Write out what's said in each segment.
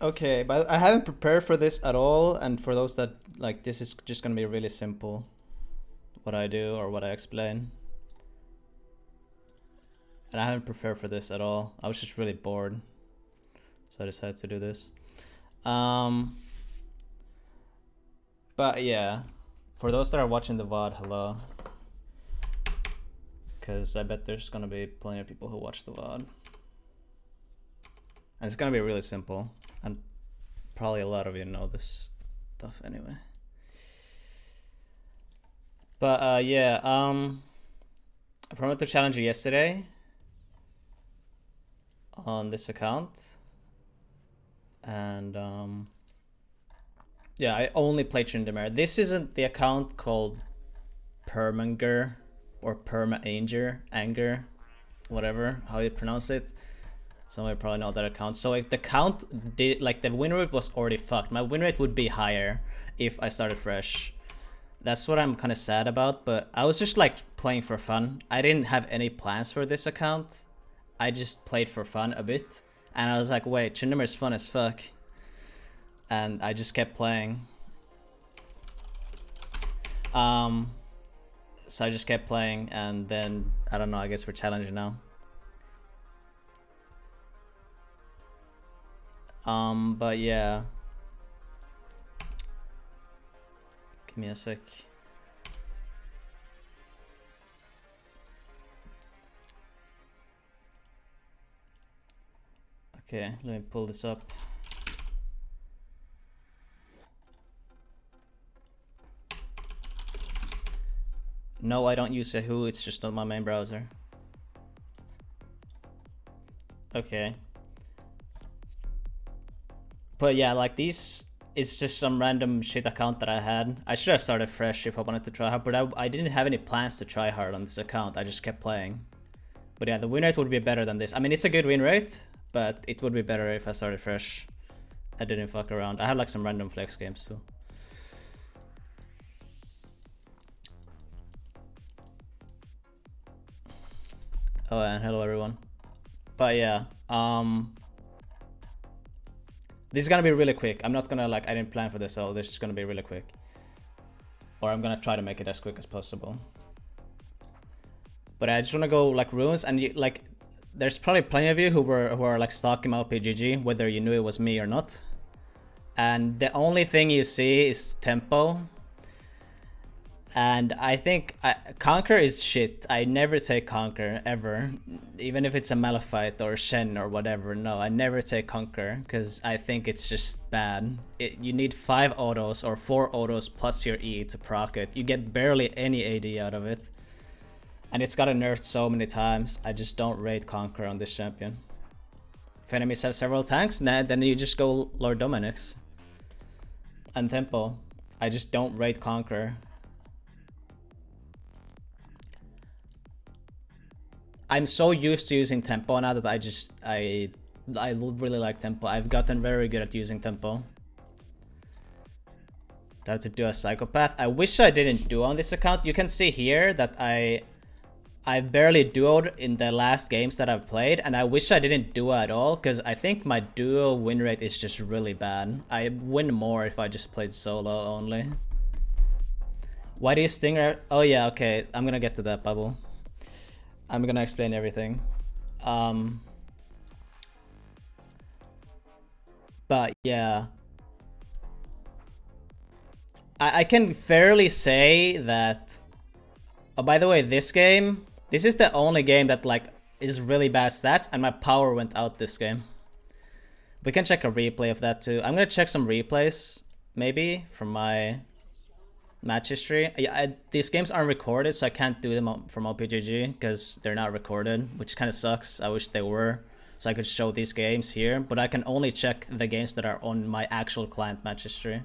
Okay, but I haven't prepared for this at all, and for those that like, this is just gonna be really simple, what I do or what I explain. And I haven't prepared for this at all. I was just really bored, so I decided to do this. But yeah, for those that are watching the VOD, hello. Because I bet there's gonna be plenty of people who watch the VOD. And it's gonna be really simple, and probably a lot of you know this stuff anyway. But yeah, I promoted the Challenger yesterday on this account, and yeah, I only play Tryndamere. This isn't the account called Permanger or Anger, whatever how you pronounce it. Somebody probably know that account. So like the count did, like the win rate was already fucked. My win rate would be higher if I started fresh. That's what I'm kind of sad about, but I was just like playing for fun. I didn't have any plans for this account. I just played for fun a bit. And I was like, wait, Tryndamere is fun as fuck. And I just kept playing. So I just kept playing, and then, I don't know, I guess we're challenging now. But yeah. Give me a sec. Okay, let me pull this up. No, I don't use Yahoo, it's just not my main browser. Okay. But yeah, like these is just some random shit account that I had. I should have started fresh if I wanted to try hard, but I didn't have any plans to try hard on this account. I just kept playing. But yeah, the win rate would be better than this. I mean, it's a good win rate, but it would be better if I started fresh. I didn't fuck around. I had like some random flex games too. Oh, and hello everyone. But yeah, this is gonna be really quick. I'm not gonna like, I didn't plan for this, so this is gonna be really quick. Or I'm gonna try to make it as quick as possible. But I just wanna go like runes, and you, like, there's probably plenty of you who are like stalking my OPGG, whether you knew it was me or not. And the only thing you see is tempo. And I think Conquer is shit. I never take Conquer, ever. Even if it's a Malphite or Shen or whatever. No, I never take Conquer, because I think it's just bad. You need 5 autos or 4 autos plus your E to proc it. You get barely any AD out of it. And it's gotten nerfed so many times. I just don't rate Conquer on this champion. If enemies have several tanks, nah, then you just go Lord Dominic's. And tempo. I just don't rate Conquer. I'm so used to using tempo now that I really like tempo. I've gotten very good at using tempo. Got to do a psychopath. I wish I didn't do on this account. You can see here that I barely duoed in the last games that I've played, and I wish I didn't duo at all, because I think my duo win rate is just really bad. I win more if I just played solo only. Why do you stinger? Oh yeah, okay, I'm gonna get to that, Bubble. I'm gonna explain everything. But yeah, I can fairly say that. Oh, by the way, this is the only game that like is really bad stats, and my power went out this game. We can check a replay of that too. I'm gonna check some replays, maybe, from my match history. These games aren't recorded, so I can't do them from OPGG because they're not recorded, which kind of sucks. I wish they were, so I could show these games here, but I can only check the games that are on my actual client match history.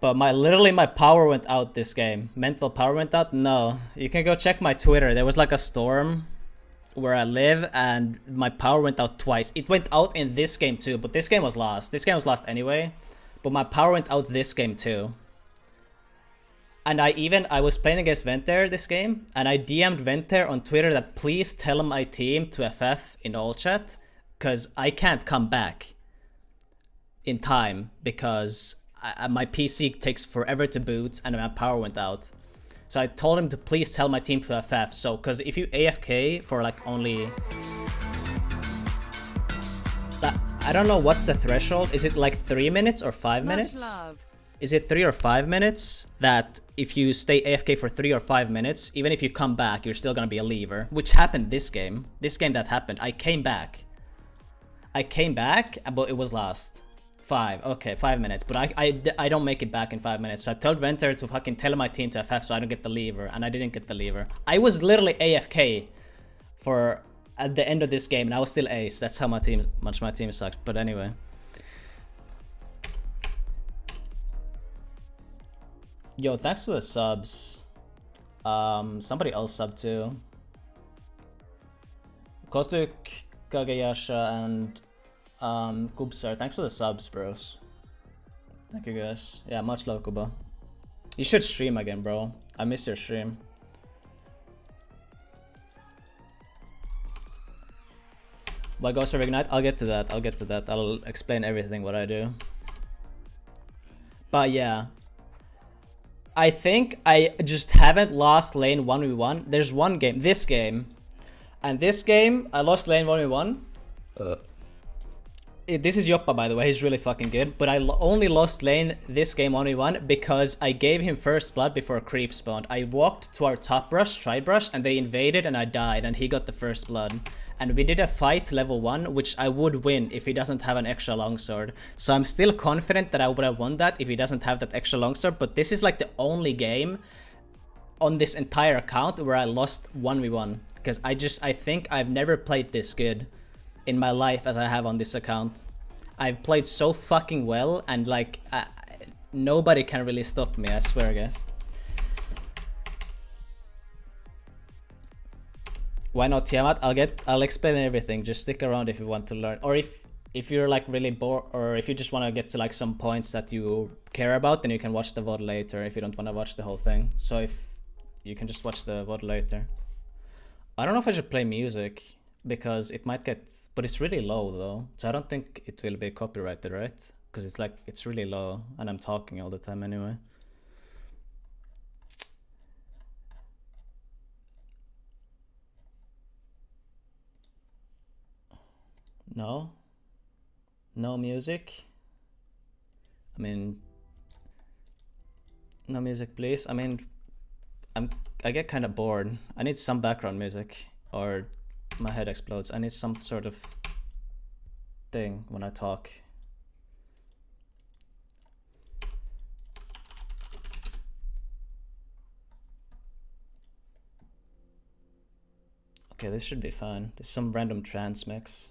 But literally my power went out this game. Mental power went out? No. You can go check my Twitter. There was like a storm where I live, and my power went out twice. It went out in this game too, but this game was lost. This game was lost anyway. But my power went out this game too. And I was playing against Venter this game, and I DM'd Venter on Twitter that please tell my team to FF in all chat. because I can't come back in time because my PC takes forever to boot and my power went out. So I told him to please tell my team to FF. So, because if you AFK for like only... I don't know what's the threshold. Is it like 3 minutes or 5 minutes? Is it 3 or 5 minutes that if you stay AFK for 3 or 5 minutes, even if you come back, you're still gonna be a leaver? Which happened this game. This game that happened. I came back, but it was last. 5 minutes. But I don't make it back in 5 minutes. So I told Venter to fucking tell my team to FF so I don't get the lever. And I didn't get the lever. I was literally AFK for... at the end of this game, and I was still ace. That's how much my team sucked. But anyway. Yo, thanks for the subs. Somebody else subbed too. Kotuk, Kagayasha, and Kubsar. Thanks for the subs, bros. Thank you guys. Yeah, much love, Kuba. You should stream again, bro. I miss your stream. Why Ghost of Ignite? I'll get to that. I'll explain everything what I do. But yeah. I think I just haven't lost lane 1v1. There's one game. This game. And this game, I lost lane 1v1. This is Yoppa, by the way. He's really fucking good. But I only lost lane this game 1v1 because I gave him first blood before a creep spawned. I walked to our top brush, tride brush, and they invaded and I died. And he got the first blood. And we did a fight level 1, which I would win if he doesn't have an extra longsword. So I'm still confident that I would have won that if he doesn't have that extra longsword. But this is like the only game on this entire account where I lost 1v1. Because I think I've never played this good in my life as I have on this account. I've played so fucking well and like nobody can really stop me, I swear, guys. Why not Tiamat? I'll explain everything. Just stick around if you want to learn. Or if you're like really bored, or if you just want to get to like some points that you care about, then you can watch the VOD later if you don't want to watch the whole thing. So if you can just watch the VOD later. I don't know if I should play music because it might get, but it's really low though. So I don't think it will be copyrighted, right? Because it's like, it's really low and I'm talking all the time anyway. No music. I mean, no music, please. I mean, I get kind of bored. I need some background music, or my head explodes. I need some sort of thing when I talk. Okay, this should be fine. There's some random trance mix.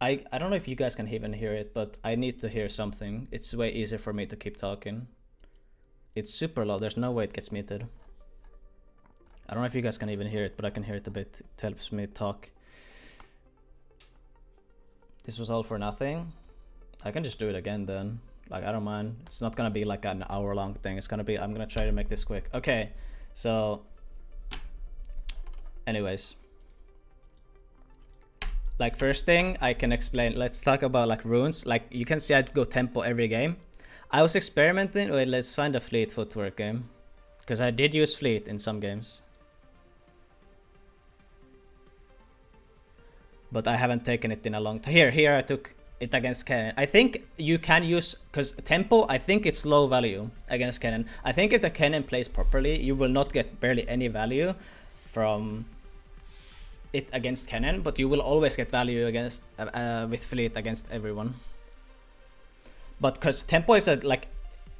I don't know if you guys can even hear it, but I need to hear something. It's way easier for me to keep talking. It's super low. There's no way it gets muted. I don't know if you guys can even hear it, but I can hear it a bit. It helps me talk. This was all for nothing. I can just do it again then. Like, I don't mind. It's not gonna be like an hour-long thing. It's gonna be, I'm gonna try to make this quick. Okay, so anyways. Like, first thing I can explain, let's talk about like runes. Like, you can see I go tempo every game. I was experimenting, wait, let's find a fleet footwork game. Because I did use fleet in some games. But I haven't taken it in a long time. Here I took it against Kennen. I think you can use, because tempo, I think it's low value against Kennen. I think if the Kennen plays properly, you will not get barely any value from it against Kennen, but you will always get value against with fleet against everyone. But because tempo is a, like,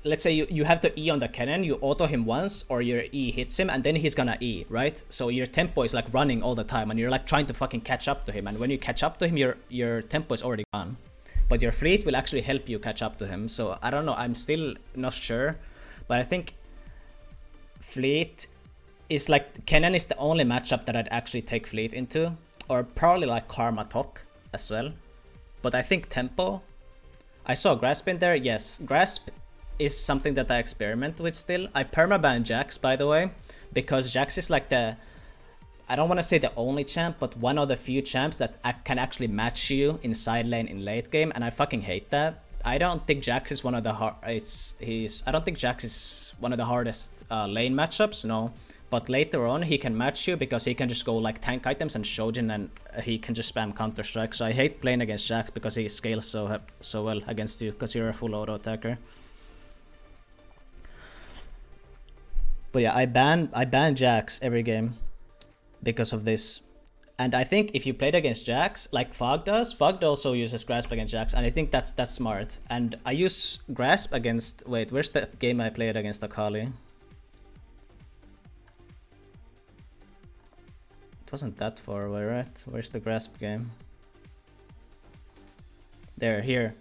let's say you have to E on the Kennen, you auto him once, or your E hits him, and then he's gonna E, right? So your tempo is like running all the time, and you're like trying to fucking catch up to him, and when you catch up to him, your tempo is already gone. But your fleet will actually help you catch up to him. So I don't know, I'm still not sure, but I think fleet is like, Kennen is the only matchup that I'd actually take fleet into, or probably like Karma top as well. But I think tempo, I saw Grasp in there. Yes, Grasp is something that I experiment with still. I permaban Jax, by the way, because Jax is like the, I don't want to say the only champ, but one of the few champs that can actually match you in side lane in late game, and I fucking hate that. I don't think Jax is one of the I don't think Jax is one of the hardest lane matchups, no. But later on, he can match you because he can just go like tank items and Shojin, and he can just spam counter strike. So I hate playing against Jax because he scales so well against you because you're a full auto attacker. But yeah, I ban Jax every game because of this. And I think if you played against Jax, like Fog does, Fog also uses Grasp against Jax, and I think that's smart. And I use Grasp against... Wait, where's the game I played against Akali? It wasn't that far away, right? Where's the Grasp game? There, here.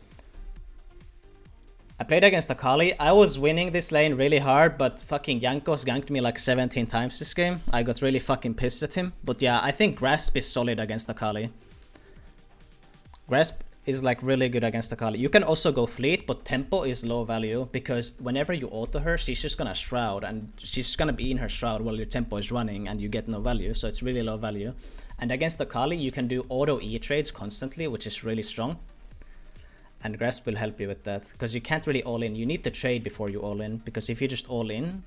I played against Akali. I was winning this lane really hard, but fucking Jankos ganked me like 17 times this game. I got really fucking pissed at him. But yeah, I think Grasp is solid against Akali. Grasp is like really good against Akali. You can also go Fleet, but Tempo is low value because whenever you auto her, she's just gonna Shroud and she's just gonna be in her Shroud while your Tempo is running and you get no value. So it's really low value. And against Akali, you can do auto E trades constantly, which is really strong. And Grasp will help you with that, because you can't really all in. You need to trade before you all in, because if you just all in,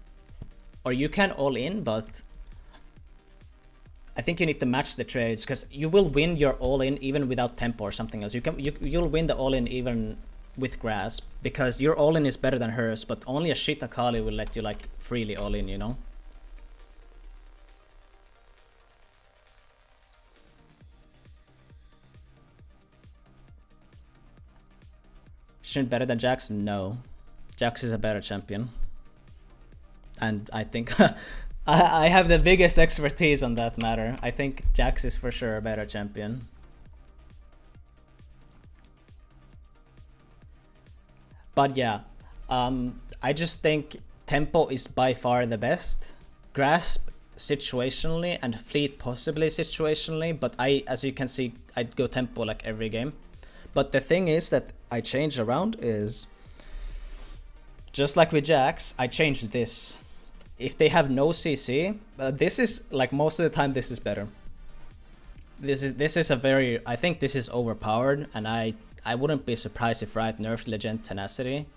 or you can all in, but I think you need to match the trades, because you will win your all in even without Tempo or something else. You'll win the all in even with Grasp, because your all in is better than hers, but only a shit Akali will let you like freely all in, you know? Shouldn't better than Jax? No. Jax is a better champion. And I think I have the biggest expertise on that matter. I think Jax is for sure a better champion. But yeah, I just think Tempo is by far the best. Grasp situationally and Fleet possibly situationally, but as you can see, I'd go Tempo like every game. But the thing is that I change around is, just like with Jax, I changed this. If they have no CC, this is like most of the time this is better. This is a very, I think this is overpowered, and I wouldn't be surprised if Riot nerfed Legend Tenacity.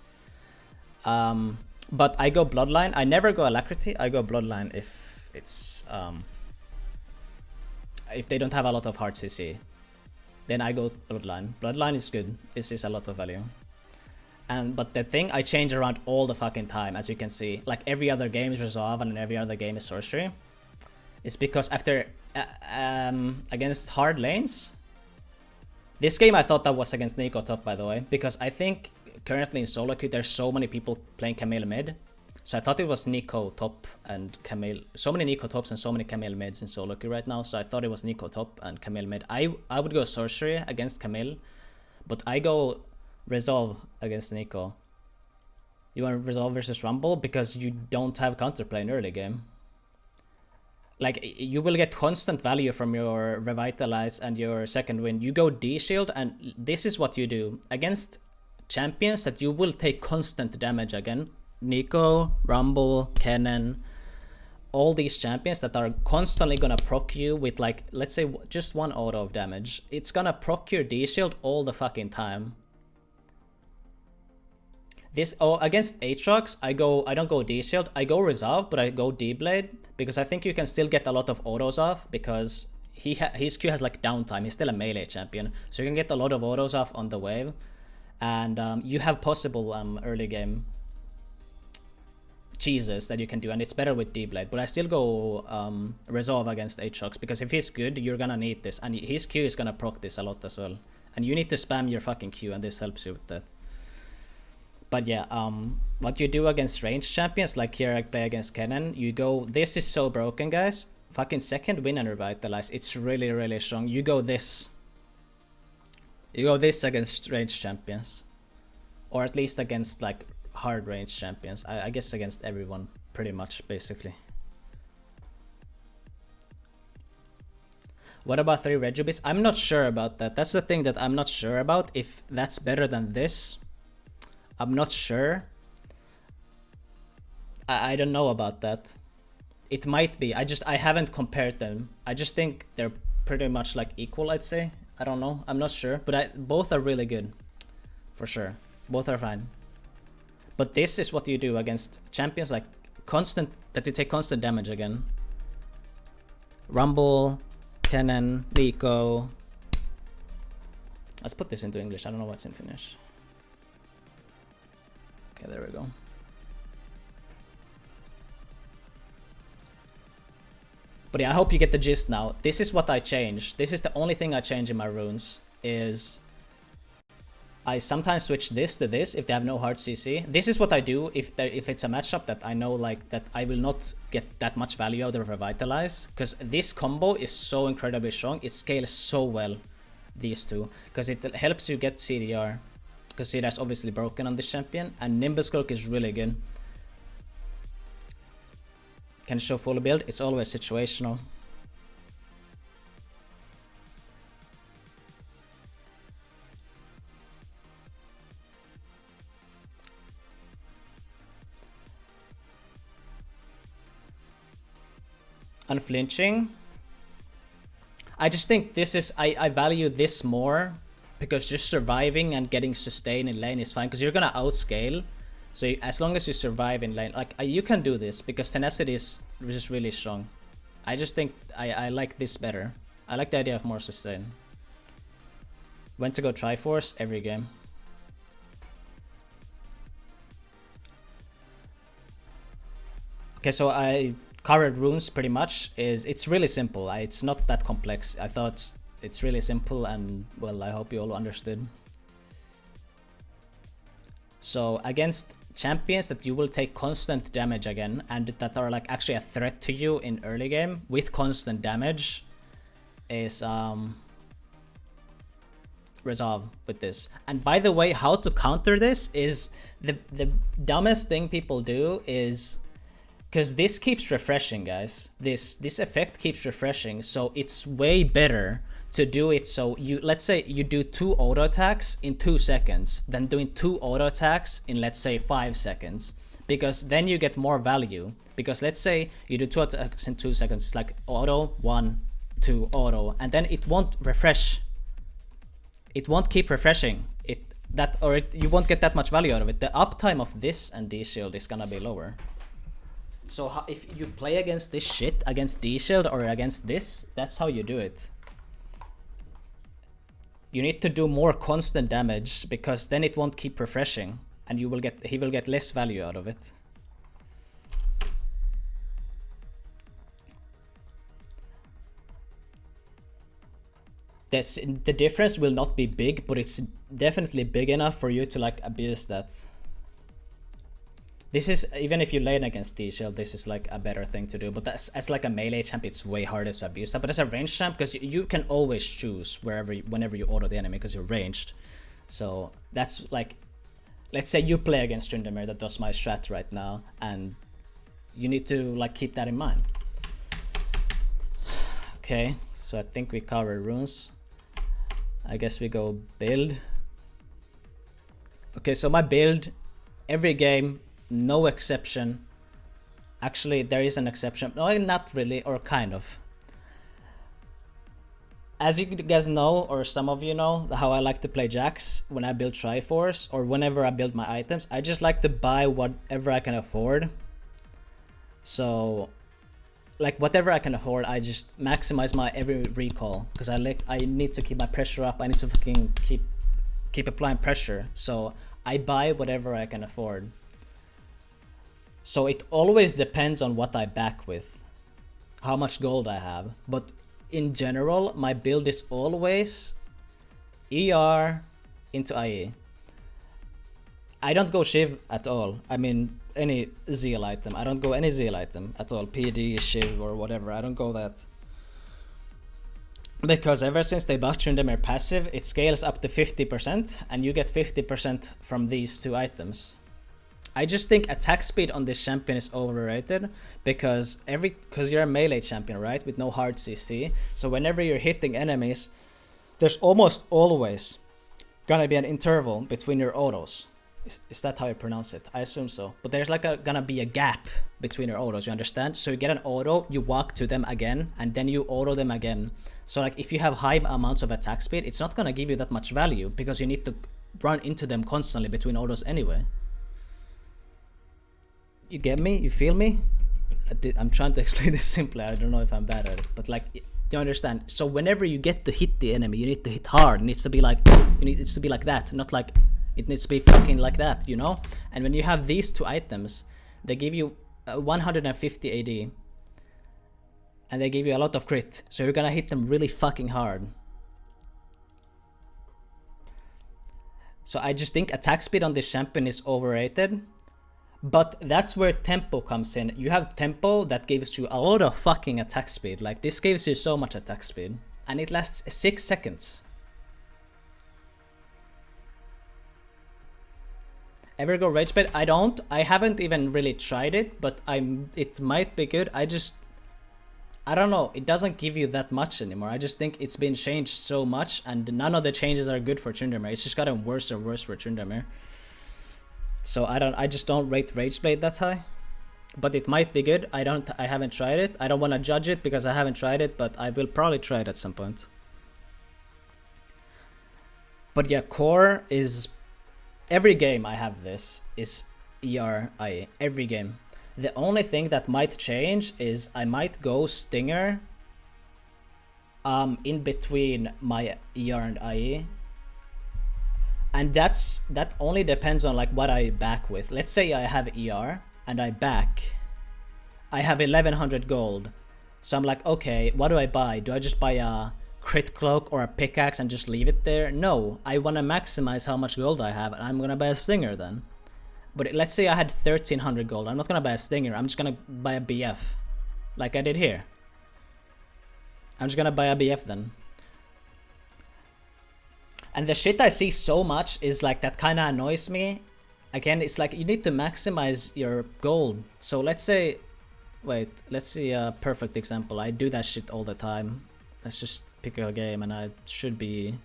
But I go Bloodline. I never go Alacrity. I go Bloodline if it's if they don't have a lot of hard CC. Then I go Bloodline. Bloodline is good. This is a lot of value. But the thing, I change around all the fucking time, as you can see. Like every other game is Resolve and every other game is Sorcery. It's because after against hard lanes, this game I thought that was against Nico top, by the way, because I think currently in solo queue there's so many people playing Camille mid. So I thought it was Nico top and Camille. So many Nico tops and so many Camille mids in solo queue right now. So I thought it was Nico top and Camille mid. I would go Sorcery against Camille, but I go Resolve against Nico. You want Resolve versus Rumble because you don't have counterplay in early game. Like, you will get constant value from your Revitalize and your second win. You go D-Shield, and this is what you do. Against champions that you will take constant damage again. Nico, Rumble, Kennen, all these champions that are constantly gonna proc you with, like, let's say just one auto of damage. It's gonna proc your D-Shield all the fucking time. Against Aatrox, I don't go D-Shield, I go Resolve, but I go D-Blade, because I think you can still get a lot of autos off, because his Q has like downtime. He's still a melee champion, so you can get a lot of autos off on the wave, and you have possible early game cheeses that you can do, and it's better with D-Blade. But I still go Resolve against Aatrox, because if he's good, you're gonna need this, and his Q is gonna proc this a lot as well, and you need to spam your fucking Q, and this helps you with that. But yeah, what you do against ranged champions, like here I play against Kennen, you go, this is so broken, guys. Fucking second win and Revitalize, it's really, really strong. You go this. You go this against ranged champions. Or at least against like hard ranged champions. I guess against everyone, pretty much, basically. What about 3 Regibis? I'm not sure about that. That's the thing that I'm not sure about, if that's better than this. I'm not sure. I don't know about that. It might be. I haven't compared them. I just think they're pretty much like equal, I'd say. I don't know. I'm not sure, but both are really good. For sure. Both are fine. But this is what you do against champions like constant, that you take constant damage again. Rumble, Kennen, Nico. Let's put this into English. I don't know what's in Finnish. Okay, there we go. But yeah, I hope you get the gist now. This is what I changed. This is the only thing I change in my runes, is I sometimes switch this to this if they have no hard CC. This is what I do if it's a matchup that I know like that I will not get that much value out of Revitalize, because this combo is so incredibly strong. It scales so well, these two, because it helps you get CDR, because CDR is obviously broken on this champion, and Nimbus Cloak is really good. Can show full build, it's always situational. Unflinching. I just think this is, I value this more, because just surviving and getting sustain in lane is fine, because you're gonna outscale. So as long as you survive in lane, like you can do this, because tenacity is just really strong. I just think I like this better. I like the idea of more sustain. When to go Triforce every game. Okay, so I covered runes pretty much. It's really simple. It's not that complex. I thought it's really simple, and well, I hope you all understood. So against champions that you will take constant damage again, and that are like actually a threat to you in early game with constant damage, is resolve with this. And by the way, how to counter this is the dumbest thing people do is, because this keeps refreshing, guys. This effect keeps refreshing, so it's way better to do it. So let's say you do 2 auto attacks in 2 seconds than doing 2 auto attacks in, let's say, 5 seconds, because then you get more value. Because let's say you do 2 attacks in 2 seconds, it's like auto 1 2 auto, and then it won't refresh. It won't keep refreshing you won't get that much value out of it. The uptime of this and D-Shield is gonna be lower. So if you play against this shit, against D-Shield or against this, that's how you do it. You need to do more constant damage, because then it won't keep refreshing, and he will get less value out of it. The difference will not be big, but it's definitely big enough for you to like abuse that. This is, even if you lane against D-Shield, this is like a better thing to do. But as like a melee champ, it's way harder to abuse that. But as a ranged champ, because you can always choose whenever you auto the enemy, because you're ranged. So that's like, let's say you play against Tryndamere that does my strat right now, and you need to like keep that in mind. Okay, so I think we covered runes. I guess we go build. Okay, so my build, every game, no exception. Actually, there is an exception. No, not really, or kind of. As you guys know, or some of you know, how I like to play Jax when I build Triforce, or whenever I build my items. I just like to buy whatever I can afford. So, like whatever I can afford, I just maximize my every recall, because I need to keep my pressure up. I need to fucking keep applying pressure. So I buy whatever I can afford. So it always depends on what I back with, how much gold I have. But in general, my build is always ER into IE. I don't go Shiv at all. I mean, any Zeal item. I don't go any Zeal item at all. PD, Shiv, or whatever. I don't go that. Because ever since they buffed Tryndamere passive, it scales up to 50%, and you get 50% from these 2 items. I just think attack speed on this champion is overrated, because you're a melee champion, right? With no hard CC. So whenever you're hitting enemies, there's almost always gonna be an interval between your autos. Is that how you pronounce it? I assume so. But there's like gonna be a gap between your autos, you understand? So you get an auto, you walk to them again, and then you auto them again. So like if you have high amounts of attack speed, it's not gonna give you that much value because you need to run into them constantly between autos anyway. You get me? You feel me? I'm trying to explain this simply. I don't know if I'm bad at it, but like, you understand? So whenever you get to hit the enemy, you need to hit hard. It needs to be like, it needs to be like that, not like it needs to be fucking like that, you know? And when you have these two items, they give you 150 AD, and they give you a lot of crit. So you're gonna hit them really fucking hard. So I just think attack speed on this champion is overrated. But that's where tempo comes in. You have tempo that gives you a lot of fucking attack speed. Like this gives you so much attack speed. And it lasts 6 seconds. Ever go rage bait? I don't. I haven't even really tried it, but it might be good. I don't know. It doesn't give you that much anymore. I just think it's been changed so much, and none of the changes are good for Tryndamere. It's just gotten worse and worse for Tryndamere. So I just don't rate Rageblade that high, but it might be good. I haven't tried it. I don't want to judge it because I haven't tried it, but I will probably try it at some point. But yeah, core is, every game I have this is ERIE, every game. The only thing that might change is I might go Stinger in between my ER and IE. And that only depends on like what I back with. Let's say I have ER and I have 1100 gold. So I'm like, okay, what do I buy? Do I just buy a crit cloak or a pickaxe and just leave it there? No, I want to maximize how much gold I have, and I'm gonna buy a Stinger then. But let's say I had 1300 gold. I'm not gonna buy a Stinger. I'm just gonna buy a BF, like I did here. I'm just gonna buy a BF then. And the shit I see so much is like that kind of annoys me. Again, it's like you need to maximize your gold. So let's say, wait, let's see a perfect example. I do that shit all the time. Let's just pick a game and I should be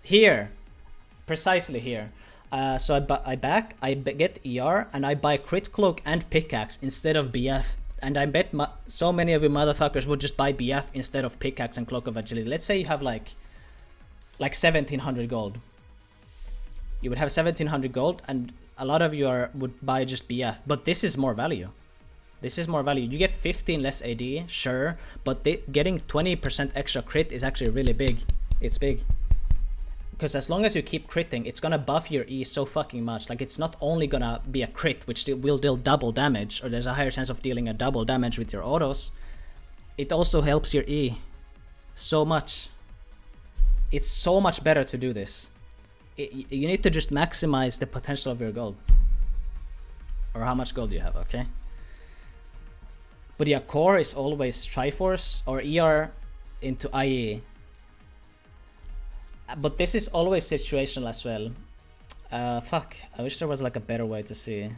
here, precisely here. So I get ER and I buy crit cloak and pickaxe instead of BF. And I bet so many of you motherfuckers would just buy BF instead of pickaxe and cloak of agility. Let's say you have like 1700 gold. You would have 1700 gold, and a lot of you would buy just BF. But this is more value. This is more value. You get 15 less AD, sure, but getting 20% extra crit is actually really big. It's big. Because as long as you keep critting, it's gonna buff your E so fucking much. Like, it's not only gonna be a crit, which will deal double damage, or there's a higher chance of dealing a double damage with your autos. It also helps your E so much. It's so much better to do this. You need to just maximize the potential of your gold. Or how much gold you have, okay? But yeah, core is always Triforce or ER into IE. But this is always situational as well. Fuck, I wish there was like a better way to see.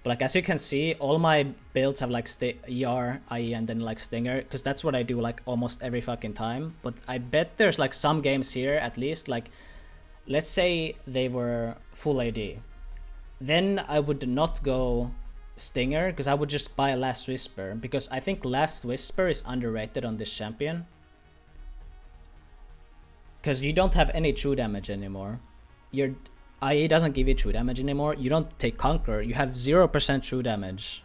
But like, as you can see, all my builds have like ER, IE, and then like Stinger, because that's what I do like almost every fucking time. But I bet there's like some games here at least, like, let's say they were full AD. Then I would not go Stinger, because I would just buy Last Whisper, because I think Last Whisper is underrated on this champion. Because you don't have any true damage anymore. Your IE doesn't give you true damage anymore. You don't take Conquer. You have 0% true damage.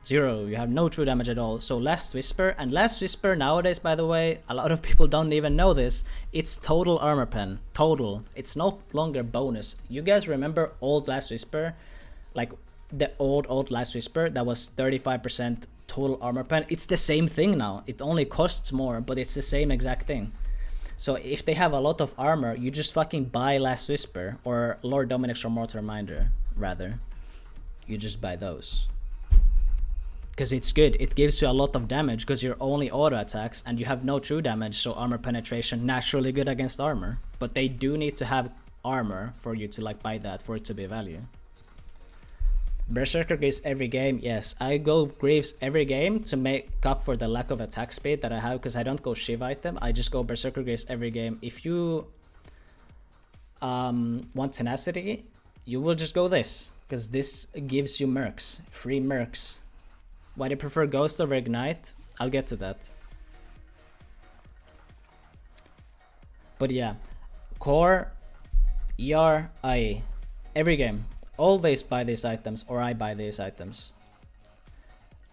0. You have no true damage at all. So Last Whisper. And Last Whisper nowadays, by the way, a lot of people don't even know this. It's total armor pen. Total. It's no longer bonus. You guys remember old Last Whisper? Like the old Last Whisper that was 35% total armor pen. It's the same thing now. It only costs more, but it's the same exact thing. So if they have a lot of armor, you just fucking buy Last Whisper or Lord Dominic's or Mortal Reminder, rather. You just buy those. Because it's good. It gives you a lot of damage because you're only auto attacks and you have no true damage, so armor penetration naturally good against armor. But they do need to have armor for you to like buy that, for it to be value. Berserker Greaves every game, yes. I go Greaves every game to make up for the lack of attack speed that I have, because I don't go Shiv item. I just go Berserker Greaves every game. If you want tenacity, you will just go this, because this gives you mercs, free mercs. Why do you prefer Ghost over Ignite? I'll get to that. But yeah, core, ER, IE, every game. Always buy these items, or I buy these items.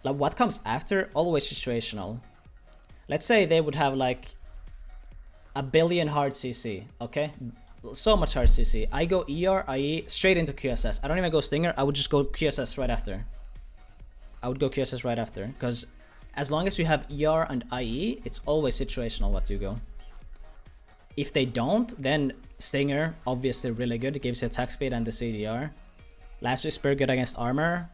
Like, what comes after? Always situational. Let's say they would have like a billion hard CC, okay? So much hard CC. I go ER, IE, straight into QSS. I don't even go Stinger, I would just go QSS right after. I would go QSS right after, because as long as you have ER and IE, it's always situational what you go. If they don't, then Stinger, obviously really good, it gives you attack speed and the CDR. Last Whisper, good against armor.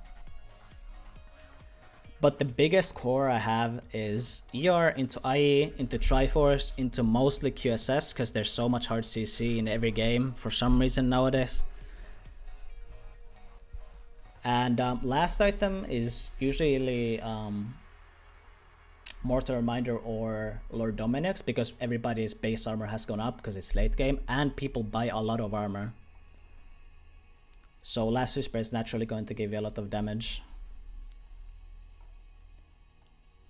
But the biggest core I have is ER into IE, into Triforce, into mostly QSS, because there's so much hard CC in every game for some reason nowadays. And last item is usually Mortal Reminder or Lord Dominic's, because everybody's base armor has gone up because it's late game and people buy a lot of armor. So Last Whisper is naturally going to give you a lot of damage.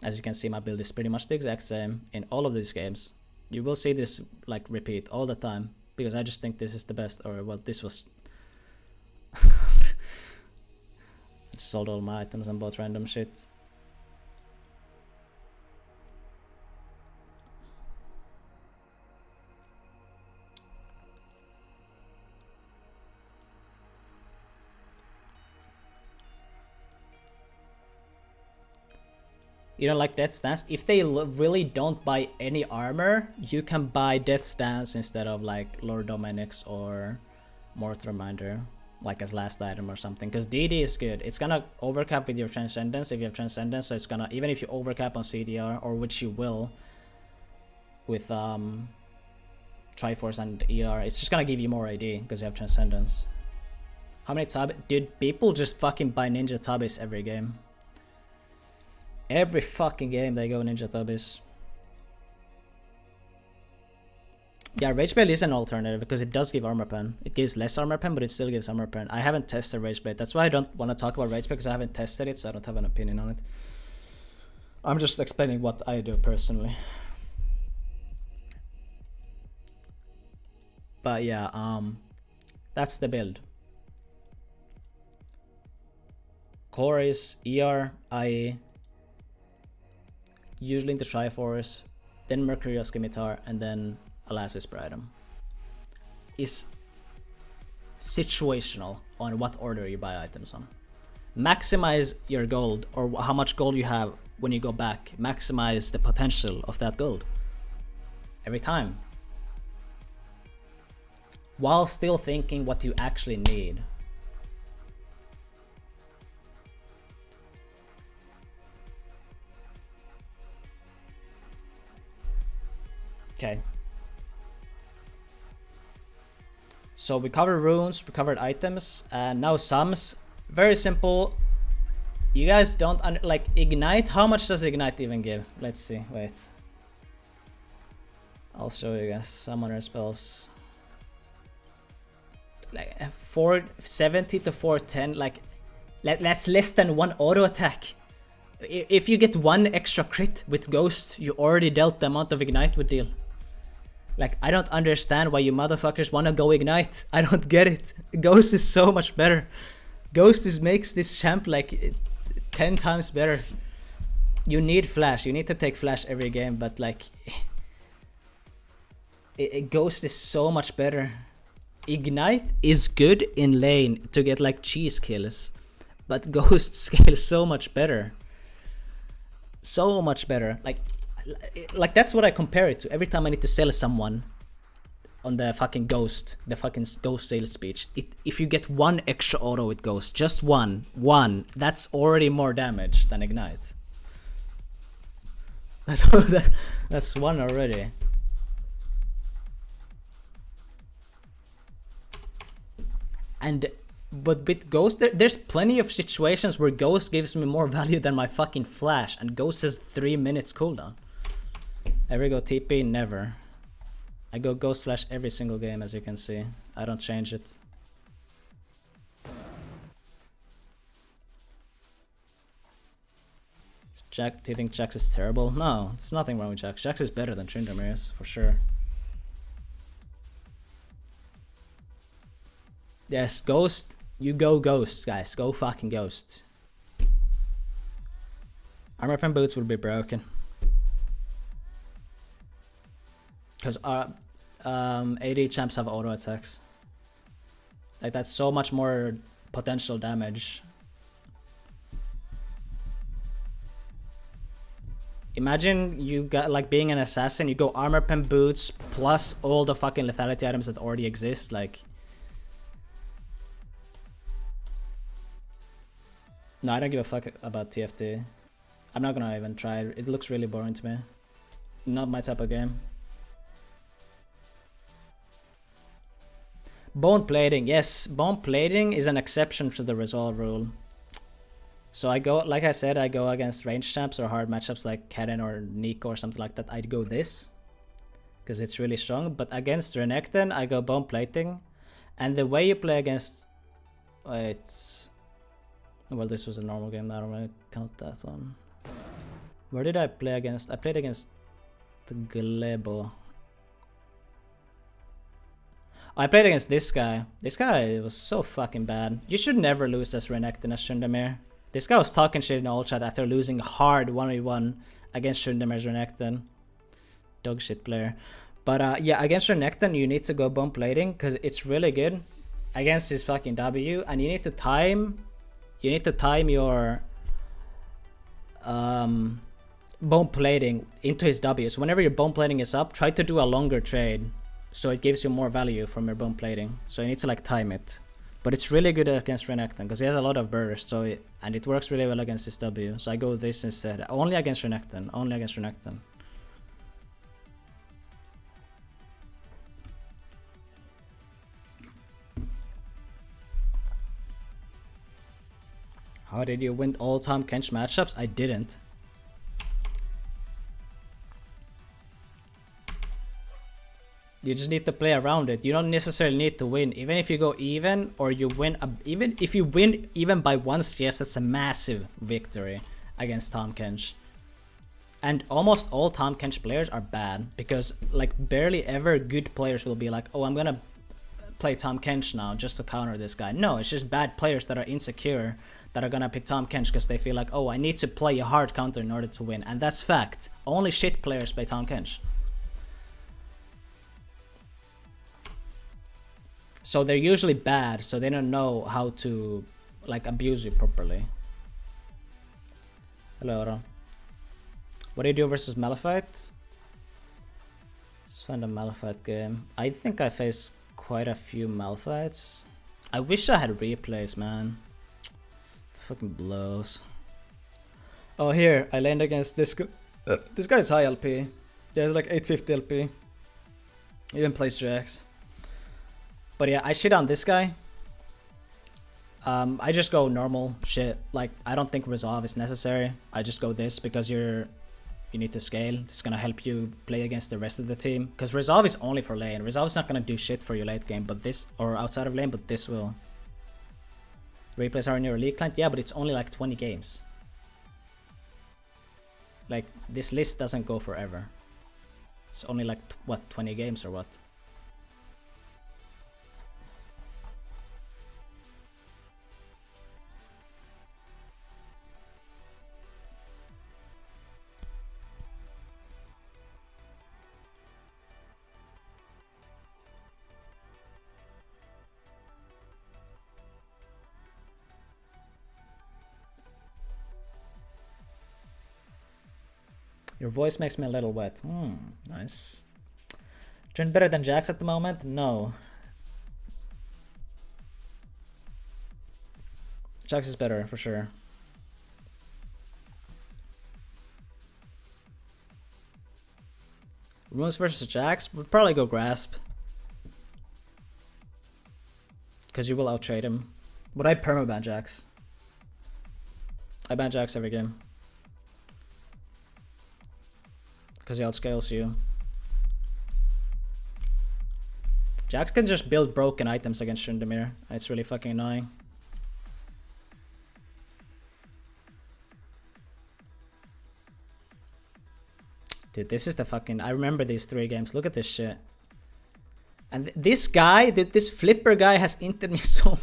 As you can see, my build is pretty much the exact same in all of these games. You will see this like repeat all the time, because I just think this is the best, or well, this was... I sold all my items and bought random shit. You don't like Death Stance? If they really don't buy any armor, you can buy Death Stance instead of like Lord Dominic's or Mortal Reminder, like as last item or something. Because DD is good. It's gonna overcap with your Transcendence if you have Transcendence, so it's gonna, even if you overcap on CDR, or which you will with Triforce and ER, it's just gonna give you more AD because you have Transcendence. How many tab? Dude, people just fucking buy Ninja Tabis every game. Every fucking game they go Ninja Tabis. Yeah, Rage Blade is an alternative because it does give armor pen. It gives less armor pen, but it still gives armor pen. I haven't tested Rage Blade. That's why I don't want to talk about Rage Blade, because I haven't tested it, so I don't have an opinion on it. I'm just explaining what I do personally. But yeah, that's the build. Core is ER, IE, usually into Triforce, then Mercurial Scimitar, and then a Last Whisper item. Is situational on what order you buy items on. Maximize your gold, or how much gold you have when you go back. Maximize the potential of that gold every time, while still thinking what you actually need. Okay. So we covered runes, we covered items, and now sums. Very simple. You guys don't like Ignite. How much does Ignite even give? Let's see. Wait. I'll show you guys. Summoner spells. Like 470 to 410. Like that's less than one auto attack. If you get one extra crit with Ghost, you already dealt the amount of Ignite would deal. Like, I don't understand why you motherfuckers wanna go Ignite. I don't get it. Ghost is so much better. Ghost makes this champ like 10 times better. You need Flash. You need to take Flash every game, but like... Ghost is so much better. Ignite is good in lane to get like cheese kills, but Ghost scales so much better. So much better. Like that's what I compare it to. Every time I need to sell someone on the fucking Ghost sales speech, if you get one extra auto with Ghost, just one, that's already more damage than Ignite. That's one already. And But with Ghost, there's plenty of situations where Ghost gives me more value than my fucking Flash, and Ghost has 3 minutes cooldown. Ever go TP? Never. I go Ghost Flash every single game, as you can see. I don't change it. Jack, do you think Jax is terrible? No, there's nothing wrong with Jax. Jax is better than Tryndamere, for sure. Yes, Ghost. You go Ghost, guys. Go fucking Ghost. Armor pen boots will be broken. Because AD champs have auto attacks. Like, that's so much more potential damage. Imagine you got, like, being an assassin, you go armor pen boots plus all the fucking lethality items that already exist, like... No, I don't give a fuck about TFT. I'm not gonna even try it. It looks really boring to me. Not my type of game. Bone plating, yes, bone plating is an exception to the resolve rule. So I go, like I said, I go against range champs or hard matchups like Kaden or Nico or something like that. I'd go this because it's really strong. But against Renekton, I go bone plating. And the way you play against... Wait... Well, this was a normal game. I don't really count that one. Where did I play against? I played against the Glebo. I played against this guy. This guy was so fucking bad. You should never lose as Renekton as Tryndamere. This guy was talking shit in all chat after losing hard 1v1 against Tryndamere's Renekton. Dog shit player. But yeah, against Renekton, you need to go bone plating because it's really good against his fucking W, and you need to time... You need to time your bone plating into his W. So whenever your bone plating is up, try to do a longer trade so it gives you more value from your bone plating. So you need to like time it. But it's really good against Renekton because he has a lot of burst, so and it works really well against his W. So I go this instead. Only against Renekton. Only against Renekton. How did you win all Tahm Kench matchups? I didn't. You just need to play around it. You don't necessarily need to win. Even if you go even or you win, even if you win even by 1 CS, that's a massive victory against Tahm Kench. And almost all Tahm Kench players are bad because like barely ever good players will be like, oh, I'm gonna play Tahm Kench now just to counter this guy. No, it's just bad players that are insecure that are gonna pick Tahm Kench because they feel like, oh, I need to play a hard counter in order to win. And that's fact. Only shit players play Tahm Kench. So they're usually bad, so they don't know how to like abuse you properly. Hello, Oro. What do you do versus Malphite? Let's find a Malphite game. I think I faced quite a few Malphites. I wish I had replays, man. Fucking blows. Oh, here I land against this guy. This guy's high LP. He has like 850 LP. Even plays Jax. But yeah, I shit on this guy. I just go normal shit. Like I don't think resolve is necessary. I just go this because you need to scale. It's gonna help you play against the rest of the team. Because resolve is only for lane. Resolve is not gonna do shit for your late game, but this or outside of lane, but this will. Replays are in your league client? Yeah, but it's only like 20 games. Like, this list doesn't go forever. It's only like, what, 20 games or what? Your voice makes me a little wet. Nice. Trend better than Jax at the moment? No. Jax is better, for sure. Runes versus Jax? Would probably go Grasp. Because you will outtrade him. But I permaban Jax. I ban Jax every game. Because he outscales you. Jax can just build broken items against Tryndamere. It's really fucking annoying. Dude, this is the fucking... I remember these 3 games. Look at this shit. And this guy, this flipper guy has inted me so...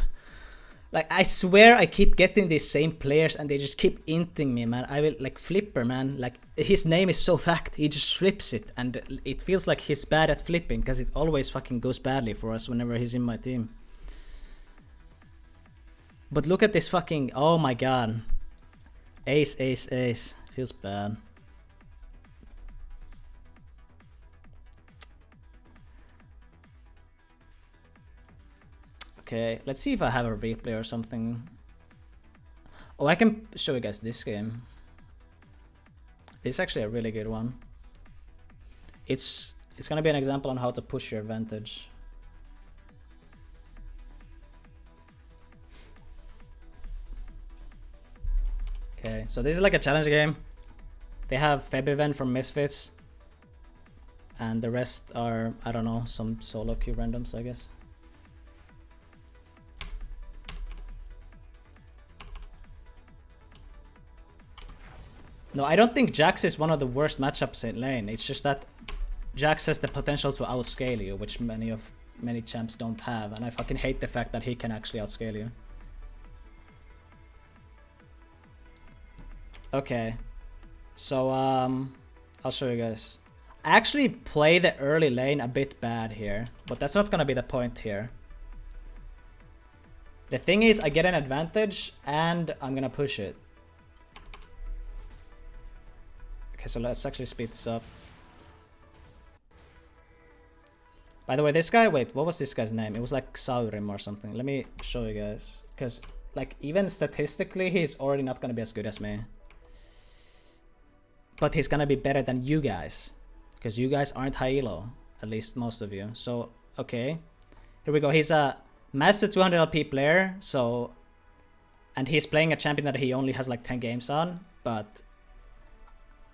Like, I swear I keep getting these same players and they just keep inting me, man. I will, like, flipper, man. Like, his name is so fact. He just flips it. And it feels like he's bad at flipping because it always fucking goes badly for us whenever he's in my team. But look at this fucking... Oh my god. Ace, ace, ace. Feels bad. Okay, let's see if I have a replay or something. Oh, I can show you guys this game. It's actually a really good one. It's gonna be an example on how to push your advantage. Okay, so this is like a challenge game. They have Feb event from Misfits. And the rest are, I don't know, some solo queue randoms, I guess. No, I don't think Jax is one of the worst matchups in lane. It's just that Jax has the potential to outscale you, which many champs don't have, and I fucking hate the fact that he can actually outscale you. Okay, so I'll show you guys. I actually play the early lane a bit bad here, but that's not gonna be the point here. The thing is, I get an advantage and I'm gonna push it. Okay, so let's actually speed this up. By the way, this guy, wait, what was this guy's name? It was like Saurim or something. Let me show you guys. Because, like, even statistically, he's already not going to be as good as me. But he's going to be better than you guys. Because you guys aren't high elo. At least most of you. So, okay. Here we go. He's a massive 200 LP player. So, and he's playing a champion that he only has like 10 games on. But...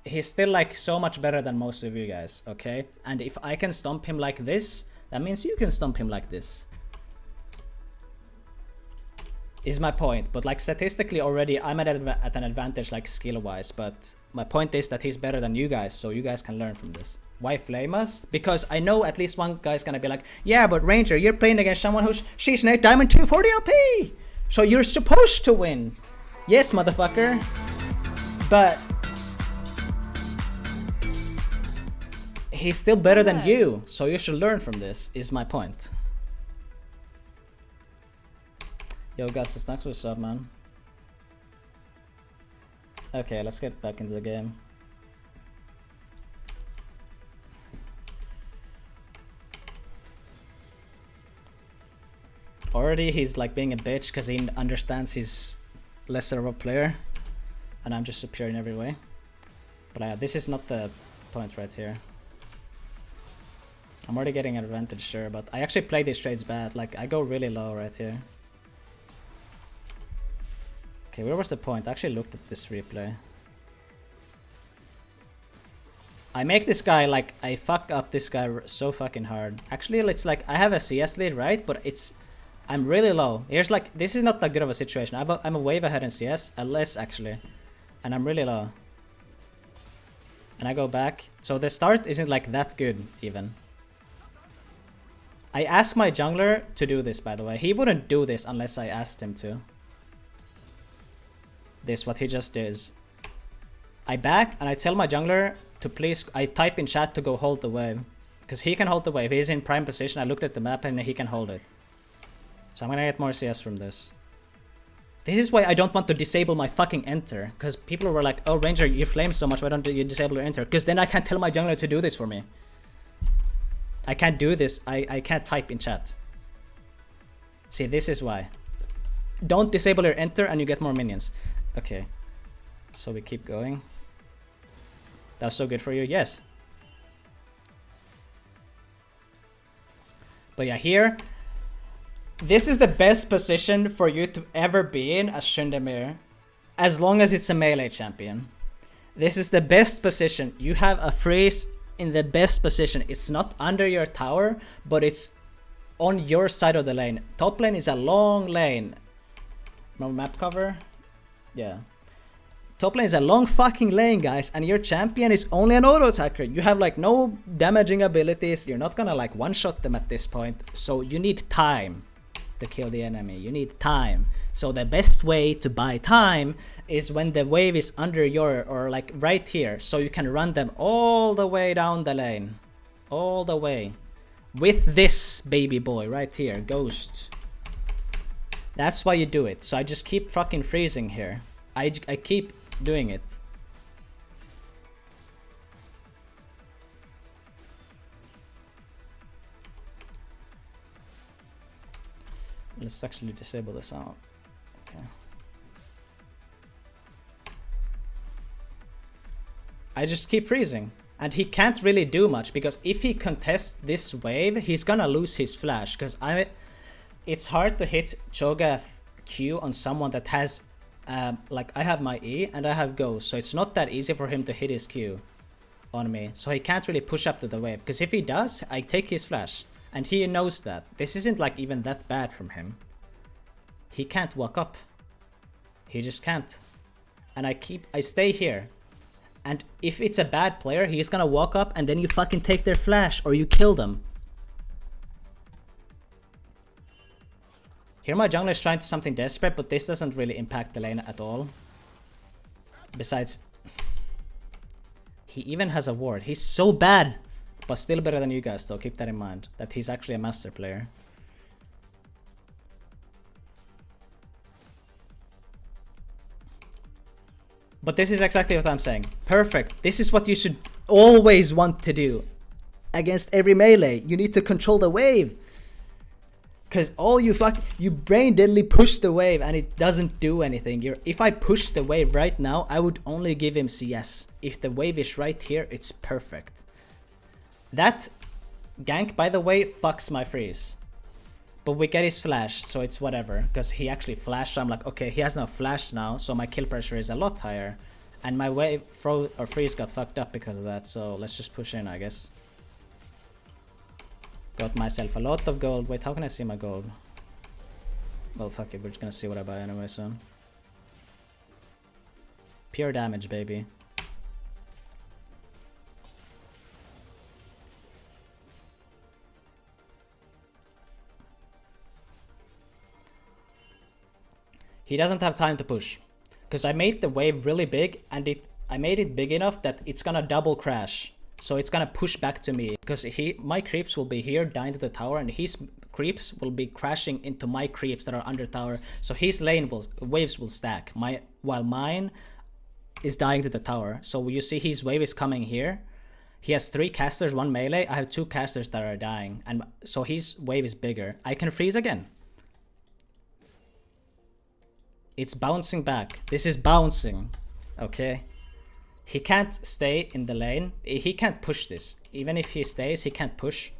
he's still like so much better than most of you guys, okay? And if I can stomp him like this, that means you can stomp him like this. Is my point. But like statistically already, I'm at an advantage like skill-wise. But my point is that he's better than you guys, so you guys can learn from this. Why flame us? Because I know at least one guy's gonna be like, yeah, but Ranger, you're playing against someone she's an 8 diamond 240 LP! So you're supposed to win! Yes, motherfucker! But... he's still better than you, so you should learn from this, is my point. Yo, guys, the snacks, what's up, man? Okay, let's get back into the game. Already, he's like being a bitch because he understands he's lesser of a player, and I'm just superior in every way. But this is not the point right here. I'm already getting an advantage, sure, but I actually play these trades bad. Like, I go really low right here. Okay, where was the point? I actually looked at this replay. I make this guy, like, I fuck up this guy so fucking hard. Actually, it's like, I have a CS lead, right? But I'm really low. Here's like, this is not that good of a situation. I'm a wave ahead in CS, less actually. And I'm really low. And I go back. So the start isn't like that good, even. I asked my jungler to do this, by the way. He wouldn't do this unless I asked him to. This, what he just is. I back and I tell my jungler to please... I type in chat to go hold the wave. Because he can hold the wave. He's in prime position. I looked at the map and he can hold it. So I'm gonna get more CS from this. This is why I don't want to disable my fucking enter. Because people were like, oh, Ranger, you flame so much. Why don't you disable your enter? Because then I can't tell my jungler to do this for me. I can't do this. I can't type in chat. See, this is why. Don't disable your enter and you get more minions. Okay. So we keep going. That's so good for you. Yes. But yeah, here. This is the best position for you to ever be in as Tryndamere, as long as it's a melee champion. This is the best position. You have a freeze in the best position. It's not under your tower, but it's on your side of the lane. Top lane is a long lane. Remember map cover? Yeah. Top lane is a long fucking lane, guys, and your champion is only an auto attacker. You have like no damaging abilities. You're not gonna like one-shot them at this point. So you need time to kill the enemy. You need time. So the best way to buy time is when the wave is under your, or like right here, so you can run them all the way down the lane. All the way. With this baby boy right here, Ghost. That's why you do it. So I just keep fucking freezing here. I keep doing it. Let's actually disable this out. Okay. I just keep freezing. And he can't really do much, because if he contests this wave, he's gonna lose his flash. Because it's hard to hit Cho'Gath Q on someone that has like I have my E and I have Ghost, so it's not that easy for him to hit his Q on me. So he can't really push up to the wave, because if he does, I take his flash. And he knows that. This isn't like even that bad from him. He can't walk up. He just can't. And I stay here. And if it's a bad player, he's gonna walk up and then you fucking take their flash or you kill them. Here my jungler is trying to something desperate, but this doesn't really impact the lane at all. Besides, he even has a ward. He's so bad, but still better than you guys, though. Keep that in mind, that he's actually a master player. But this is exactly what I'm saying. Perfect. This is what you should always want to do against every melee. You need to control the wave. Because all you brain deadly push the wave and it doesn't do anything. If I push the wave right now, I would only give him CS. If the wave is right here, it's perfect. That gank, by the way, fucks my freeze. But we get his flash, so it's whatever. Because he actually flashed, so I'm like, okay, he has no flash now, so my kill pressure is a lot higher. And my wave freeze got fucked up because of that, so let's just push in, I guess. Got myself a lot of gold. Wait, how can I see my gold? Well, fuck it, we're just gonna see what I buy anyway, so. Pure damage, baby. He doesn't have time to push. Because I made the wave really big, and I made it big enough that it's gonna double crash. So it's gonna push back to me, because my creeps will be here dying to the tower, and his creeps will be crashing into my creeps that are under tower. So his waves will stack, while mine is dying to the tower. So you see his wave is coming here. He has 3 casters, 1 melee. I have 2 casters that are dying, and so his wave is bigger. I can freeze again. It's bouncing back. This is bouncing, okay? He can't stay in the lane. He can't push this. Even if he stays, he can't push.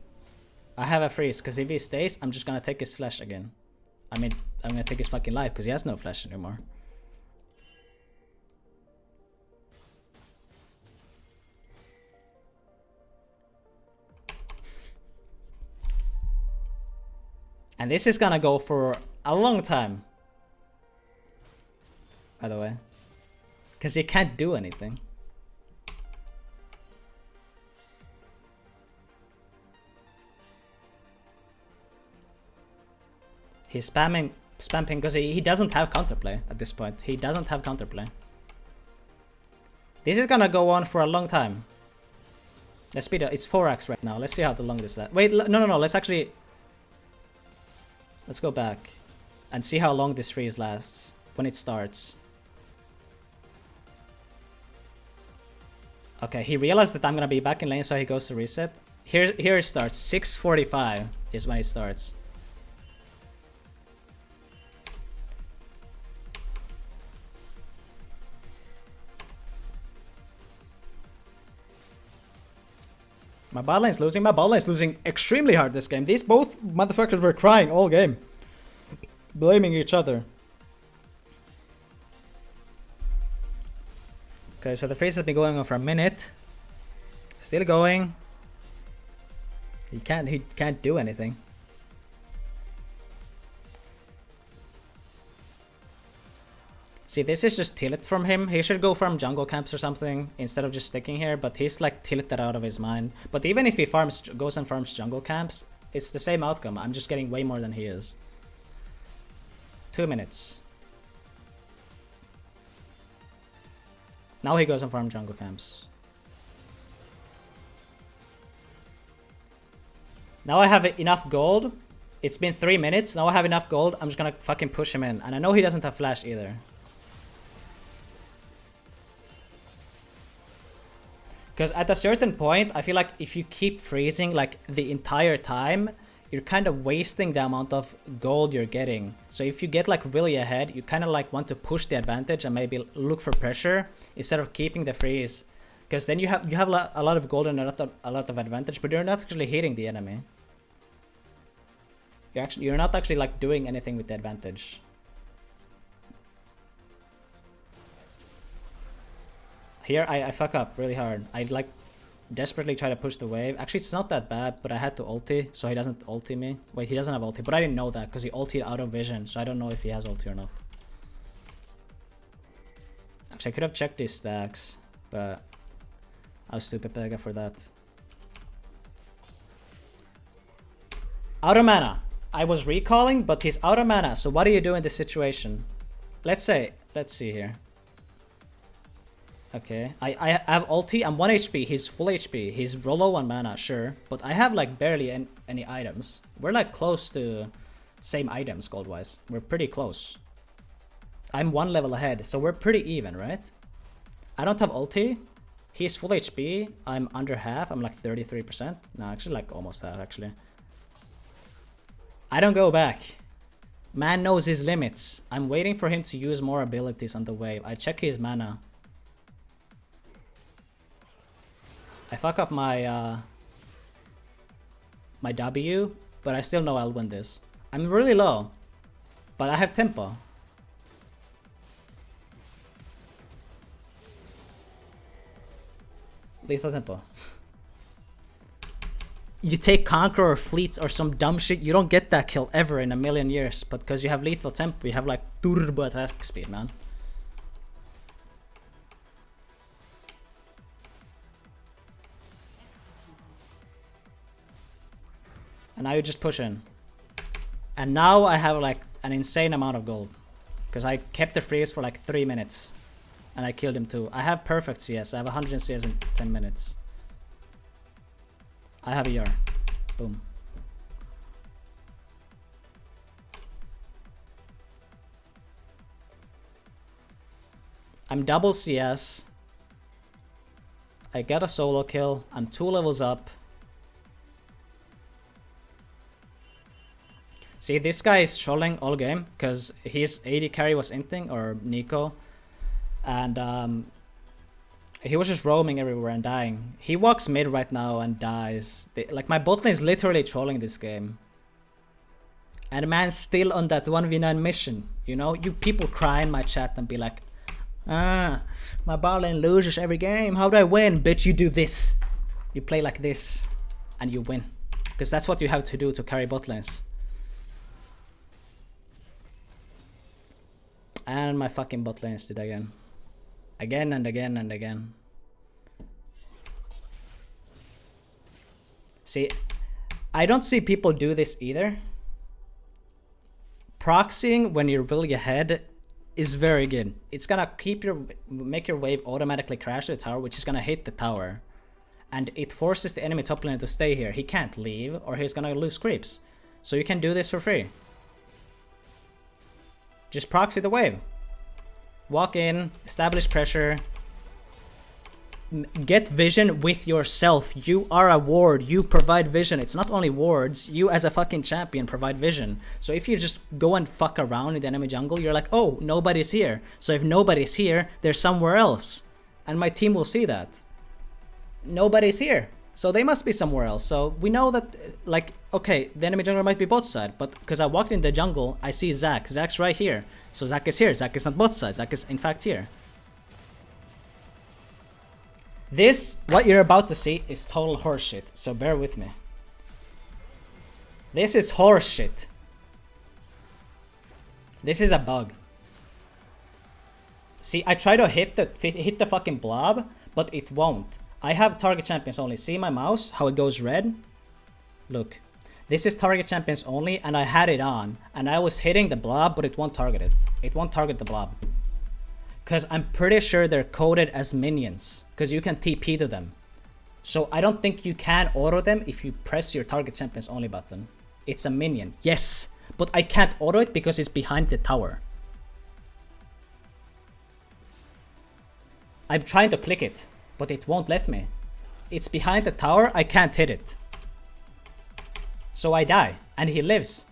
I have a freeze, because if he stays, I'm just gonna take his flash again. I mean, I'm gonna take his fucking life, because he has no flash anymore. And this is gonna go for a long time. By the way. Because he can't do anything. He's spamming because he doesn't have counterplay at this point. He doesn't have counterplay. This is gonna go on for a long time. Let's speed it. It's 4x right now. Let's see how long this lasts. Wait, no. Let's go back and see how long this freeze lasts when it starts. Okay, he realized that I'm gonna be back in lane, so he goes to reset. Here it starts. 6:45 is when it starts. My bot lane's losing. My bot lane's losing extremely hard this game. These both motherfuckers were crying all game. blaming each other. Okay, so the freeze has been going on for a minute. Still going. He can't do anything. See, this is just tilt from him. He should go farm jungle camps or something instead of just sticking here, but he's like tilted out of his mind. But even if he goes and farms jungle camps, it's the same outcome. I'm just getting way more than he is. 2 minutes. Now he goes and farms jungle camps. Now I have enough gold. It's been 3 minutes. Now I have enough gold. I'm just gonna fucking push him in. And I know he doesn't have flash either. Because at a certain point, I feel like if you keep freezing like the entire time, you're kind of wasting the amount of gold you're getting. So if you get like really ahead, you kind of like want to push the advantage and maybe look for pressure instead of keeping the freeze. Because then you have a lot of gold and a lot of advantage, but you're not actually hitting the enemy. You're not actually like doing anything with the advantage. Here I fuck up really hard. I like desperately try to push the wave. Actually, it's not that bad, but I had to ulti, so he doesn't ulti me. Wait, he doesn't have ulti, but I didn't know that because he ultied out of vision, so I don't know if he has ulti or not. Actually, I could have checked these stacks, but I was stupid Pega for that. Out of mana. I was recalling, but he's out of mana, so what do you do in this situation? Let's see here. Okay, I have ulti, I'm 1 HP, he's full HP, he's low on mana, sure. But I have like barely any items. We're like close to same items gold-wise. We're pretty close. I'm 1 level ahead, so we're pretty even, right? I don't have ulti. He's full HP, I'm under half, I'm like 33%. No, actually like almost half actually. I don't go back. Man knows his limits. I'm waiting for him to use more abilities on the wave. I check his mana. I fuck up my my W, but I still know I'll win this. I'm really low, but I have tempo. Lethal tempo. You take Conqueror or Fleets or some dumb shit, you don't get that kill ever in a million years. But because you have lethal tempo, you have like turbo attack speed, man. And now you just push in. And now I have like an insane amount of gold. Because I kept the freeze for like 3 minutes. And I killed him too. I have perfect CS. I have 100 CS in 10 minutes. I have ER. Boom. I'm double CS. I get a solo kill. I'm 2 levels up. See, this guy is trolling all game because his AD carry was inting or Nico, and he was just roaming everywhere and dying. He walks mid right now and dies. Like my bot lane is literally trolling this game, and man's still on that 1v9 mission. You know, you people cry in my chat and be like, "Ah, my bot lane loses every game. How do I win?" Bitch, you do this. You play like this, and you win, because that's what you have to do to carry bot lanes. And my fucking bot lane is dead again. Again and again and again. See, I don't see people do this either. Proxying when you're really ahead is very good. It's gonna make your wave automatically crash the tower, which is gonna hit the tower. And it forces the enemy top laner to stay here. He can't leave or he's gonna lose creeps. So you can do this for free. Just proxy the wave. Walk in, establish pressure. Get vision with yourself. You are a ward. You provide vision. It's not only wards. You as a fucking champion provide vision. So if you just go and fuck around in the enemy jungle, you're like, oh, nobody's here. So if nobody's here, they're somewhere else. And my team will see that. Nobody's here. So they must be somewhere else. So we know that, like, okay, the enemy jungler might be bot side, but because I walked in the jungle, I see Zac. Zac's right here. So Zac is here. Zac is not bot side. Zac is in fact here. This, what you're about to see, is total horseshit. So bear with me. This is horseshit. This is a bug. See, I try to hit the fucking blob, but it won't. I have target champions only. See my mouse? How it goes red? Look. This is target champions only, and I had it on. And I was hitting the blob, but it won't target it. It won't target the blob. Because I'm pretty sure they're coded as minions. Because you can TP to them. So I don't think you can auto them if you press your target champions only button. It's a minion. Yes. But I can't auto it because it's behind the tower. I'm trying to click it, but it won't let me. It's behind the tower, I can't hit it. So I die, and he lives.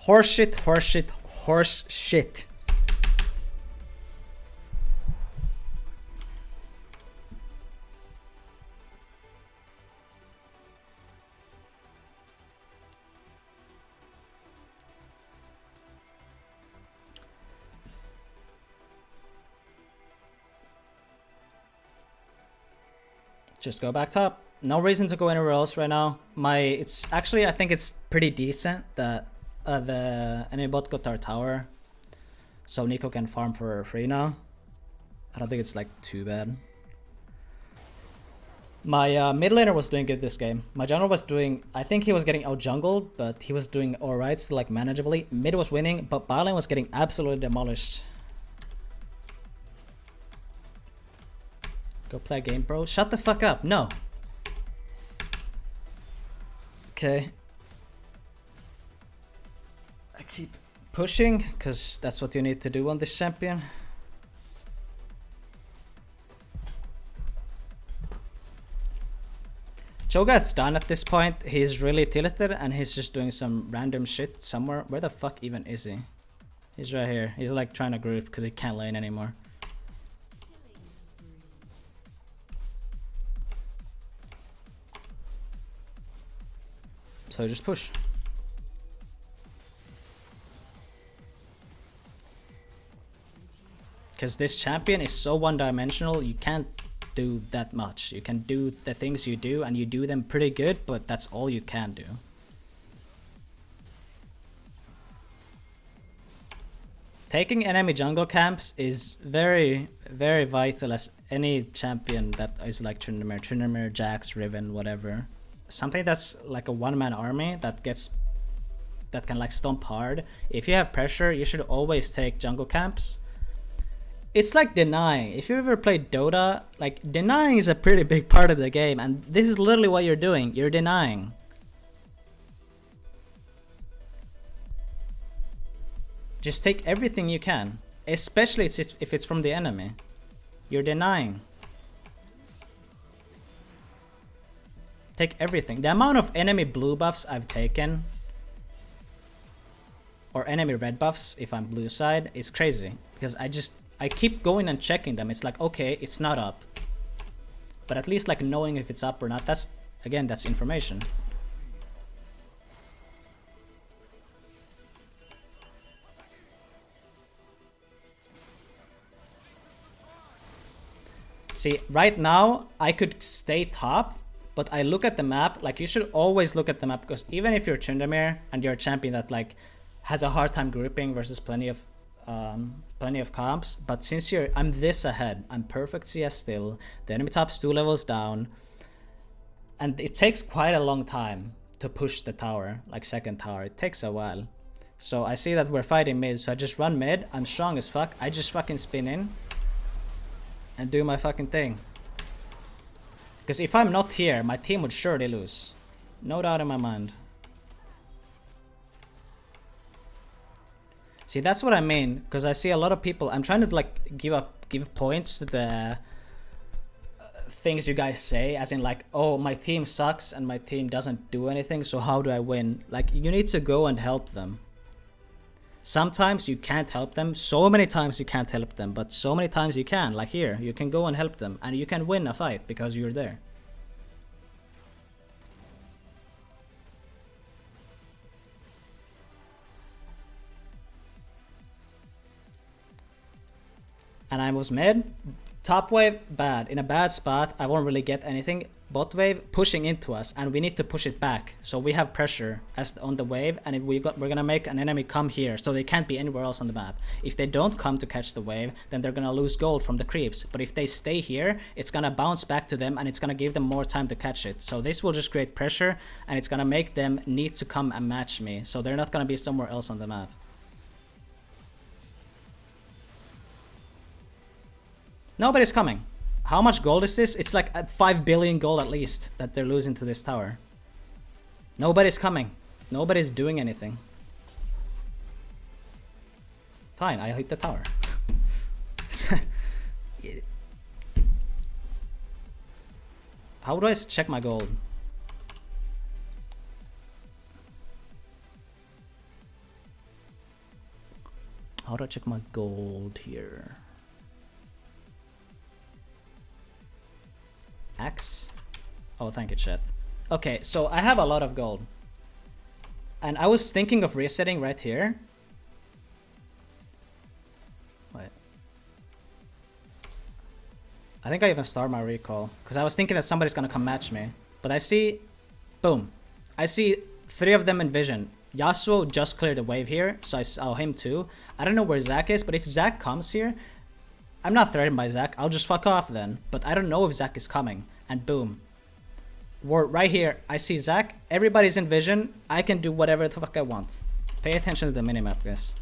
Horseshit, horseshit, horseshit. Just go back top. No reason to go anywhere else right now. It's actually, I think it's pretty decent that the enemy bot got our tower. So Nico can farm for free now. I don't think it's like too bad. My mid laner was doing good this game. My jungler was doing, I think he was getting out jungled, but he was doing alright, still like manageably. Mid was winning, but bot lane was getting absolutely demolished. Go play a game, bro. Shut the fuck up. No. Okay. I keep pushing, because that's what you need to do on this champion. Cho'Gath's done at this point. He's really tilted, and he's just doing some random shit somewhere. Where the fuck even is he? He's right here. He's like trying to group, because he can't lane anymore. So just push. Because this champion is so one-dimensional, you can't do that much. You can do the things you do, and you do them pretty good, but that's all you can do. Taking enemy jungle camps is very, very vital as any champion that is like Tryndamere, Jax, Riven, whatever. Something that's like a one-man army that can like stomp hard. If you have pressure, you should always take jungle camps. It's like denying. If you ever played Dota, like denying is a pretty big part of the game, and this is literally what you're doing. You're denying. Just take everything you can, especially if it's from the enemy. You're denying. Take everything. The amount of enemy blue buffs I've taken, or enemy red buffs if I'm blue side, is crazy. Because I keep going and checking them. It's like, okay, it's not up. But at least like knowing if it's up or not, that's information. See, right now, I could stay top, but I look at the map, like you should always look at the map, because even if you're Tryndamere and you're a champion that like has a hard time grouping versus plenty of comps, but since I'm this ahead, I'm perfect CS still, the enemy top's 2 levels down, and it takes quite a long time to push the tower, like second tower, it takes a while. So I see that we're fighting mid, so I just run mid, I'm strong as fuck, I just fucking spin in and do my fucking thing. Because if I'm not here, my team would surely lose. No doubt in my mind. See, that's what I mean, because I see a lot of people, I'm trying to like give points to the things you guys say, as in like, oh, my team sucks and my team doesn't do anything, so how do I win? Like, you need to go and help them. Sometimes you can't help them. So many times you can't help them, but so many times you can. Like here, you can go and help them, and you can win a fight because you're there. And I was mid. Top wave, bad. In a bad spot, I won't really get anything. Bot wave, pushing into us, and we need to push it back. So we have pressure as on the wave, and if we're gonna make an enemy come here, so they can't be anywhere else on the map. If they don't come to catch the wave, then they're gonna lose gold from the creeps. But if they stay here, it's gonna bounce back to them, and it's gonna give them more time to catch it. So this will just create pressure, and it's gonna make them need to come and match me. So they're not gonna be somewhere else on the map. Nobody's coming. How much gold is this? It's like 5 billion gold at least that they're losing to this tower. Nobody's coming. Nobody's doing anything. Fine, I hit the tower. How do I check my gold? How do I check my gold here? X? Oh, thank you, chat. Okay, so I have a lot of gold. And I was thinking of resetting right here. Wait. I think I even started my recall. Because I was thinking that somebody's gonna come match me. But I see... Boom. I see 3 of them in vision. Yasuo just cleared the wave here, so I saw him too. I don't know where Zac is, but if Zac comes here... I'm not threatened by Zac, I'll just fuck off then. But I don't know if Zac is coming. And boom. Right here, I see Zac. Everybody's in vision. I can do whatever the fuck I want. Pay attention to the minimap, guys.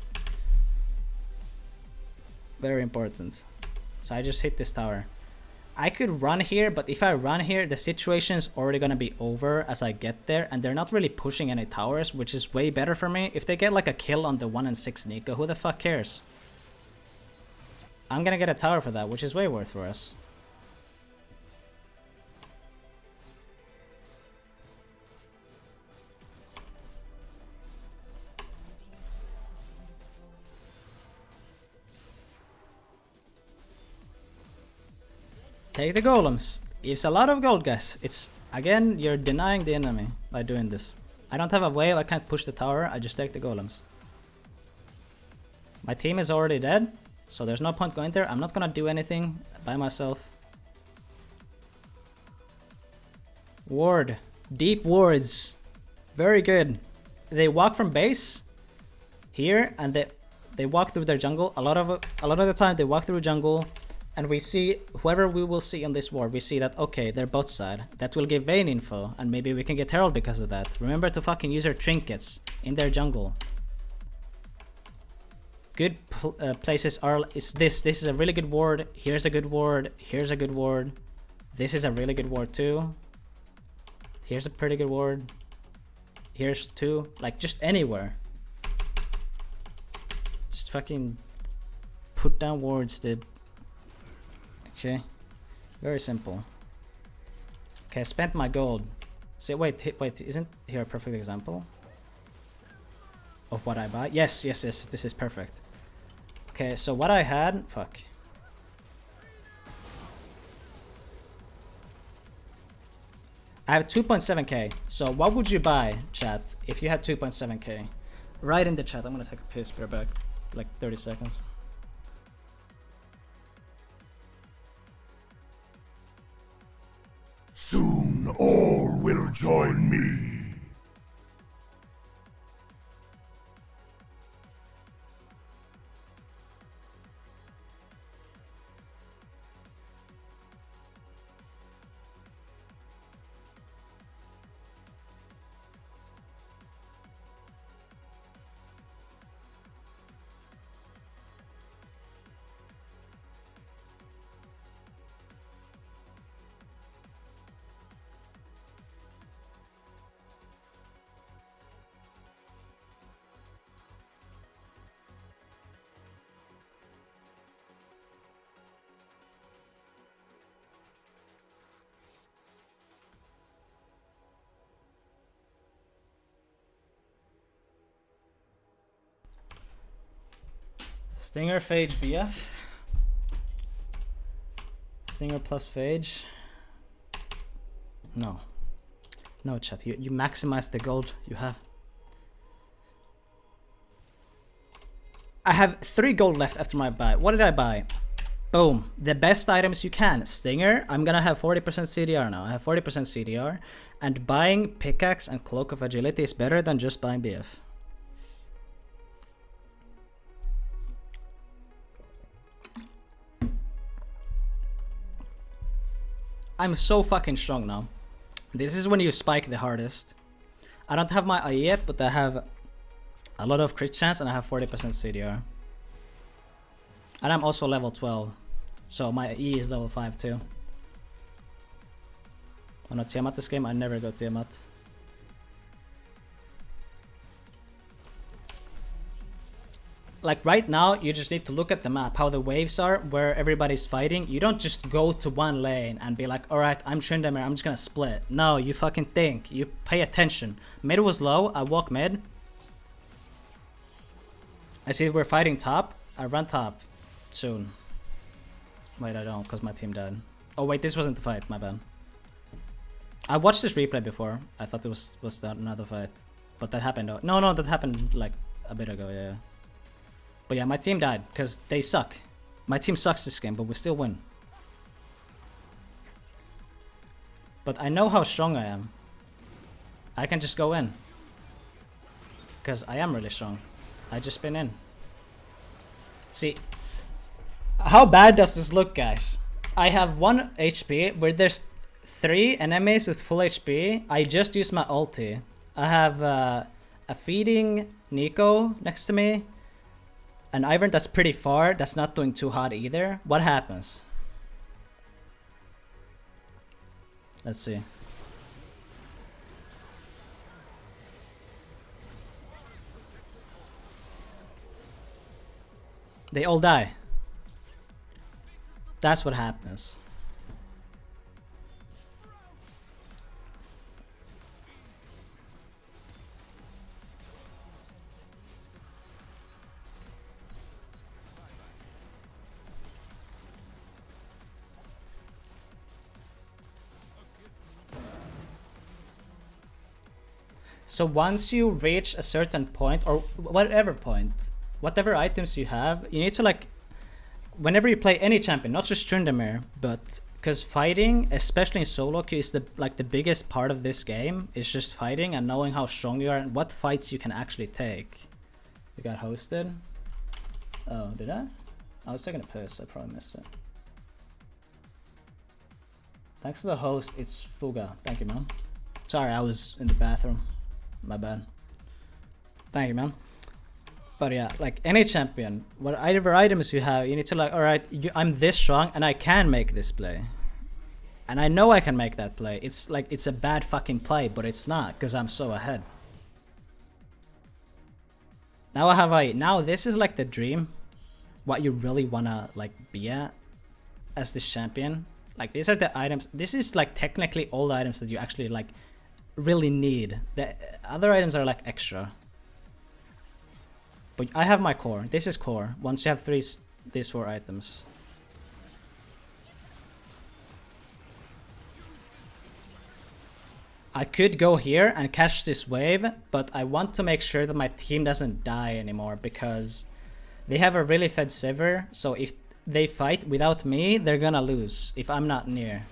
Very important. So I just hit this tower. I could run here, but if I run here, the situation's already gonna be over as I get there. And they're not really pushing any towers, which is way better for me. If they get like a kill on the 1 and 6 Nico, who the fuck cares? I'm gonna get a tower for that, which is way worth for us. Take the golems. It's a lot of gold, guys. It's, again, you're denying the enemy by doing this. I don't have a wave, I can't push the tower, I just take the golems. My team is already dead, so there's no point going there. I'm not gonna do anything by myself. Ward. Deep wards. Very good. They walk from base here, and they walk through their jungle. A lot of the time they walk through jungle. And we see, whoever we will see on this ward, we see that, okay, they're bot side. That will give Vayne info, and maybe we can get Herald because of that. Remember to fucking use your trinkets in their jungle. Good places is this. This is a really good ward. Here's a good ward. Here's a good ward. This is a really good ward too. Here's a pretty good ward. Here's 2. Like, just anywhere. Just fucking put down wards, dude. Okay, very simple. Okay, I spent my gold. See, wait, isn't here a perfect example of what I buy? Yes, this is perfect. Okay, so what I had, fuck. I have 2.7k. So what would you buy, chat, if you had 2.7k? Write in the chat. I'm gonna take a piss, be right back. Like 30 seconds. Soon all will join me. Stinger, Phage, BF. Stinger plus Phage. No. No, chat. You maximize the gold you have. I have 3 gold left after my buy. What did I buy? Boom. The best items you can. Stinger. I'm gonna have 40% CDR now. I have 40% CDR. And buying Pickaxe and Cloak of Agility is better than just buying BF. I'm so fucking strong now. This is when you spike the hardest. I don't have my IE yet, but I have a lot of crit chance and I have 40% CDR. And I'm also level 12. So my E is level 5 too. I'm not Tiamat this game, I never go Tiamat. Like right now, you just need to look at the map, how the waves are, where everybody's fighting. You don't just go to one lane and be like, alright, I'm Tryndamere, I'm just gonna split. No, you fucking think. You pay attention. Mid was low, I walk mid. I see we're fighting top, I run top. Soon. Wait, I don't, because my team died. Oh wait, this wasn't the fight, my bad. I watched this replay before. I thought it was that another fight. But that happened. No, that happened like a bit ago, yeah. But yeah, my team died because they suck. My team sucks this game, but we still win. But I know how strong I am. I can just go in. Because I am really strong. I just been in. See, how bad does this look, guys? I have 1 HP where there's 3 enemies with full HP. I just used my ulti. I have a feeding Nico next to me. An Ivern that's pretty far, that's not doing too hot either. What happens? Let's see. They all die. That's what happens. So once you reach a certain point, or whatever point, whatever items you have, you need to like, whenever you play any champion, not just Tryndamere, but because fighting, especially in solo queue, is the biggest part of this game. Is just fighting and knowing how strong you are and what fights you can actually take. You got hosted. Oh, did I? I was taking a piss. I probably missed it. Thanks to the host. It's Fuga. Thank you, man. Sorry, I was in the bathroom. My bad. Thank you, man. But yeah, like any champion, whatever items you have, you need to like, alright, I'm this strong and I can make this play. And I know I can make that play. It's like, it's a bad fucking play, but it's not, because I'm so ahead. Now I have now this is like the dream. What you really wanna like be at as this champion. Like these are the items, this is like technically all the items that you actually like really need. The other items are like extra. But I have my core. This is core. Once you have these 4 items. I could go here and catch this wave, but I want to make sure that my team doesn't die anymore because they have a really fed Sivir. So if they fight without me, they're gonna lose if I'm not near.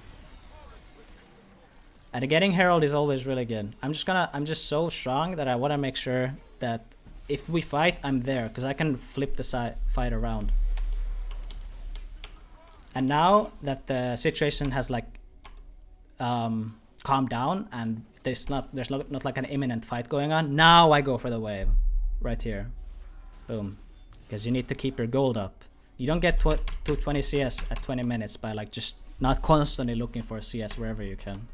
And getting Herald is always really good. I'm just so strong that I want to make sure that if we fight, I'm there, because I can flip the fight around. And now that the situation has like calmed down and there's not like an imminent fight going on, now I go for the wave, right here, boom, because you need to keep your gold up. You don't get 220 CS at 20 minutes by like just not constantly looking for CS wherever you can.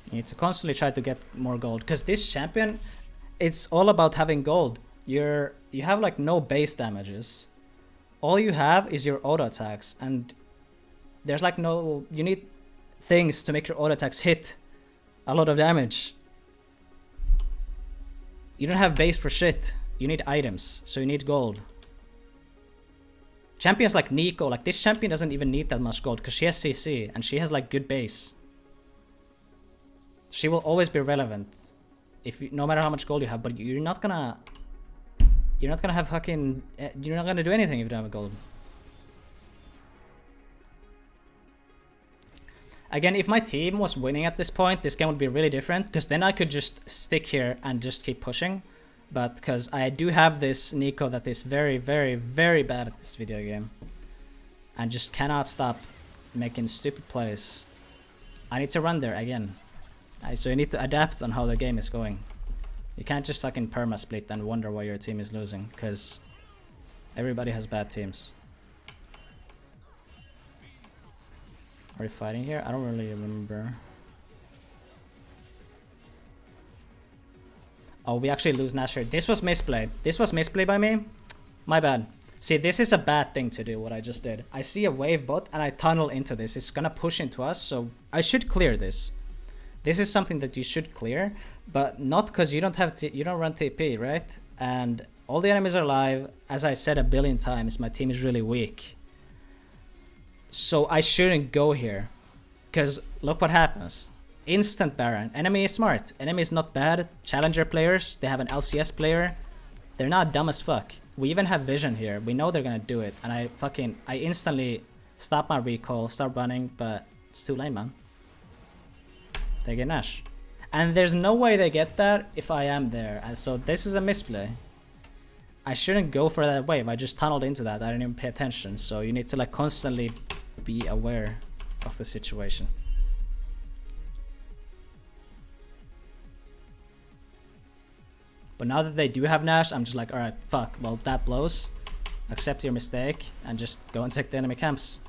You need to constantly try to get more gold, because this champion, it's all about having gold. You have like no base damages. All you have is your auto attacks, and there's like no, you need things to make your auto attacks hit a lot of damage. You don't have base for shit. You need items, so you need gold. Champions like Nico, like this champion doesn't even need that much gold because she has CC and she has like good base. She will always be relevant, if you, no matter how much gold you have. But you're not gonna have fucking. You're not gonna do anything if you don't have gold. Again, if my team was winning at this point, this game would be really different because then I could just stick here and just keep pushing. But because I do have this Nico that is very, very, very bad at this video game and just cannot stop making stupid plays, I need to run there again. So you need to adapt on how the game is going. You can't just fucking perma split and wonder why your team is losing because everybody has bad teams. Are we fighting here? I don't really remember. Oh, we actually lose Nash here. This was misplay. This was misplay by me. My bad. See, this is a bad thing to do, what I just did. I see a wave bot and I tunnel into this. It's gonna push into us, so I should clear this. This is something that you should clear, but not because you don't have you don't run TP, right? And all the enemies are alive. As I said a billion times, my team is really weak. So I shouldn't go here. Because look what happens. Instant Baron. Enemy is smart. Enemy is not bad. Challenger players. They have an LCS player. They're not dumb as fuck. We even have vision here. We know they're gonna do it. And I instantly stop my recall, start running, but it's too late, man. They get Nash. And there's no way they get that if I am there. And so this is a misplay. I shouldn't go for that wave. I just tunneled into that. I didn't even pay attention. So you need to like constantly be aware of the situation. But now that they do have Nash, I'm just like, alright, fuck, well that blows. Accept your mistake and just go and take the enemy camps.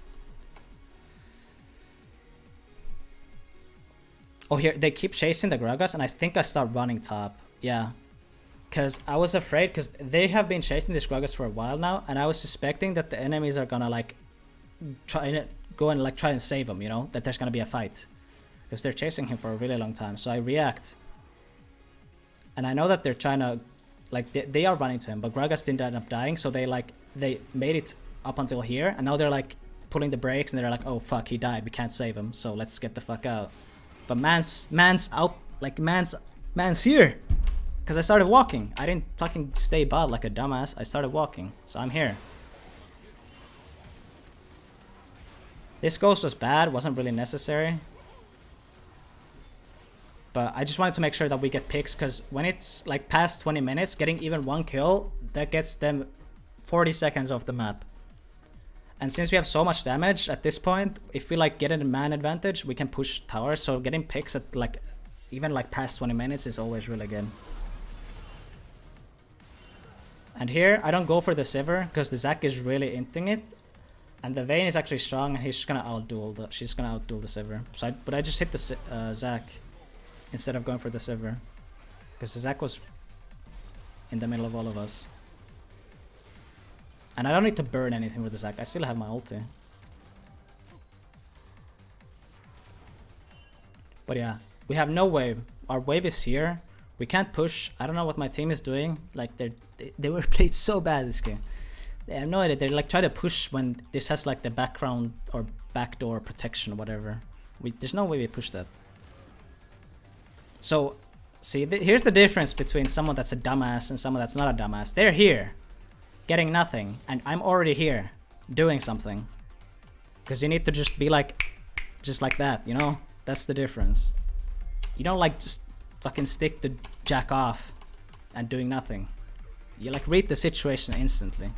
Oh, here, they keep chasing the Gragas and I think I start running top. Yeah. Because I was afraid, because they have been chasing this Gragas for a while now, and I was suspecting that the enemies are gonna like try and save him, you know, that there's gonna be a fight. Because they're chasing him for a really long time, so I react. And I know that they're trying to, like, they are running to him, but Gragas didn't end up dying, so they made it up until here, and now they're like pulling the brakes, and they're like, oh fuck, he died, we can't save him, so let's get the fuck out. But man's out, like man's here. Because I started walking. I didn't fucking stay bot like a dumbass. I started walking. So I'm here. This ghost was bad. Wasn't really necessary. But I just wanted to make sure that we get picks. Because when it's like past 20 minutes, getting even one kill, that gets them 40 seconds off the map. And since we have so much damage at this point, if we like get a man advantage, we can push towers. So getting picks at like even like past 20 minutes is always really good. And here, I don't go for the Sivir, because the Zac is really inting it. And the Vayne is actually strong, and she's gonna outduel the Sivir. So but I just hit the Zac instead of going for the Sivir. Because the Zac was in the middle of all of us. And I don't need to burn anything with the Zac, I still have my ulti. But yeah, we have no wave. Our wave is here. We can't push. I don't know what my team is doing. Like they were played so bad this game. They have no idea. They're like trying to push when this has like the background or backdoor protection or whatever. There's no way we push that. So, see, here's the difference between someone that's a dumbass and someone that's not a dumbass. They're here, getting nothing, and I'm already here, doing something. Because you need to just be like, just like that, you know? That's the difference. You don't like just fucking stick the jack off and doing nothing. You like read the situation instantly.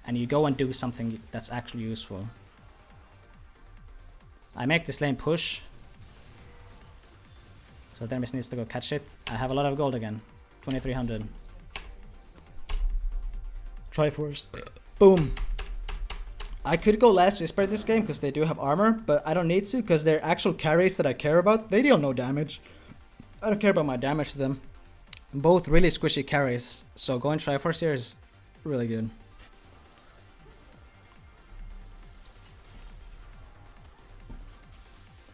And you go and do something that's actually useful. I make this lane push. So Dermis needs to go catch it. I have a lot of gold again. 2300. Triforce. Boom. I could go last Whisper this game because they do have armor, but I don't need to because they're actual carries that I care about. They deal no damage. I don't care about my damage to them. Both really squishy carries, so going Triforce here is really good.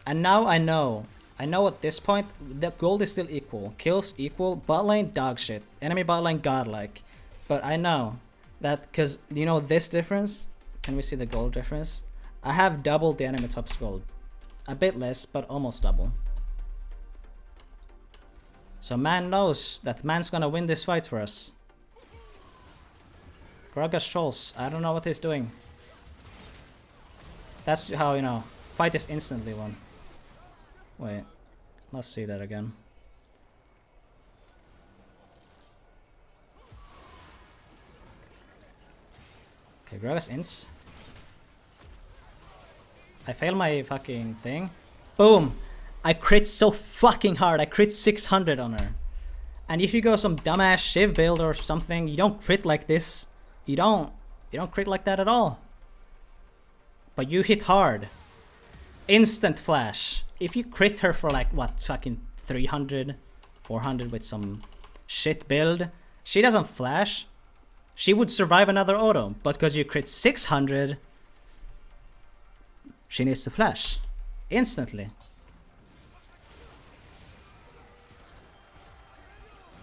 And now I know I know at this point, the gold is still equal. Kills equal. Bot lane, dog shit. Enemy bot lane, godlike. But I know that because, you know, this difference. Can we see the gold difference? I have double the enemy top's gold. A bit less, but almost double. So man knows that man's gonna win this fight for us. Gragas trolls. I don't know what he's doing. That's how, you know, fight is instantly won. Wait, let's see that again. Okay, Gragas ints. I fail my fucking thing. Boom! I crit so fucking hard. I crit 600 on her. And if you go some dumbass Shiv build or something, you don't crit like this. You don't crit like that at all. But you hit hard. Instant flash. If you crit her for like, what, fucking 300, 400 with some shit build, she doesn't flash. She would survive another auto. But because you crit 600, she needs to flash. Instantly.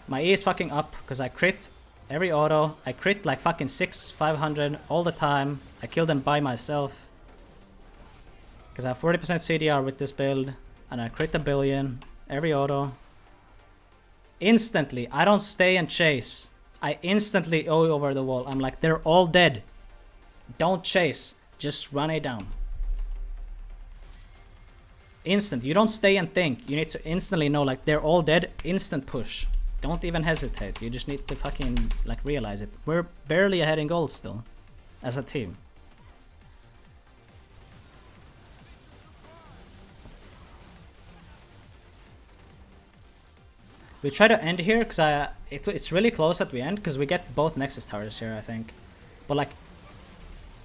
My E is fucking up because I crit every auto. I crit like fucking 500 all the time. I kill them by myself. Because I have 40% CDR with this build. And I crit a billion every auto. Instantly. I don't stay and chase. I instantly OE over the wall. I'm like, they're all dead. Don't chase. Just run it down. Instant. You don't stay and think. You need to instantly know like they're all dead. Instant push. Don't even hesitate. You just need to fucking like realize it. We're barely ahead in gold still. As a team. We try to end here because it's really close that we end because we get both Nexus towers here, I think. But like,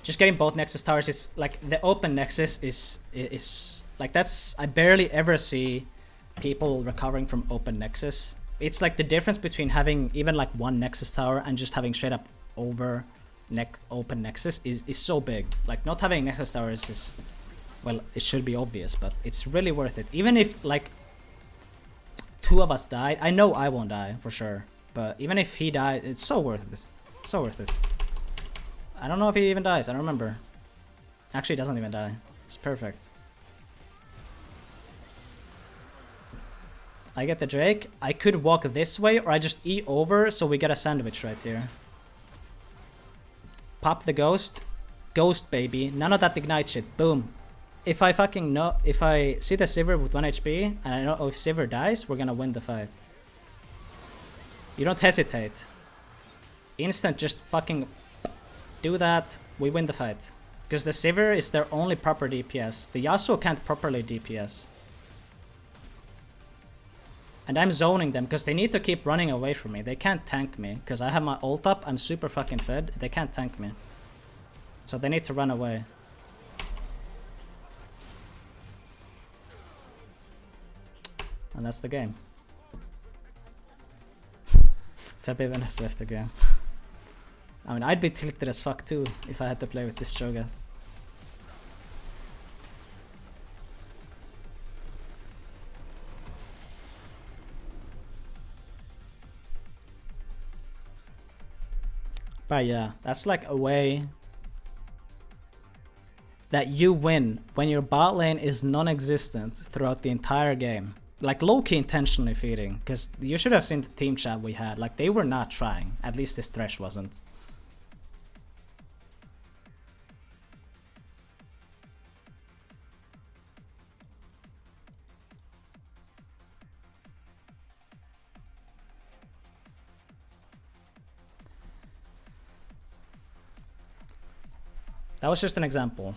just getting both Nexus towers is like the open Nexus is like that's I barely ever see people recovering from open Nexus. It's like the difference between having even like one Nexus tower and just having straight up over open Nexus is so big. Like not having Nexus towers is, well, it should be obvious, but it's really worth it. Even if like 2 of us died, I know I won't die for sure, but even if he died, it's so worth it. So worth it. I don't know if he even dies. I don't remember. Actually, he doesn't even die. It's perfect. I get the Drake. I could walk this way or I just E over so we get a sandwich right here. Pop the ghost. Ghost, baby. None of that ignite shit. Boom. If I fucking know, if I see the Sivir with 1 HP and I know if Sivir dies, we're gonna win the fight. You don't hesitate. Instant, just fucking do that. We win the fight. Because the Sivir is their only proper DPS. The Yasuo can't properly DPS. And I'm zoning them because they need to keep running away from me. They can't tank me because I have my ult up. I'm super fucking fed. They can't tank me. So they need to run away. And that's the game. Fabian has left the game. I mean, I'd be tilted as fuck too if I had to play with this Cho'Gath. But yeah, that's like a way that you win when your bot lane is non-existent throughout the entire game. Like low-key intentionally feeding, because you should have seen the team chat we had. Like they were not trying. At least this Thresh wasn't. That was just an example.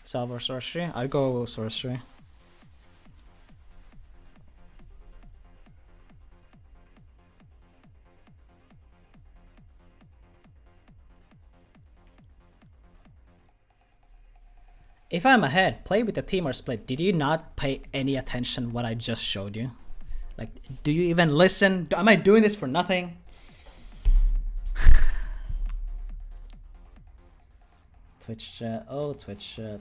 Salve or sorcery? I'd go sorcery. If I'm ahead, play with the team or split. Did you not pay any attention what I just showed you? Like, do you even listen? Am I doing this for nothing? Twitch chat. Oh, Twitch chat.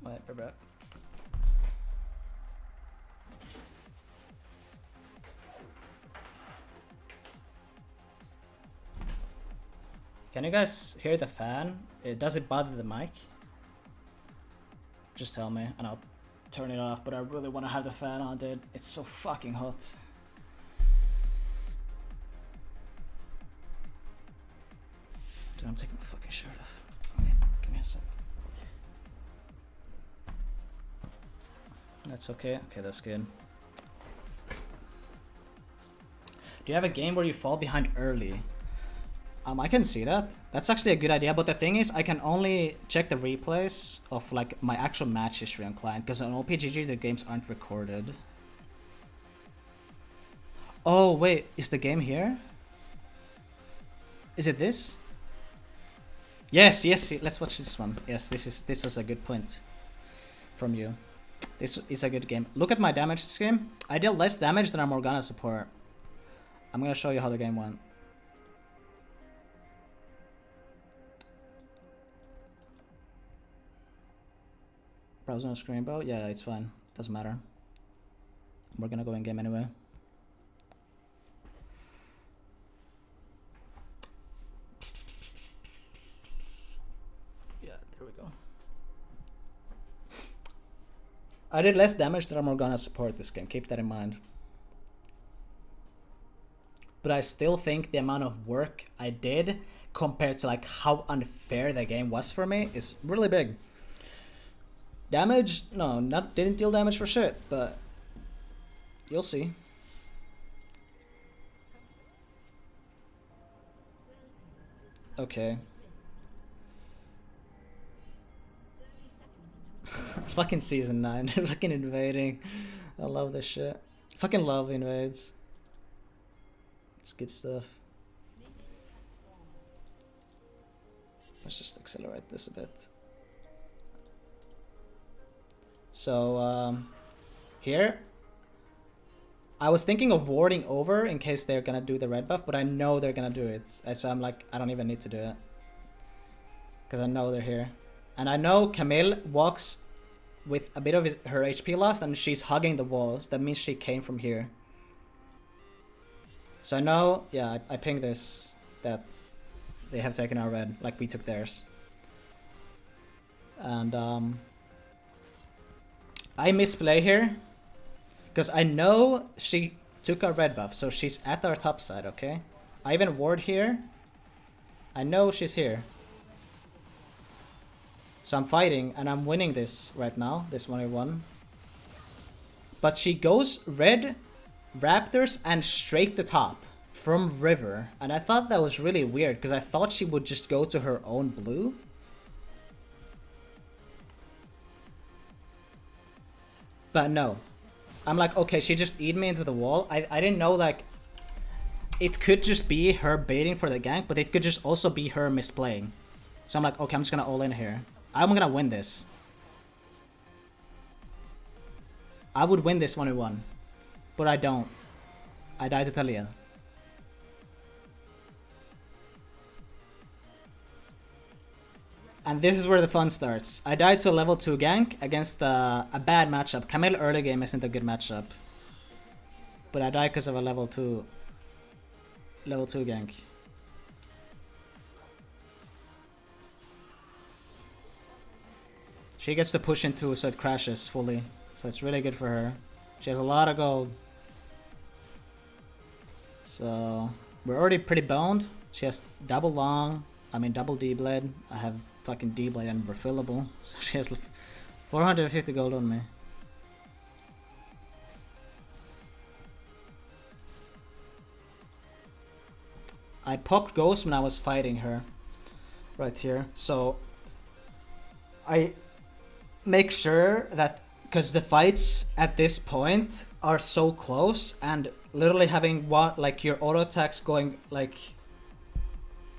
Wait, we're back. Can you guys hear the fan? Does it bother the mic? Just tell me and I'll turn it off, but I really want to have the fan on, dude. It's so fucking hot. Dude, I'm taking my fucking shirt off. Wait, give me a sec. That's okay. Okay, that's good. Do you have a game where you fall behind early? I can see that. That's actually a good idea, but the thing is, I can only check the replays of like my actual match history on client, because on OPGG the games aren't recorded. Oh wait, is the game here? Is it this? Yes, yes. Let's watch this one. Yes, this was a good point from you. This is a good game. Look at my damage this game. I deal less damage than a Morgana support. I'm gonna show you how the game went. Browser on screen, bro? Yeah, it's fine. Doesn't matter. We're gonna go in game anyway. Yeah, there we go. I did less damage than Morgana support this game. Keep that in mind. But I still think the amount of work I did compared to like how unfair the game was for me is really big. Damage? No, didn't deal damage for shit, but you'll see. Okay. Fucking season 9, fucking invading. I love this shit. Fucking love invades. It's good stuff. Let's just accelerate this a bit. So, here, I was thinking of warding over in case they're gonna do the red buff, but I know they're gonna do it. So I'm like, I don't even need to do it. Because I know they're here. And I know Camille walks with a bit of her HP lost and she's hugging the walls. That means she came from here. So I know, yeah, I pinged this, that they have taken our red, like we took theirs. And, I misplay here, because I know she took our red buff, so she's at our top side, okay? I even ward here. I know she's here. So I'm fighting, and I'm winning this right now, this 1v1. But she goes red, raptors, and straight to top from river. And I thought that was really weird, because I thought she would just go to her own blue. But no. I'm like, okay, she just eat me into the wall. I didn't know, like, it could just be her baiting for the gank, but it could just also be her misplaying. So I'm like, okay, I'm just gonna all in here. I'm gonna win this. I would win this 1v1. But I don't. I die to Talia. And this is where the fun starts. I died to a level 2 gank against a bad matchup. Camille early game isn't a good matchup. But I died because of a level 2 gank. She gets to push into so it crashes fully. So it's really good for her. She has a lot of gold. So we're already pretty boned. She has double long. I mean double D-blade. I have fucking D-blade and refillable. So she has 450 gold on me. I popped Ghost when I was fighting her. Right here. So I make sure that, because the fights at this point are so close, and literally having what, like, your auto attacks going like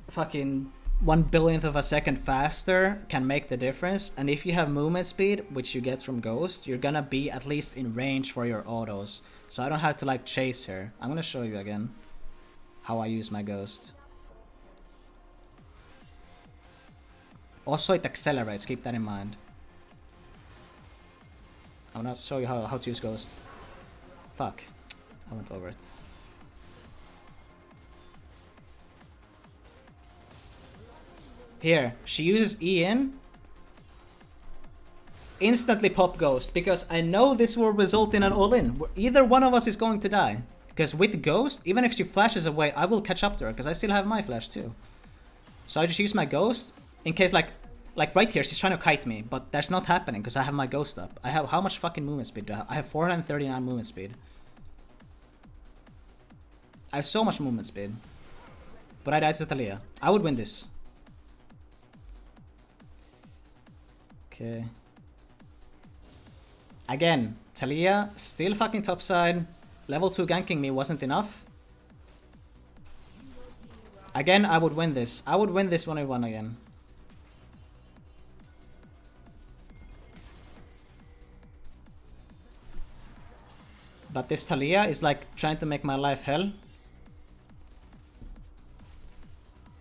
fucking 1/1000th of a second faster can make the difference. And if you have movement speed, which you get from Ghost, you're gonna be at least in range for your autos. So I don't have to like chase her. I'm gonna show you again how I use my Ghost. Also, it accelerates, keep that in mind. I'm gonna show you how to use Ghost. Fuck, I went over it. Here, she uses E in. Instantly pop Ghost, because I know this will result in an all-in. Either one of us is going to die. Because with Ghost, even if she flashes away, I will catch up to her, because I still have my flash too. So I just use my Ghost, in case like right here, she's trying to kite me, but that's not happening, because I have my Ghost up. I have, how much fucking movement speed do I have? I have 439 movement speed. I have so much movement speed. But I died to Talia. I would win this. Okay. Again, Talia still fucking topside. Level 2 ganking me wasn't enough. Again, I would win this. I would win this 1v1 again. But this Talia is like trying to make my life hell.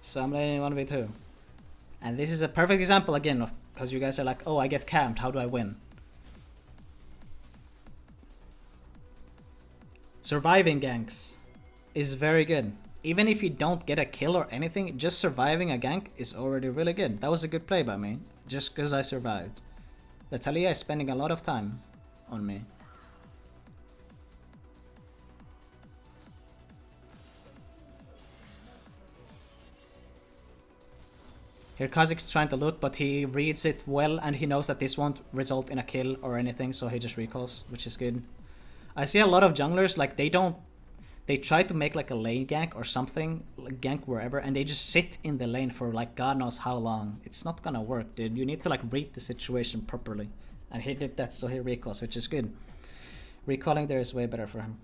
So I'm laning 1v2. And this is a perfect example again of, because you guys are like, oh, I get camped, how do I win? Surviving ganks is very good. Even if you don't get a kill or anything, just surviving a gank is already really good. That was a good play by me, just because I survived. The Talia is spending a lot of time on me. Here Kha'Zix's trying to look, but he reads it well and he knows that this won't result in a kill or anything, so he just recalls, which is good. I see a lot of junglers, like they try to make like a lane gank or something, like gank wherever, and they just sit in the lane for like God knows how long. It's not gonna work, dude. You need to like read the situation properly. And he did that, so he recalls, which is good. Recalling there is way better for him.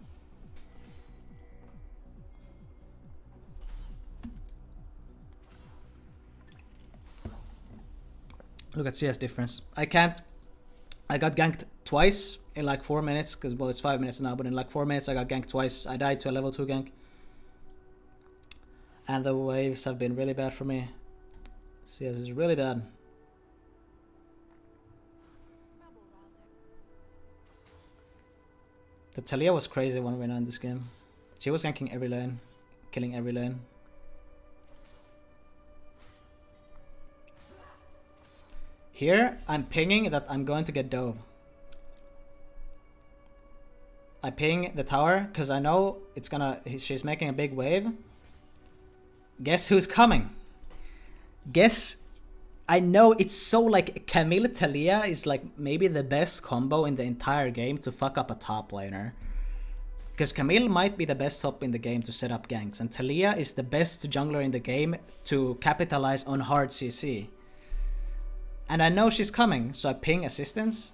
Look at CS difference. I got ganked twice in like 4 minutes, because well, it's 5 minutes now, but in like 4 minutes I got ganked twice. I died to a level 2 gank. And the waves have been really bad for me. CS is really bad. The Talia was crazy when we were in this game. She was ganking every lane, killing every lane. Here, I'm pinging that I'm going to get dove. I ping the tower because I know it's gonna. She's making a big wave. Guess who's coming? Guess. I know it's so like Camille Talia is like maybe the best combo in the entire game to fuck up a top laner. Because Camille might be the best top in the game to set up ganks, and Talia is the best jungler in the game to capitalize on hard CC. And I know she's coming, so I ping assistance.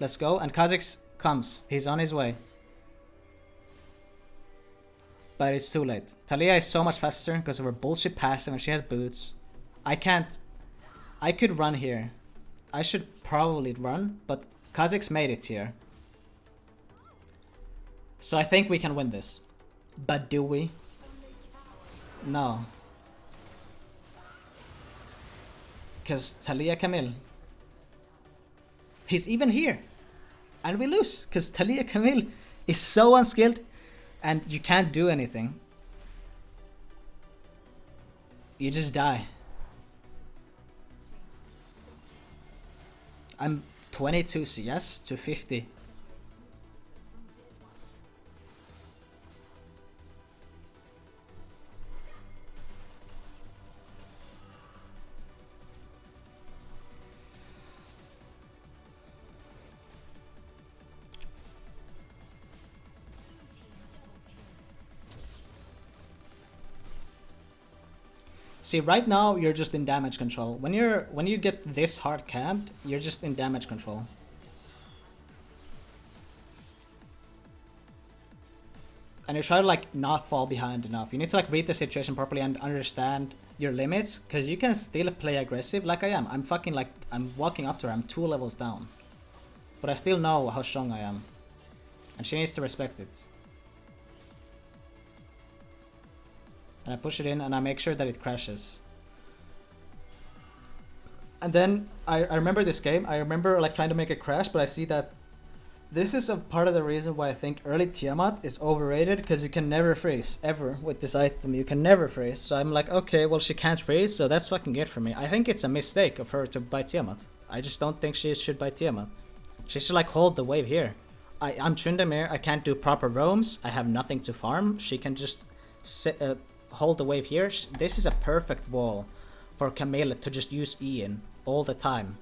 Let's go, and Kha'Zix comes. He's on his way. But it's too late. Talia is so much faster because of her bullshit passive and she has boots. I can't. I could run here. I should probably run, but Kha'Zix made it here. So I think we can win this. But do we? No. Because Talia Camille. He's even here. And we lose. Because Talia Camille is so unskilled. And you can't do anything. You just die. I'm 22 CS to 50. See, right now you're just in damage control. When you get this hard camped, you're just in damage control. And you try to like not fall behind enough. You need to like read the situation properly and understand your limits, because you can still play aggressive like I am. I'm fucking like, I'm walking up to her, I'm 2 levels down. But I still know how strong I am. And she needs to respect it. And I push it in and I make sure that it crashes. And then I remember this game, I remember like trying to make it crash, but I see that this is a part of the reason why I think early Tiamat is overrated, because you can never freeze, ever, with this item. You can never freeze. So I'm like, okay, well she can't freeze, so that's fucking good for me. I think it's a mistake of her to buy Tiamat. I just don't think she should buy Tiamat. She should like hold the wave here. I'm Tryndamere, I can't do proper roams, I have nothing to farm. She can just hold the wave here. This is a perfect wall for Camille to just use E in all the time.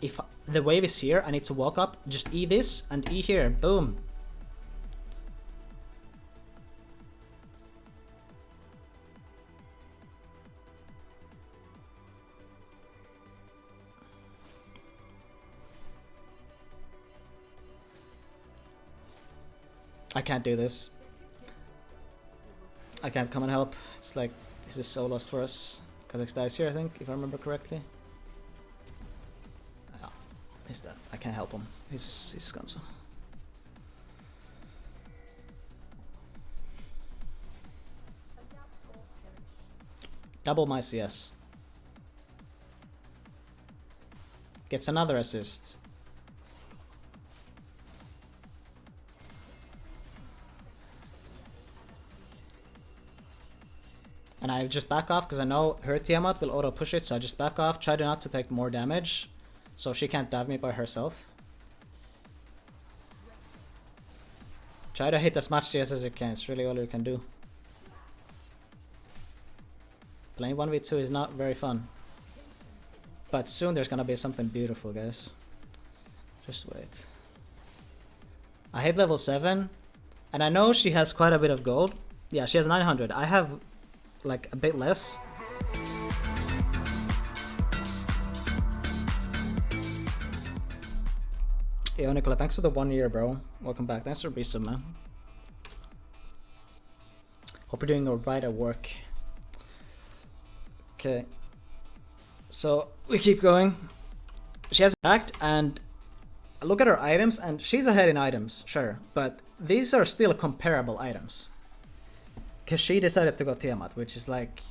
If the wave is here, I need to walk up, just E this and E here, boom. I can't do this. I can't come and help. It's like, this is so lost for us. Kazakhstan dies here, I think, if I remember correctly. He's dead. I can't help him. He's Skanso. Double my CS. Gets another assist. And I just back off because I know her Tiamat will auto push it, so I just back off, try to not to take more damage. So she can't dive me by herself. Try to hit as much CS as you can, it's really all you can do. Playing 1v2 is not very fun. But soon there's gonna be something beautiful, guys. Just wait. I hit level 7, and I know she has quite a bit of gold. Yeah, she has 900. I have like a bit less. Yo, Nicola, thanks for the 1 year, bro. Welcome back. Thanks for resub, man. Hope you're doing alright at work. Okay. So, we keep going. She has attacked, and look at her items, and she's ahead in items, sure. But these are still comparable items. Because she decided to go Tiamat, which is like...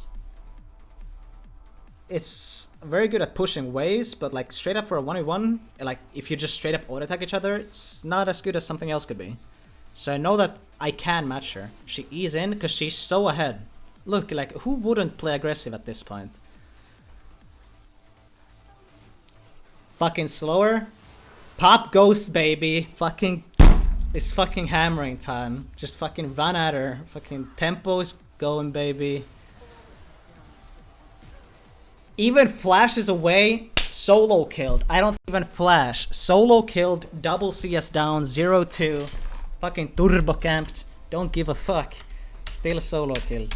It's very good at pushing waves, but like straight up for a 1v1, like if you just straight up auto attack each other, it's not as good as something else could be. So I know that I can match her. She ease in because she's so ahead. Look, like who wouldn't play aggressive at this point? Fucking slower. Pop ghost, baby. Fucking, it's fucking hammering time. Just fucking run at her. Fucking tempo's going, baby. Even flashes away, solo killed. I don't even flash. Solo killed, double CS down, 0-2. Fucking turbo camped. Don't give a fuck. Still solo killed.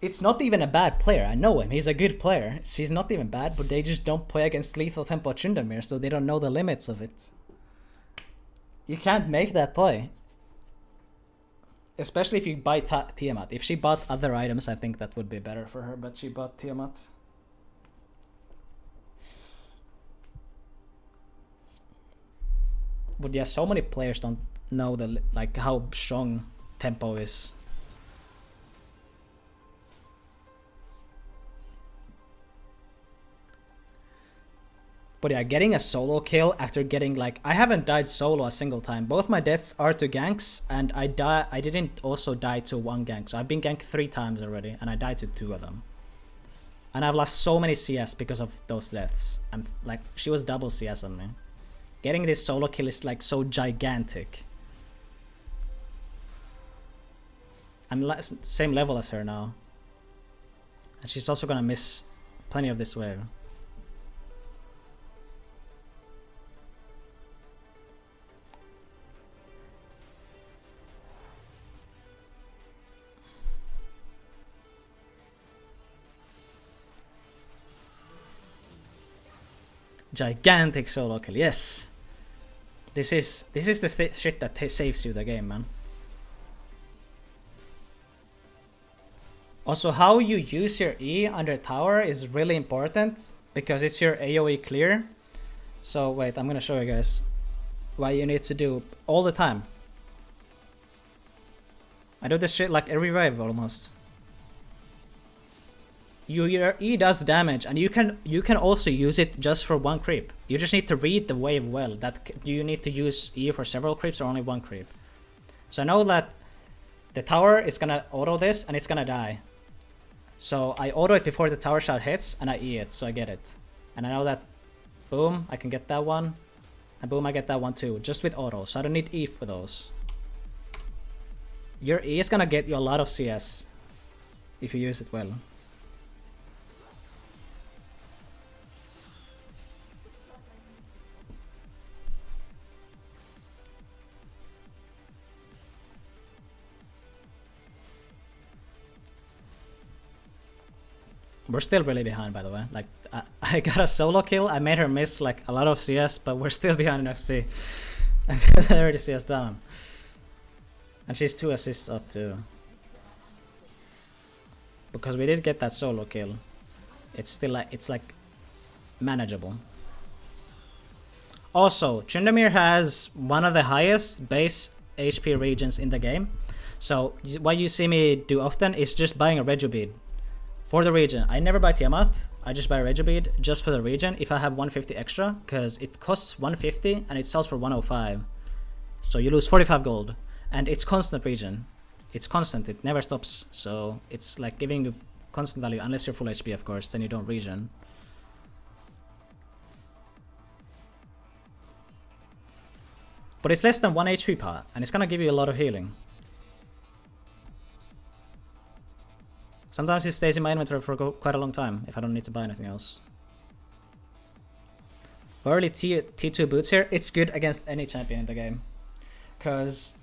It's not even a bad player. I know him. He's a good player. He's not even bad, but they just don't play against lethal tempo Tryndamere, so they don't know the limits of it. You can't make that play. Especially if you buy Tiamat. If she bought other items, I think that would be better for her, but she bought Tiamat. But yeah, so many players don't know the like how strong tempo is. But yeah, getting a solo kill after getting like... I haven't died solo a single time. Both my deaths are to ganks, and I didn't also die to one gank. So I've been ganked 3 times already, and I died to 2 of them. And I've lost so many CS because of those deaths. I'm like, she was double CS on me. Getting this solo kill is like so gigantic. I'm same level as her now. And she's also gonna miss plenty of this wave. Gigantic solo kill, yes. This is the shit that saves you the game, man. Also, how you use your E under tower is really important because it's your AoE clear. So wait, I'm gonna show you guys what you need to do all the time. I do this shit like every wave almost. Your E does damage, and you can also use it just for one creep. You just need to read the wave well. That you need to use E for several creeps or only one creep. So I know that the tower is gonna auto this and it's gonna die. So I auto it before the tower shot hits and I E it, so I get it. And I know that, boom, I can get that one, and boom, I get that one too, just with auto. So I don't need E for those. Your E is gonna get you a lot of CS if you use it well. We're still really behind, by the way. Like, I got a solo kill. I made her miss like a lot of CS, but we're still behind in XP. And 30 CS down. And she's 2 assists up too. Because we did get that solo kill. It's still like, it's like manageable. Also, Tryndamere has one of the highest base HP regions in the game. So what you see me do often is just buying a Regio bead. For the region, I never buy Tiamat, I just buy Regio bead just for the region if I have 150 extra, because it costs 150 and it sells for 105. So you lose 45 gold, and it's constant region. It's constant, it never stops, so it's like giving you constant value, unless you're full HP of course, then you don't region. But it's less than 1 HP pot, and it's gonna give you a lot of healing. Sometimes it stays in my inventory for quite a long time if I don't need to buy anything else. Early T2 boots here, it's good against any champion in the game. Because,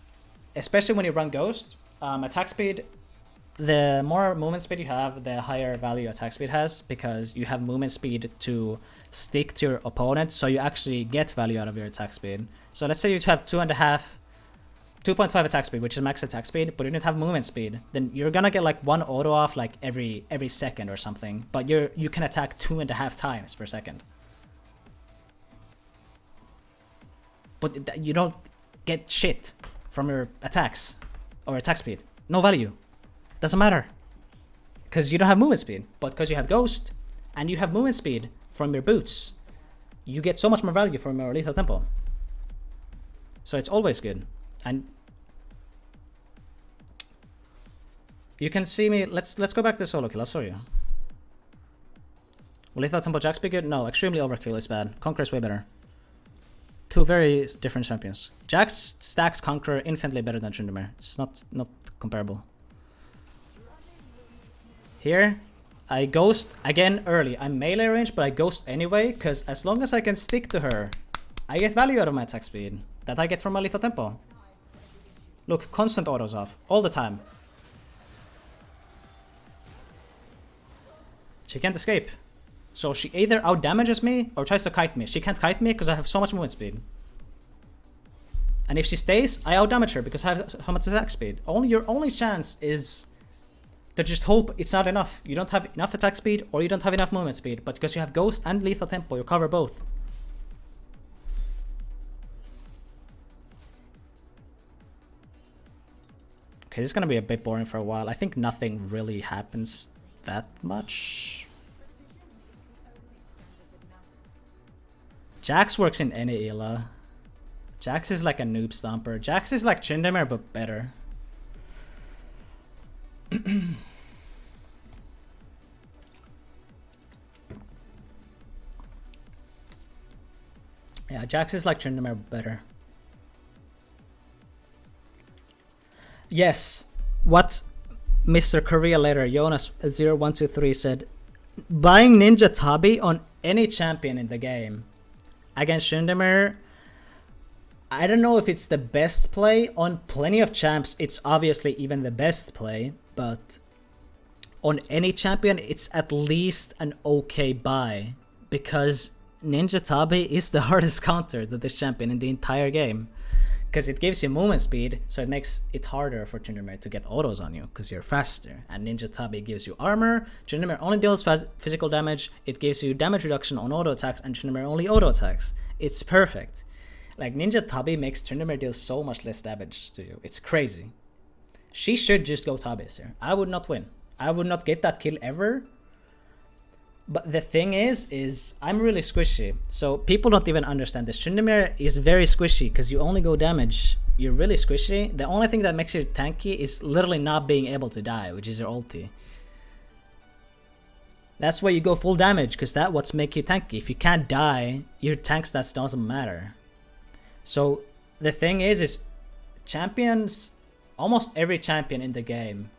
especially when you run Ghost, attack speed, the more movement speed you have, the higher value attack speed has, because you have movement speed to stick to your opponent, so you actually get value out of your attack speed. So let's say you have 2.5 attack speed, which is max attack speed, but you don't have movement speed, then you're gonna get like one auto off like every second or something, but you can attack 2.5 times per second. But you don't get shit from your attacks or attack speed. No value. Doesn't matter. Because you don't have movement speed, but because you have Ghost and you have movement speed from your boots, you get so much more value from your lethal tempo. So it's always good. And you can see me. Let's go back to solo kill. I'll show you. Will lethal tempo Jax be good? No, extremely overkill is bad. Conqueror is way better. Two very different champions. Jax stacks Conqueror infinitely better than Tryndamere. It's not comparable. Here, I ghost again early. I'm melee range, but I ghost anyway, because as long as I can stick to her, I get value out of my attack speed that I get from my lethal tempo. Look, constant autos off, all the time. She can't escape. So she either out-damages me or tries to kite me. She can't kite me because I have so much movement speed. And if she stays, I out-damage her because I have so much attack speed. Your only chance is to just hope it's not enough. You don't have enough attack speed or you don't have enough movement speed. But because you have Ghost and lethal tempo, you cover both. Okay, this is gonna be a bit boring for a while. I think nothing really happens that much. Jax works in any Ela. Jax is like a noob stomper. Jax is like Tryndamere but better. Yeah, Jax is like Tryndamere but better. Yes, what Mr. Korea later, Jonas0123 said, buying Ninja Tabi on any champion in the game against Tryndamere, I don't know if it's the best play. On plenty of champs, it's obviously even the best play, but on any champion, it's at least an okay buy, because Ninja Tabi is the hardest counter to this champion in the entire game. Because it gives you movement speed, so it makes it harder for Tryndamere to get autos on you, because you're faster. And Ninja Tabi gives you armor, Tryndamere only deals physical damage, it gives you damage reduction on auto attacks, and Tryndamere only auto attacks. It's perfect. Like, Ninja Tabi makes Tryndamere deal so much less damage to you. It's crazy. She should just go Tabis here. I would not win. I would not get that kill ever. But the thing is I'm really squishy. So people don't even understand this. Tryndamere is very squishy because you only go damage. You're really squishy. The only thing that makes you tanky is literally not being able to die, which is your ulti. That's why you go full damage, because that's what's make you tanky. If you can't die, your tank stats doesn't matter. So the thing is champions, almost every champion in the game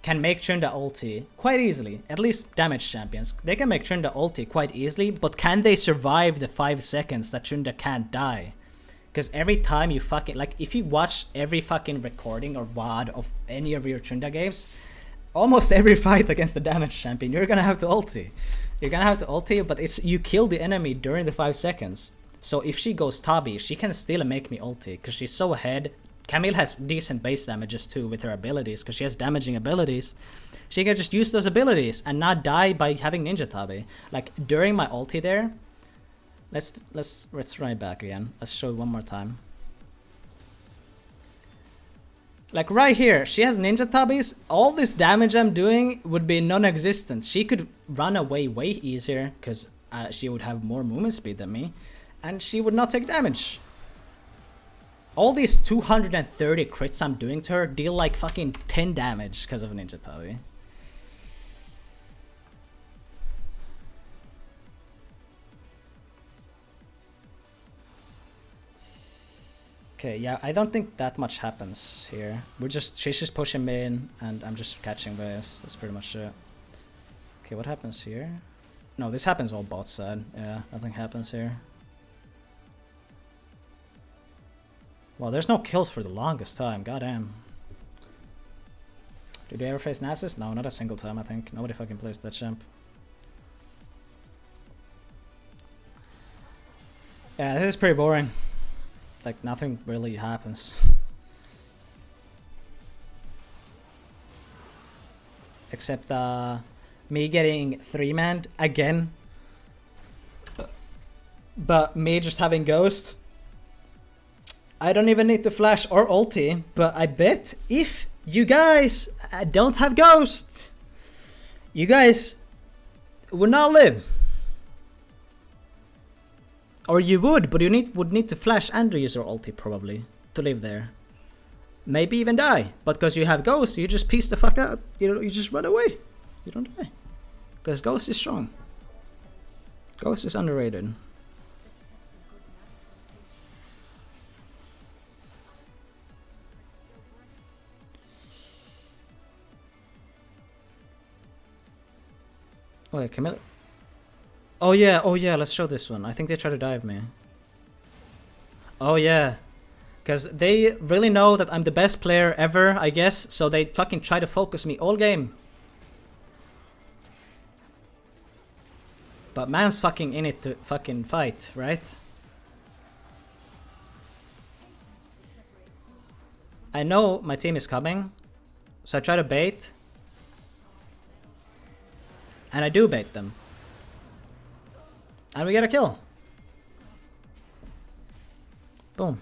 can make Trynda ulti quite easily. At least damage champions. They can make Trynda ulti quite easily, but can they survive the 5 seconds that Trynda can't die? Because every time you fucking, like, if you watch every fucking recording or VOD of any of your Trynda games, almost every fight against the damage champion, you're gonna have to ulti. You're gonna have to ulti, but it's, you kill the enemy during the 5 seconds. So if she goes Tabi, she can still make me ulti, because she's so ahead. Camille has decent base damages too with her abilities, because she has damaging abilities. She can just use those abilities and not die by having Ninja Tabi. Like, during my ulti there, let's run it back again. Let's show it one more time. Like right here, she has Ninja Tabis. All this damage I'm doing would be non-existent. She could run away way easier, because she would have more movement speed than me, and she would not take damage. All these 230 crits I'm doing to her deal like fucking 10 damage because of Ninja Tabi. Okay, yeah, I don't think that much happens here. She's just pushing me in, and I'm just catching waves. That's pretty much it. Okay, what happens here? No, this happens all bot side. Yeah, nothing happens here. Well, there's no kills for the longest time, goddamn. Did they ever face Nasus? No, not a single time, I think. Nobody fucking plays that champ. Yeah, this is pretty boring. Like, nothing really happens. Except me getting 3-manned again. But me just having Ghost. I don't even need to flash or ulti, but I bet if you guys don't have Ghost, you guys would not live. Or you would, but you would need to flash and use your ulti probably to live there. Maybe even die, but because you have Ghost, you just piece the fuck out. You just run away. You don't die. Because Ghost is strong. Ghost is underrated. Wait, Camille. Oh yeah, let's show this one. I think they try to dive me. Oh yeah. Because they really know that I'm the best player ever, I guess. So they fucking try to focus me all game. But man's fucking in it to fucking fight, right? I know my team is coming. So I try to bait. And I do bait them. And we get a kill. Boom.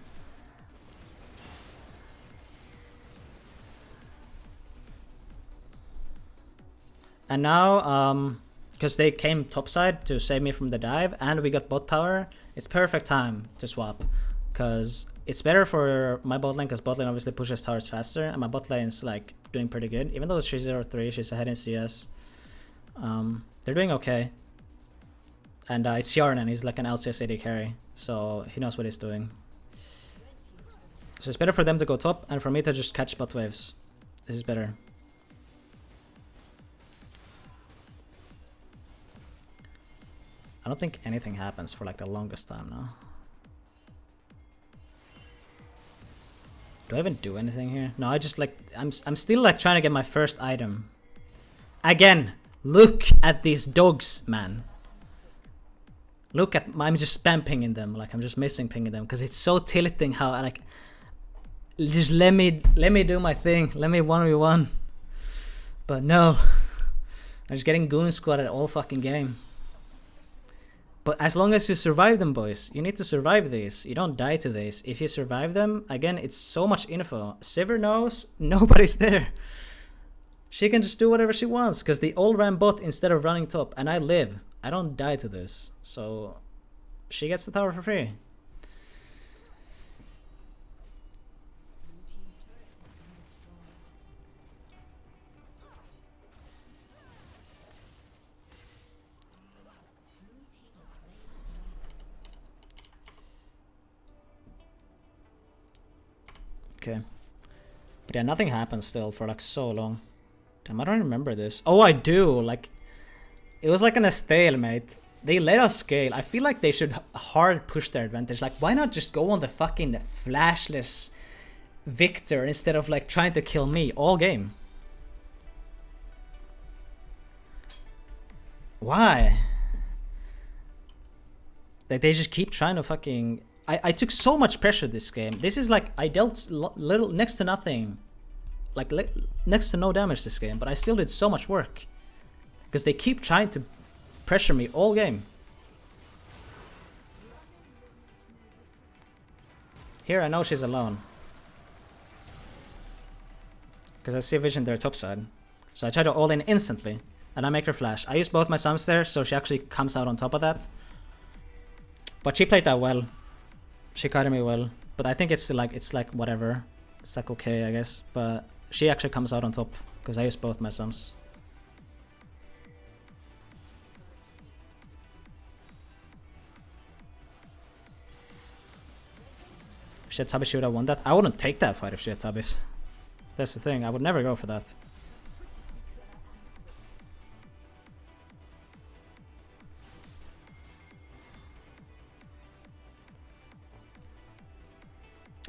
And now, because they came topside to save me from the dive, and we got bot tower, it's perfect time to swap. Because it's better for my bot lane, because bot lane obviously pushes towers faster, and my bot lane's like doing pretty good. Even though she's 0-3, she's ahead in CS. They're doing okay. And it's Yarn, and he's like an LCS AD carry, so he knows what he's doing. So it's better for them to go top, and for me to just catch bot waves. This is better. I don't think anything happens for like the longest time now. Do I even do anything here? No, I just like, I'm still like trying to get my first item. Again, look at these dogs, man. Look at, I'm just spam pinging them, like I'm just missing pinging them, because it's so tilting how I like, just let me do my thing, let me 1v1. But no, I'm just getting goon squatted all fucking game. But as long as you survive them, boys, you need to survive these. You don't die to these. If you survive them, again, it's so much info. Sivir knows nobody's there. She can just do whatever she wants, because they all ran bot instead of running top, and I live. I don't die to this, so she gets the tower for free. Okay. But yeah, nothing happens still for like so long. Damn, I don't remember this. Oh, I do. Like, it was like in a stalemate. They let us scale. I feel like they should hard push their advantage. Like, why not just go on the fucking flashless Victor instead of like trying to kill me all game? Why? Like, they just keep trying to fucking... I took so much pressure this game. This is like, I dealt little, next to nothing. Like, next to no damage this game. But I still did so much work. Because they keep trying to pressure me all game. Here I know she's alone. Because I see a vision there top side. So I try to all in instantly. And I make her flash. I use both my sums there, so she actually comes out on top of that. But she played that well. She kited me well. But I think it's like whatever. It's like okay, I guess. But she actually comes out on top. Because I use both my sums. If she had Tubbies, she would have won that. I wouldn't take that fight if she had Tubbies. That's the thing. I would never go for that.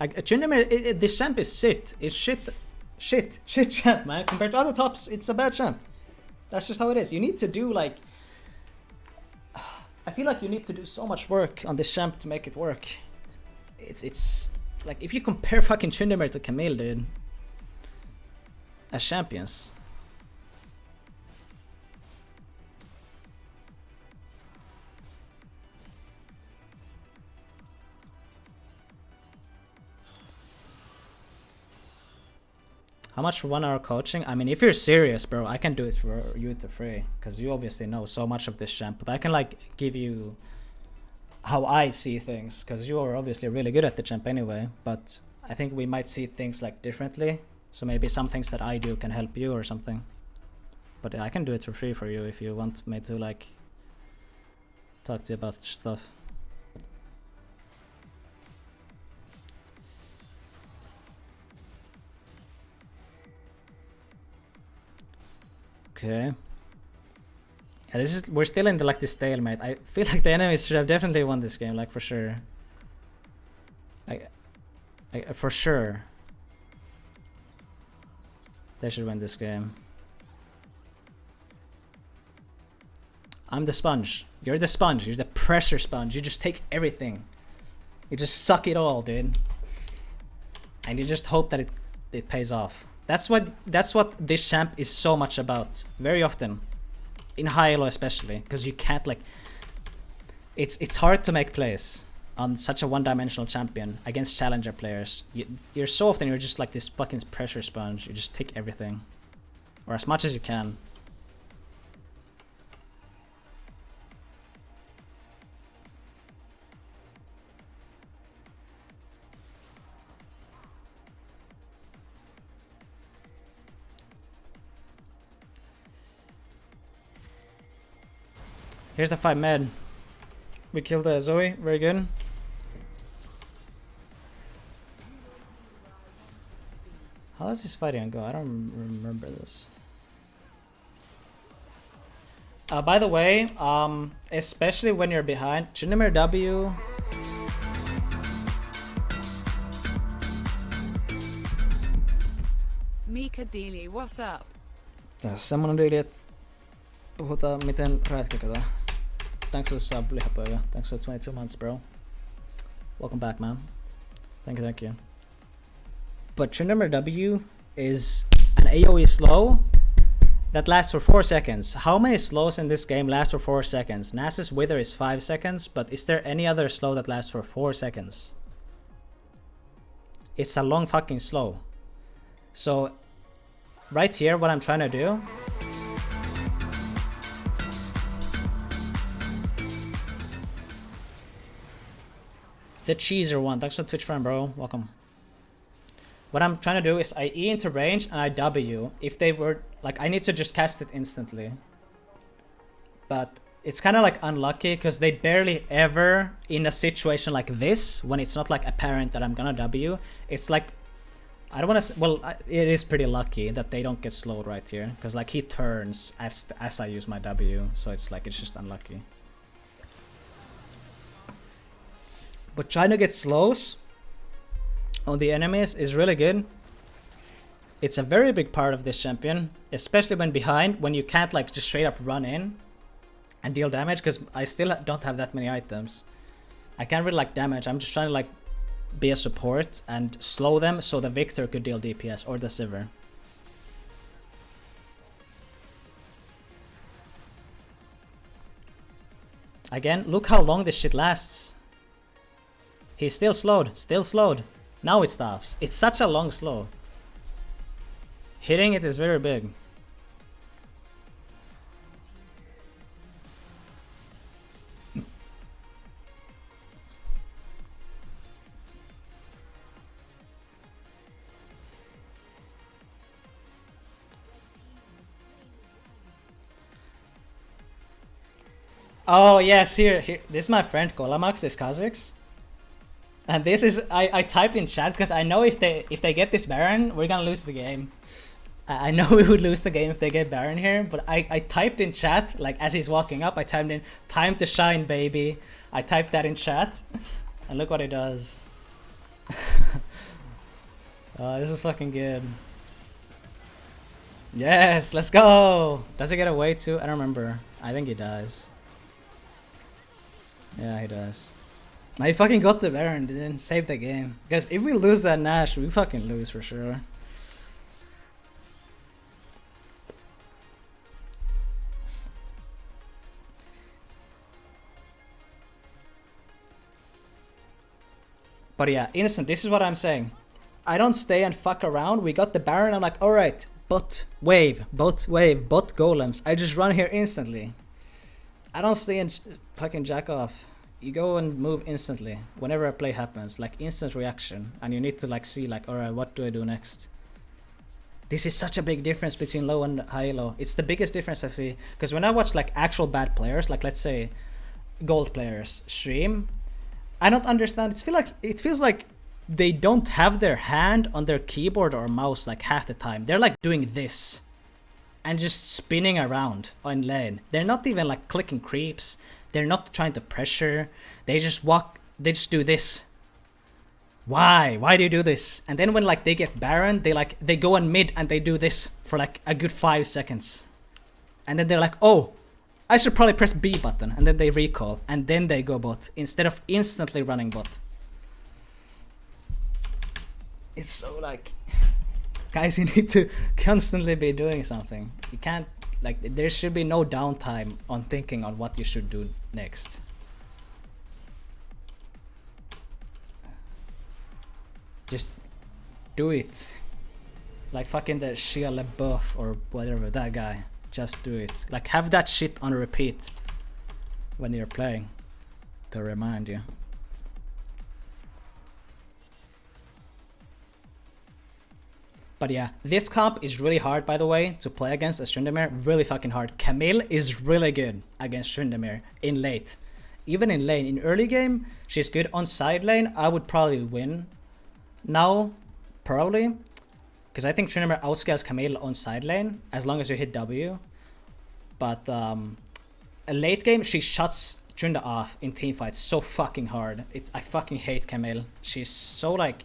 Tryndamere, this champ is shit. It's shit champ, man. Compared to other tops, it's a bad champ. That's just how it is. You need to do like... I feel like you need to do so much work on this champ to make it work. It's like if you compare fucking Tryndamere to Camille, dude. As champions. How much for 1 hour coaching? I mean, if you're serious, bro, I can do it for you to free. Because you obviously know so much of this champ. But I can like give you how I see things. Because you are obviously really good at the champ anyway. But I think we might see things like differently. So maybe some things that I do can help you or something. But I can do it for free for you if you want me to like talk to you about stuff. Okay. Yeah, this is, we're still in the like the stalemate. I feel like the enemies should have definitely won this game, like for sure. Like for sure. They should win this game. I'm the sponge. You're the sponge. You're the pressure sponge. You just take everything. You just suck it all, dude. And you just hope that it pays off. That's what this champ is so much about. Very often. In high elo especially. Because you can't like... It's hard to make plays on such a one-dimensional champion against challenger players. You're so often you're just like this fucking pressure sponge. You just take everything. Or as much as you can. Here's the 5 med. We killed the Zoe. Very good. How does this fight even go? I don't remember this. By the way, especially when you're behind, Tryndamere W. Mika Deely, what's up? Semmonen diili, että puhutaan miten räätkäkätä. Thanks for the sub, Lihapoya. Thanks for 22 months, bro. Welcome back, man. Thank you, thank you. But Tryndamere W is an AoE slow that lasts for 4 seconds. How many slows in this game last for 4 seconds? Nasus Wither is 5 seconds, but is there any other slow that lasts for 4 seconds? It's a long fucking slow. So, right here, what I'm trying to do... The Cheeser one, thanks for Twitch Prime, bro. Welcome. What I'm trying to do is I E into range and I W. If they were like, I need to just cast it instantly. But it's kind of like unlucky because they barely ever in a situation like this, when it's not like apparent that I'm gonna W, it's like, I don't want to. Well, it is pretty lucky that they don't get slowed right here because like he turns as I use my W, so it's like it's just unlucky. But trying to get slows on the enemies is really good. It's a very big part of this champion, especially when behind, when you can't like just straight up run in and deal damage, because I still don't have that many items. I can't really like damage, I'm just trying to like be a support and slow them so the Victor could deal DPS or the Sivir. Again, look how long this shit lasts. He's still slowed, still slowed. Now it stops. It's such a long slow. Hitting it is very big. Oh yes, here. This is my friend Kolamax, this Kazakhs. And this is I typed in chat because I know if they get this Baron, we're gonna lose the game. I know we would lose the game if they get Baron here, but I typed in chat, like as he's walking up, I typed in time to shine, baby. I typed that in chat, and look what it does. This is fucking good. Yes, let's go. Does he get away too? I don't remember. I think he does. Yeah, he does. I fucking got the Baron, didn't save the game. Guys, if we lose that Nash, we fucking lose for sure. But yeah, instant, this is what I'm saying. I don't stay and fuck around. We got the Baron, I'm like, alright, bot wave, bot golems. I just run here instantly. I don't stay and fucking jack off. You go and move instantly whenever a play happens, like instant reaction, and you need to like see like, alright, what do I do next? This is such a big difference between low and high low. It's the biggest difference I see, because when I watch like actual bad players, like let's say gold players stream, I don't understand. It feels like they don't have their hand on their keyboard or mouse like half the time. They're like doing this and just spinning around on lane. They're not even like clicking creeps. They're not trying to pressure. They just walk. They just do this. Why? Why do you do this? And then when like they get Baron, they go on mid and they do this for like a good 5 seconds. And then they're like, oh, I should probably press B button. And then they recall. And then they go bot instead of instantly running bot. It's so like, guys, you need to constantly be doing something. You can't, like, there should be no downtime on thinking on what you should do next. Just do it. Like fucking the Shia LaBeouf or whatever, that guy. Just do it. Like have that shit on repeat when you're playing to remind you. But yeah, this comp is really hard, by the way, to play against a Tryndamere. Really fucking hard. Camille is really good against Tryndamere in late. Even in lane. In early game, she's good. On side lane, I would probably win now. Probably. Because I think Tryndamere outscales Camille on side lane, as long as you hit W. But a late game, she shuts Trynda off in teamfights so fucking hard. I fucking hate Camille. She's so like...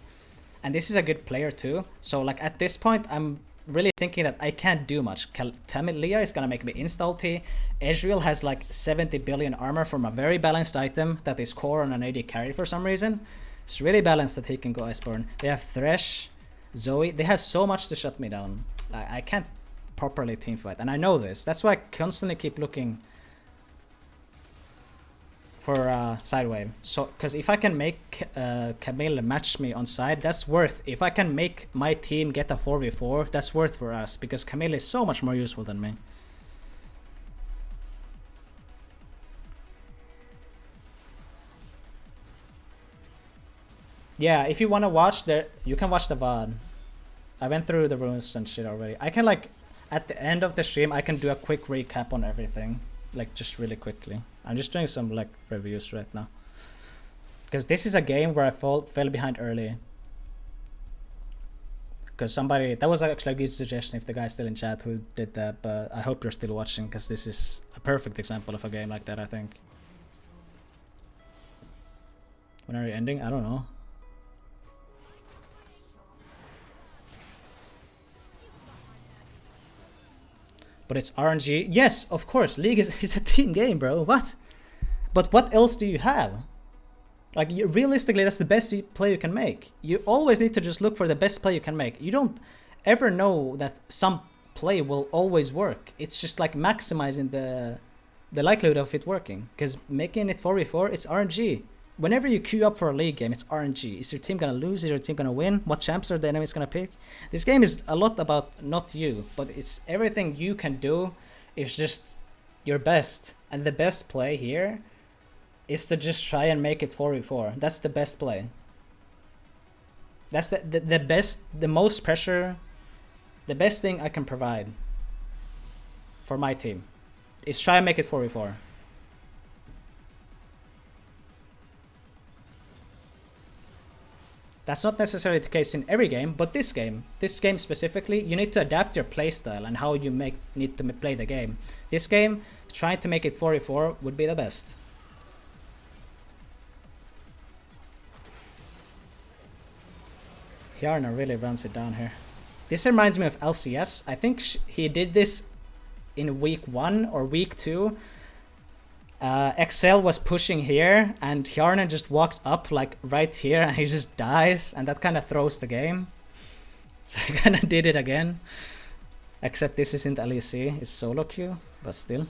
And this is a good player too. So like at this point, I'm really thinking that I can't do much. Leah is gonna make me insta-ulti. Ezreal has like 70 billion armor from a very balanced item that is core on an AD carry for some reason. It's really balanced that he can go Iceborne. They have Thresh, Zoe. They have so much to shut me down. I can't properly teamfight, and I know this. That's why I constantly keep looking for side wave. So, because if I can make Camille match me on side, that's worth. If I can make my team get a 4v4, that's worth for us, because Camille is so much more useful than me. Yeah, if you want to watch there, you can watch the VOD. I went through the runes and shit already. I can like, at the end of the stream, I can do a quick recap on everything. Like just really quickly. I'm just doing some like reviews right now. Because this is a game where I fell behind early. Because somebody, that was actually a good suggestion if the guy's still in chat who did that, but I hope you're still watching because this is a perfect example of a game like that, I think. When are you ending? I don't know. But it's RNG. Yes, of course. League is a team game, bro. What? But what else do you have? Like, realistically, that's the best play you can make. You always need to just look for the best play you can make. You don't ever know that some play will always work. It's just like maximizing the likelihood of it working. Because making it 4v4, it's RNG. Whenever you queue up for a league game, it's RNG. Is your team gonna lose? Is your team gonna win? What champs are the enemies gonna pick? This game is a lot about not you, but it's everything you can do is just your best. And the best play here is to just try and make it 4v4. That's the best play. That's the best, the most pressure, the best thing I can provide for my team is try and make it 4v4. That's not necessarily the case in every game, but this game specifically, you need to adapt your playstyle and how you need to play the game. This game, trying to make it 4v4 would be the best. Hjarna really runs it down here. This reminds me of LCS. I think he did this in week 1 or week 2. Excel was pushing here and Hjarna just walked up like right here and he just dies, and that kind of throws the game. So I kind of did it again. Except this isn't LEC, it's solo queue, but still.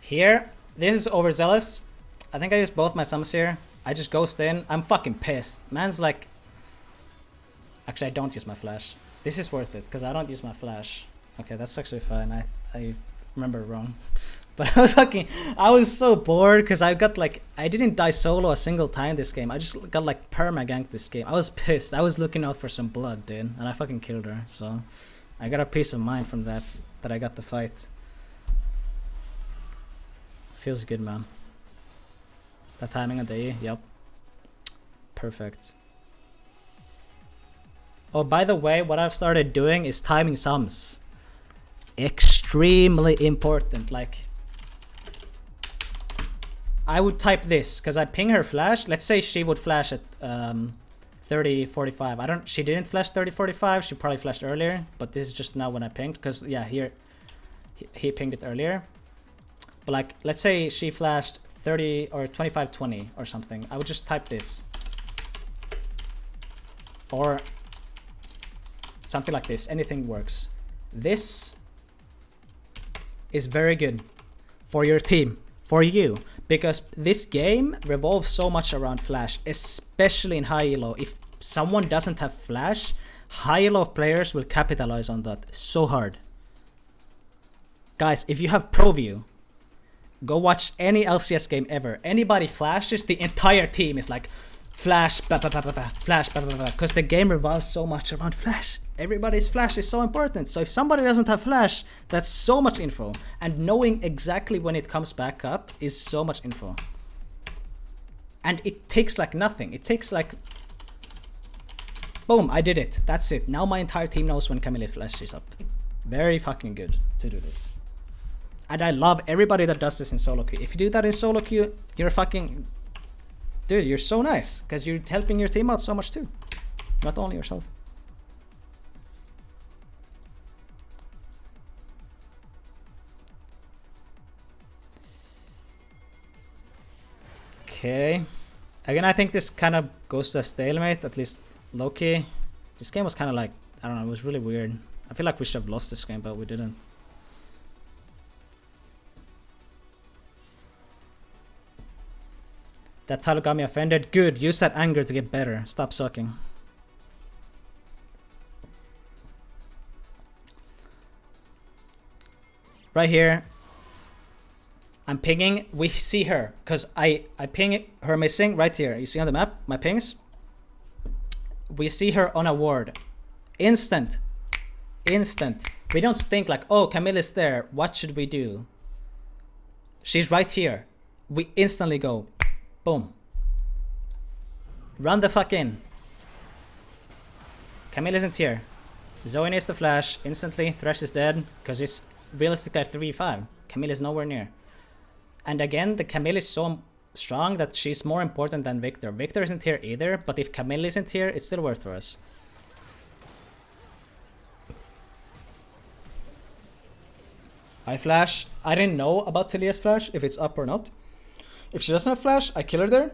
Here, this is overzealous. I think I used both my sums here. I just ghost in. I'm fucking pissed. Man's like... Actually, I don't use my flash. This is worth it, because I don't use my flash. Okay, that's actually fine. I remember wrong. But I was so bored, because I got like... I didn't die solo a single time this game. I just got like perma-ganked this game. I was pissed. I was looking out for some blood, dude. And I fucking killed her, so... I got a peace of mind from that I got the fight. Feels good, man. The timing of the E, yep. Perfect. Oh, by the way, what I've started doing is timing sums. Extremely important. Like, I would type this, because I ping her flash. Let's say she would flash at 30:45. She didn't flash 30:45. She probably flashed earlier, but this is just now when I pinged, because yeah, here he pinged it earlier. But like, let's say she flashed 30 or 25:20 or something. I would just type this. Or something like this. Anything works. This is very good for your team, for you, because this game revolves so much around flash, especially in high elo. If someone doesn't have flash, high elo players will capitalize on that so hard. Guys, if you have pro view, go watch any LCS game ever. Anybody flashes, the entire team is like flash, flash, because the game revolves so much around flash. Everybody's flash is so important. So if somebody doesn't have flash, that's so much info. And knowing exactly when it comes back up is so much info. And it takes like nothing. It takes like... Boom, I did it. That's it. Now my entire team knows when Camille flashes up. Very fucking good to do this. And I love everybody that does this in solo queue. If you do that in solo queue, you're fucking... Dude, you're so nice. Because you're helping your team out so much too. Not only yourself. Okay. Again, I think this kind of goes to a stalemate, at least low-key. This game was kind of like, I don't know, it was really weird. I feel like we should have lost this game, but we didn't. That title got me offended. Good, use that anger to get better. Stop sucking. Right here. I'm pinging. We see her. Because I ping her missing right here. You see on the map? My pings? We see her on a ward. Instant. Instant. We don't think like, oh, Camilla's there. What should we do? She's right here. We instantly go. Boom. Run the fuck in. Camille isn't here. Zoe needs to flash instantly. Thresh is dead because it's realistically 3v5. Camille is nowhere near. And again, the Camille is so strong that she's more important than Victor. Victor isn't here either, but if Camille isn't here, it's still worth for us. I flash. I didn't know about Talia's flash, if it's up or not. If she doesn't have flash, I kill her there.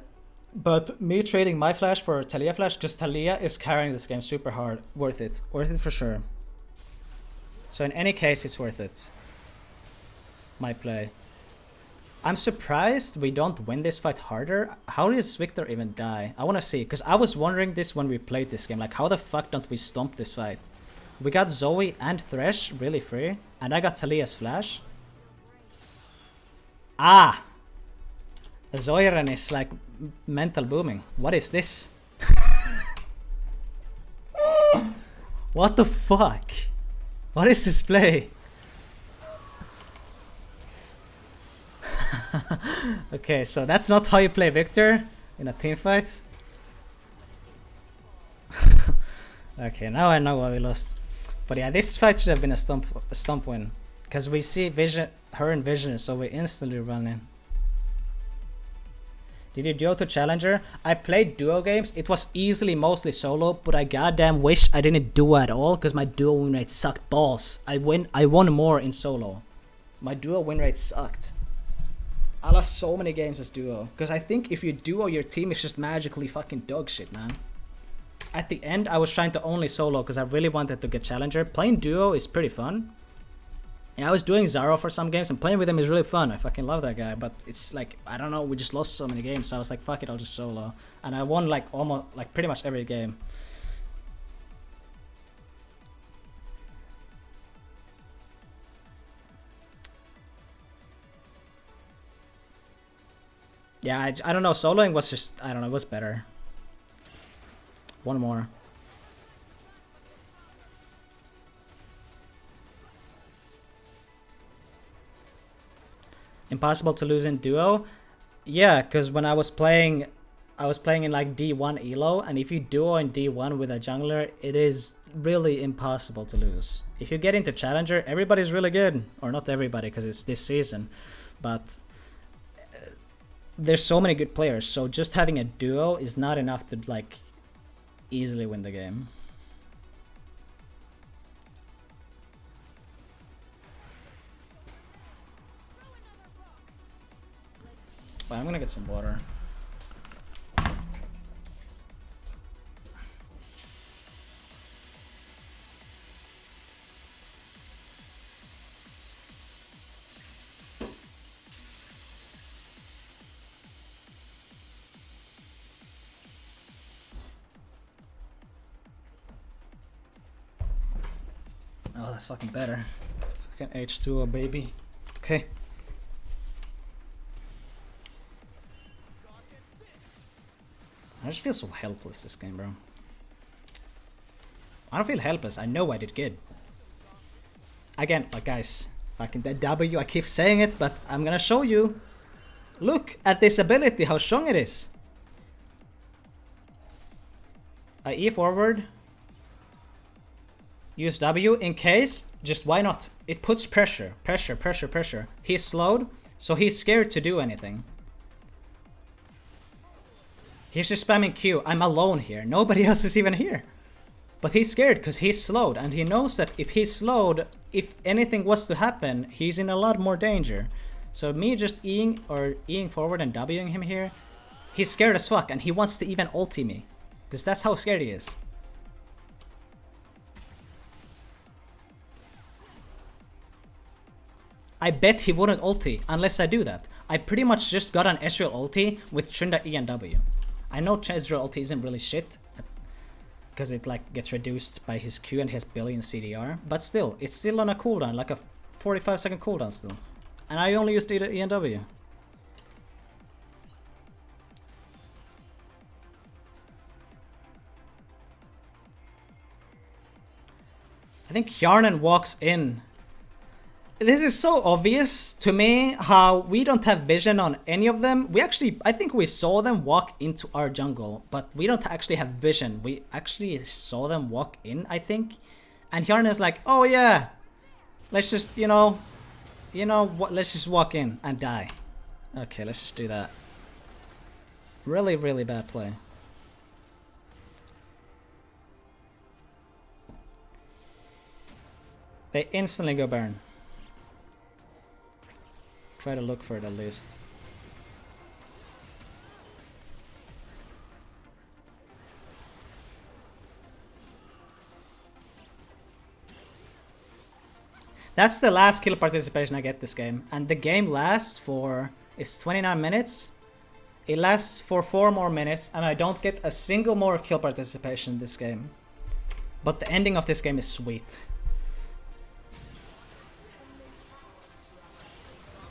But me trading my flash for Talia flash, because Talia is carrying this game super hard. Worth it. Worth it for sure. So in any case, it's worth it. My play. I'm surprised we don't win this fight harder. How does Victor even die? I want to see, because I was wondering this when we played this game. Like, how the fuck don't we stomp this fight? We got Zoe and Thresh really free, and I got Talia's flash. Ah! Zoiran is like mental booming. What is this? What the fuck? What is this play? Okay, so that's not how you play Victor in a team fight. Okay, now I know why we lost. But yeah, this fight should have been a stomp win. Because we see Vision, her and Vision, so we instantly run in. Did you duo to Challenger? I played duo games. It was easily mostly solo, but I goddamn wish I didn't duo at all because my duo win rate sucked balls. I won more in solo. My duo win rate sucked. I lost so many games as duo. Because I think if you duo, your team is just magically fucking dog shit, man. At the end, I was trying to only solo because I really wanted to get Challenger. Playing duo is pretty fun. Yeah, I was doing Zaro for some games and playing with him is really fun. I fucking love that guy, but it's like, I don't know, we just lost so many games, so I was like, fuck it, I'll just solo. And I won like almost, like pretty much every game. Yeah, I don't know, soloing was just, I don't know, it was better. One more. Impossible to lose in duo? Yeah, because when I was playing in like D1 elo, and if you duo in D1 with a jungler, it is really impossible to lose. If you get into Challenger, everybody's really good. Or not everybody, because it's this season. But there's so many good players, so just having a duo is not enough to like easily win the game. But I'm gonna get some water. Oh, that's fucking better. Fucking H2O, baby. Okay. I just feel so helpless this game, bro. I don't feel helpless. I know I did good. Again, like guys, fucking that W, I keep saying it, but I'm gonna show you. Look at this ability, how strong it is. I E forward. Use W in case, just why not? It puts pressure. He's slowed, so he's scared to do anything. He's just spamming Q. I'm alone here. Nobody else is even here. But he's scared because he's slowed, and he knows that if he's slowed, if anything was to happen, he's in a lot more danger. So me just Eing forward and Wing him here, he's scared as fuck, and he wants to even ulti me. Because that's how scared he is. I bet he wouldn't ulti unless I do that. I pretty much just got an Ezreal ulti with Trinda E and W. I know Ezreal ulti isn't really shit, because it like gets reduced by his Q and his billion CDR, but still, it's still on a cooldown, like a 45-second cooldown still. And I only used E and W. I think Yarnan walks in. This is so obvious to me how we don't have vision on any of them. We actually, I think we saw them walk into our jungle, but we don't actually have vision. We actually saw them walk in, I think. And Yarn is like, oh yeah, let's just, you know what, let's just walk in and die. Okay, let's just do that. Really, really bad play. They instantly go Baron. Try to look for it at least. That's the last kill participation I get this game. And the game lasts for, it's 29 minutes. It lasts for 4 more minutes and I don't get a single more kill participation in this game. But the ending of this game is sweet.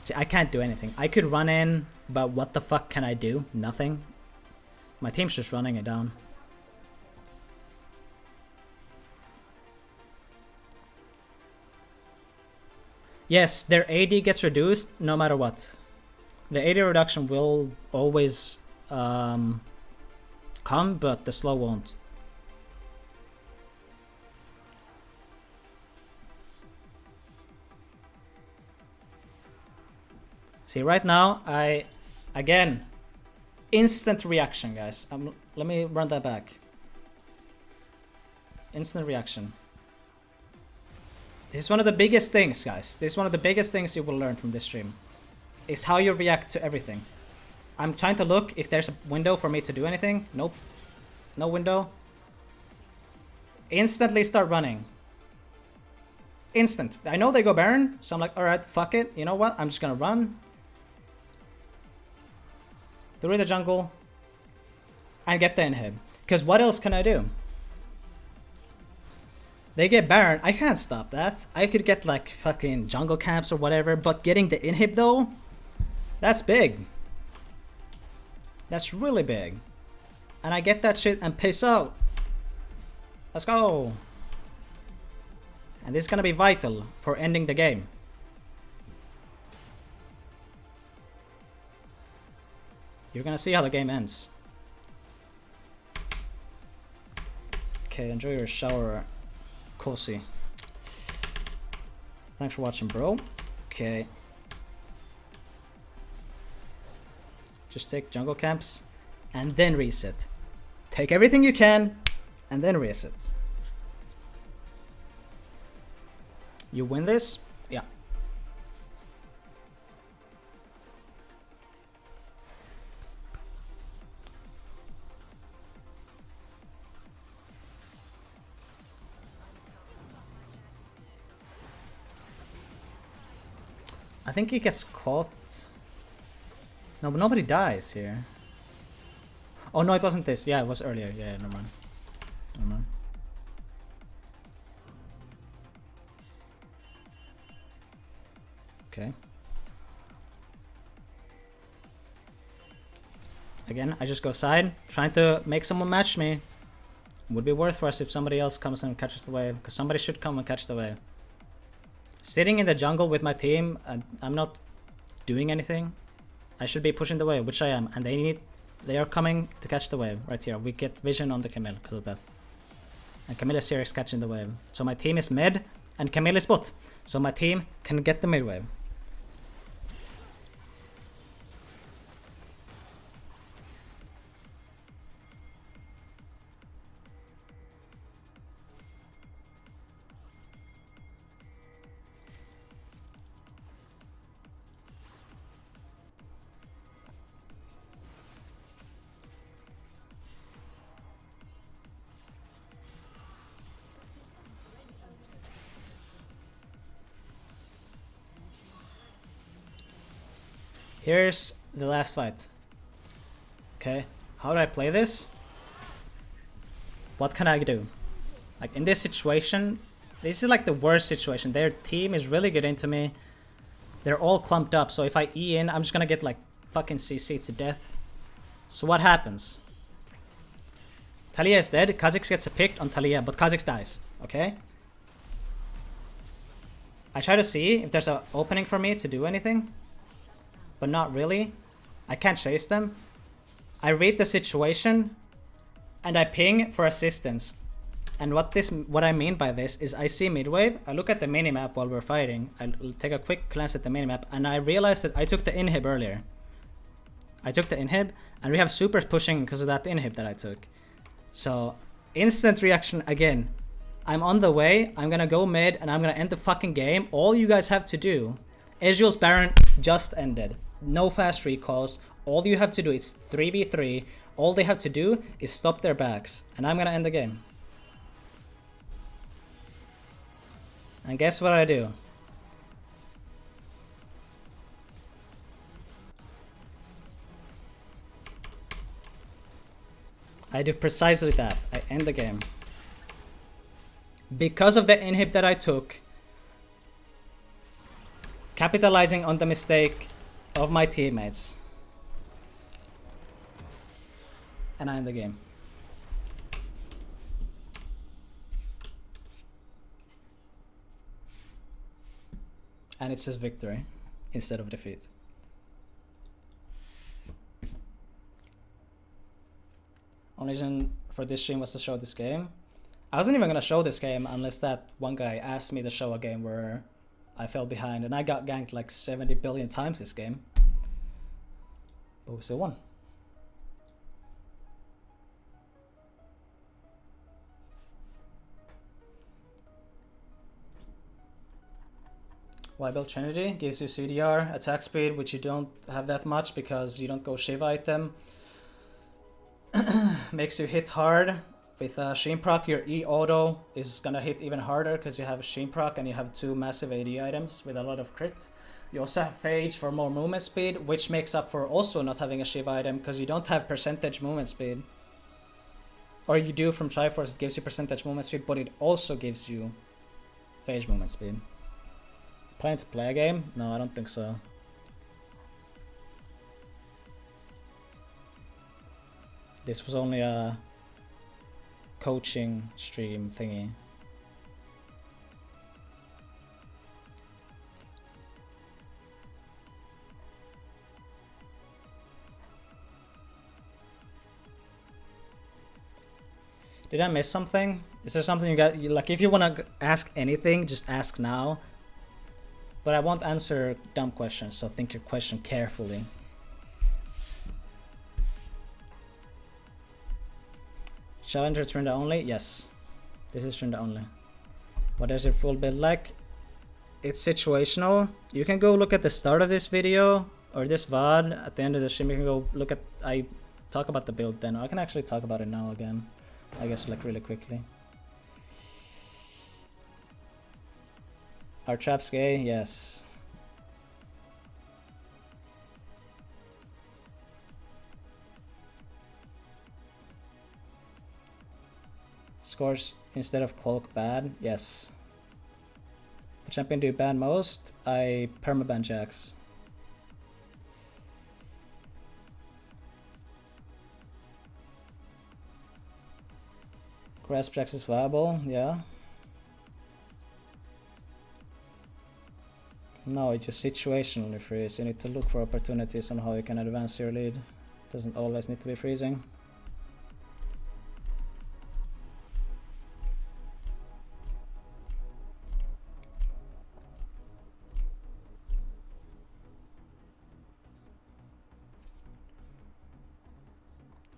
See, I can't do anything. I could run in, but what the fuck can I do? Nothing. My team's just running it down. Yes, their AD gets reduced no matter what. The AD reduction will always come, but the slow won't. See, right now, again, instant reaction, guys. Let me run that back. Instant reaction. This is one of the biggest things, guys. This is one of the biggest things you will learn from this stream. Is how you react to everything. I'm trying to look if there's a window for me to do anything. Nope. No window. Instantly start running. Instant. I know they go Baron, so I'm like, alright, fuck it. You know what? I'm just gonna run through the jungle and get the inhib. Because what else can I do? They get Baron. I can't stop that. I could get like fucking jungle camps or whatever, but getting the inhib though, that's big. That's really big. And I get that shit and peace out. Let's go. And this is gonna be vital for ending the game. You're gonna see how the game ends. Okay, enjoy your shower, Cozy. Thanks for watching, bro. Okay. Just take jungle camps and then reset. Take everything you can and then reset. You win this? Yeah. I think he gets caught. No, but nobody dies here. Oh no, it wasn't this. Yeah, it was earlier. Yeah, never mind. Never mind. Okay. Again, I just go side, trying to make someone match me. Would be worth for us if somebody else comes and catches the wave, because somebody should come and catch the wave. Sitting in the jungle with my team, I'm not doing anything. I should be pushing the wave, which I am, and they are coming to catch the wave right here. We get vision on the Camille because of that. And Camille's here is catching the wave. So my team is mid and Camille is bot. So my team can get the mid wave. Here's the last fight. Okay, how do I play this? What can I do? Like in this situation, this is like the worst situation. Their team is really good into me. They're all clumped up, so if I E in, I'm just gonna get like fucking CC to death. So what happens? Talia is dead, Kha'Zix gets a pick on Talia, but Kha'Zix dies, okay? I try to see if there's an opening for me to do anything. But not really. I can't chase them. I read the situation and I ping for assistance. And what I mean by this is I see midwave, I look at the minimap while we're fighting, I take a quick glance at the minimap and I realize that I took the inhib earlier. I took the inhib and we have supers pushing because of that inhib that I took. So instant reaction again. I'm on the way, I'm gonna go mid and I'm gonna end the fucking game. All you guys have to do, Ezreal's Baron just ended. No fast recalls. All you have to do is 3v3. All they have to do is stop their backs. And I'm gonna end the game. And guess what I do? I do precisely that. I end the game. Because of the inhib that I took, capitalizing on the mistake of my teammates. And I end the game. And it says victory instead of defeat. Only reason for this stream was to show this game. I wasn't even gonna show this game unless that one guy asked me to show a game where I fell behind and I got ganked like 70 billion times this game. But we still won. Why build Trinity? Gives you CDR, attack speed, which you don't have that much because you don't go Shiva item. Makes you hit hard. With Sheen proc, your E auto is gonna hit even harder because you have Sheen proc and you have 2 massive AD items with a lot of crit. You also have Phage for more movement speed, which makes up for also not having a Shiva item because you don't have percentage movement speed. Or you do from Triforce, it gives you percentage movement speed, but it also gives you Phage movement speed. Planning to play a game? No, I don't think so. This was only a coaching stream thingy. Did I miss something? Is there something you got? Like, if you want to ask anything, just ask now. But I won't answer dumb questions, so think your question carefully. Challenger Tryndamere only? Yes. This is Tryndamere only. What is your full build like? It's situational. You can go look at the start of this video or this VOD. At the end of the stream, you can go look at... I talk about the build then. I can actually talk about it now again. I guess like really quickly. Are traps gay? Yes. Scores instead of cloak bad? Yes. What champion do you ban most? I permaban Jax. Grasp Jax is viable, yeah. No, it just situationally freeze. You need to look for opportunities on how you can advance your lead. Doesn't always need to be freezing.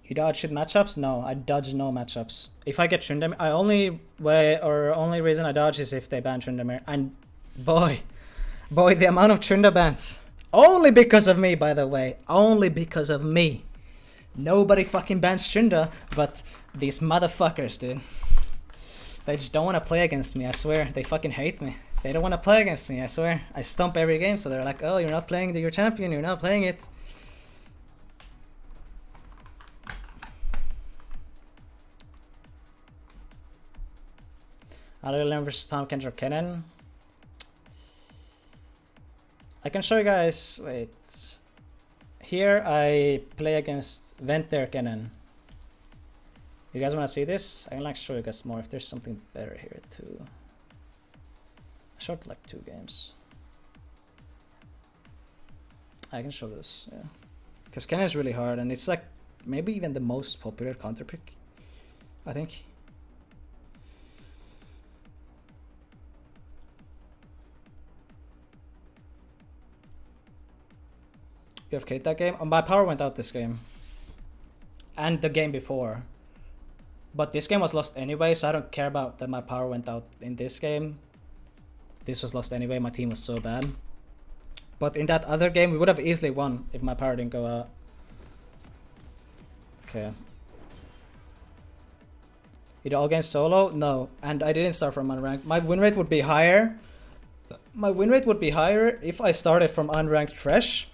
You dodge shit matchups? No, I dodge no matchups. If I get Tryndamere, only reason I dodge is if they ban Tryndamere. And boy, the amount of Trynda bans. Only because of me, by the way. Only because of me. Nobody fucking bans Trynda, but these motherfuckers, dude. They just don't want to play against me, I swear. They fucking hate me. They don't want to play against me, I swear. I stomp every game, so they're like, oh, you're not playing your champion, you're not playing it. Adrenaline versus Tom Kendrick Cannon. I can show you guys, wait. Here I play against Venter Cannon. You guys want to see this? I can like show you guys more if there's something better here too. I showed like 2 games. I can show this, yeah. Because Cannon is really hard and it's like maybe even the most popular counter pick, I think. You have Kate that game? My power went out this game. And the game before. But this game was lost anyway, so I don't care about that my power went out in this game. This was lost anyway, my team was so bad. But in that other game, we would have easily won if my power didn't go out. Okay. Did all games solo? No. And I didn't start from unranked. My win rate would be higher. My win rate would be higher if I started from unranked fresh.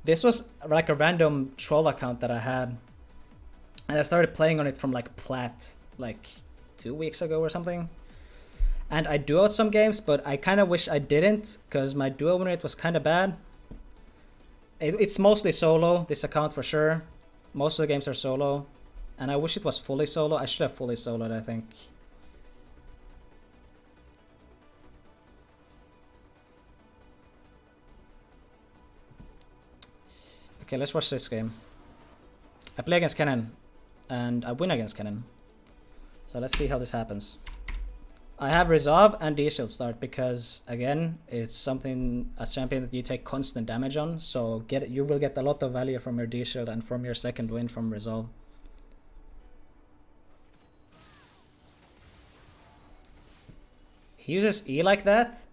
This was like a random troll account that I had. And I started playing on it from like plat like 2 weeks ago or something. And I duoed some games, but I kind of wish I didn't because my duo win rate was kind of bad. It's mostly solo, this account for sure. Most of the games are solo. And I wish it was fully solo. I should have fully soloed, I think. Okay, let's watch this game. I play against Cannon, and I win against Cannon. So let's see how this happens. I have Resolve and D-Shield start because, again, it's something as champion that you take constant damage on. So you will get a lot of value from your D-Shield and from your second win from Resolve. He uses E like that,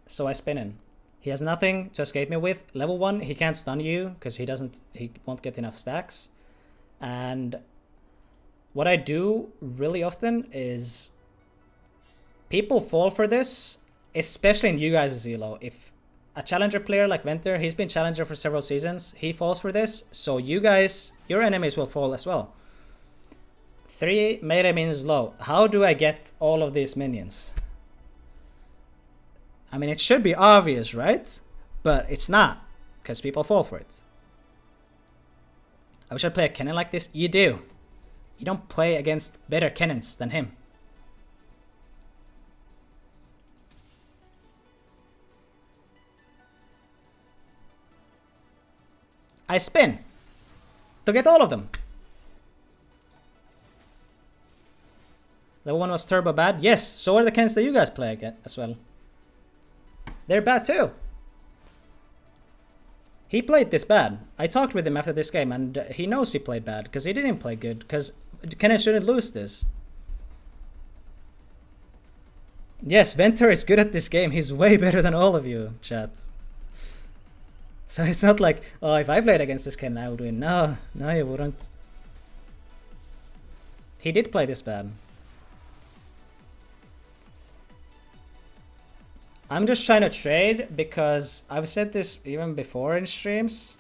so I spin in. He has nothing to escape me with. Level 1, he can't stun you because he won't get enough stacks. And what I do really often is people fall for this, especially in you guys' elo. If a challenger player like Venter, he's been challenger for several seasons, he falls for this. So you guys, your enemies will fall as well. 3 melee minions low. How do I get all of these minions? I mean, it should be obvious, right? But it's not, because people fall for it. I wish I'd play a Cannon like this. You do. You don't play against better Cannons than him. I spin to get all of them. The one was turbo bad. Yes, so are the Cannons that you guys play as well. They're bad too. He played this bad. I talked with him after this game and he knows he played bad because he didn't play good because Cannon shouldn't lose this. Yes, Venter is good at this game. He's way better than all of you, chat. So it's not like, oh, if I played against this Cannon, I would win. No, you wouldn't. He did play this bad. I'm just trying to trade because I've said this even before in streams.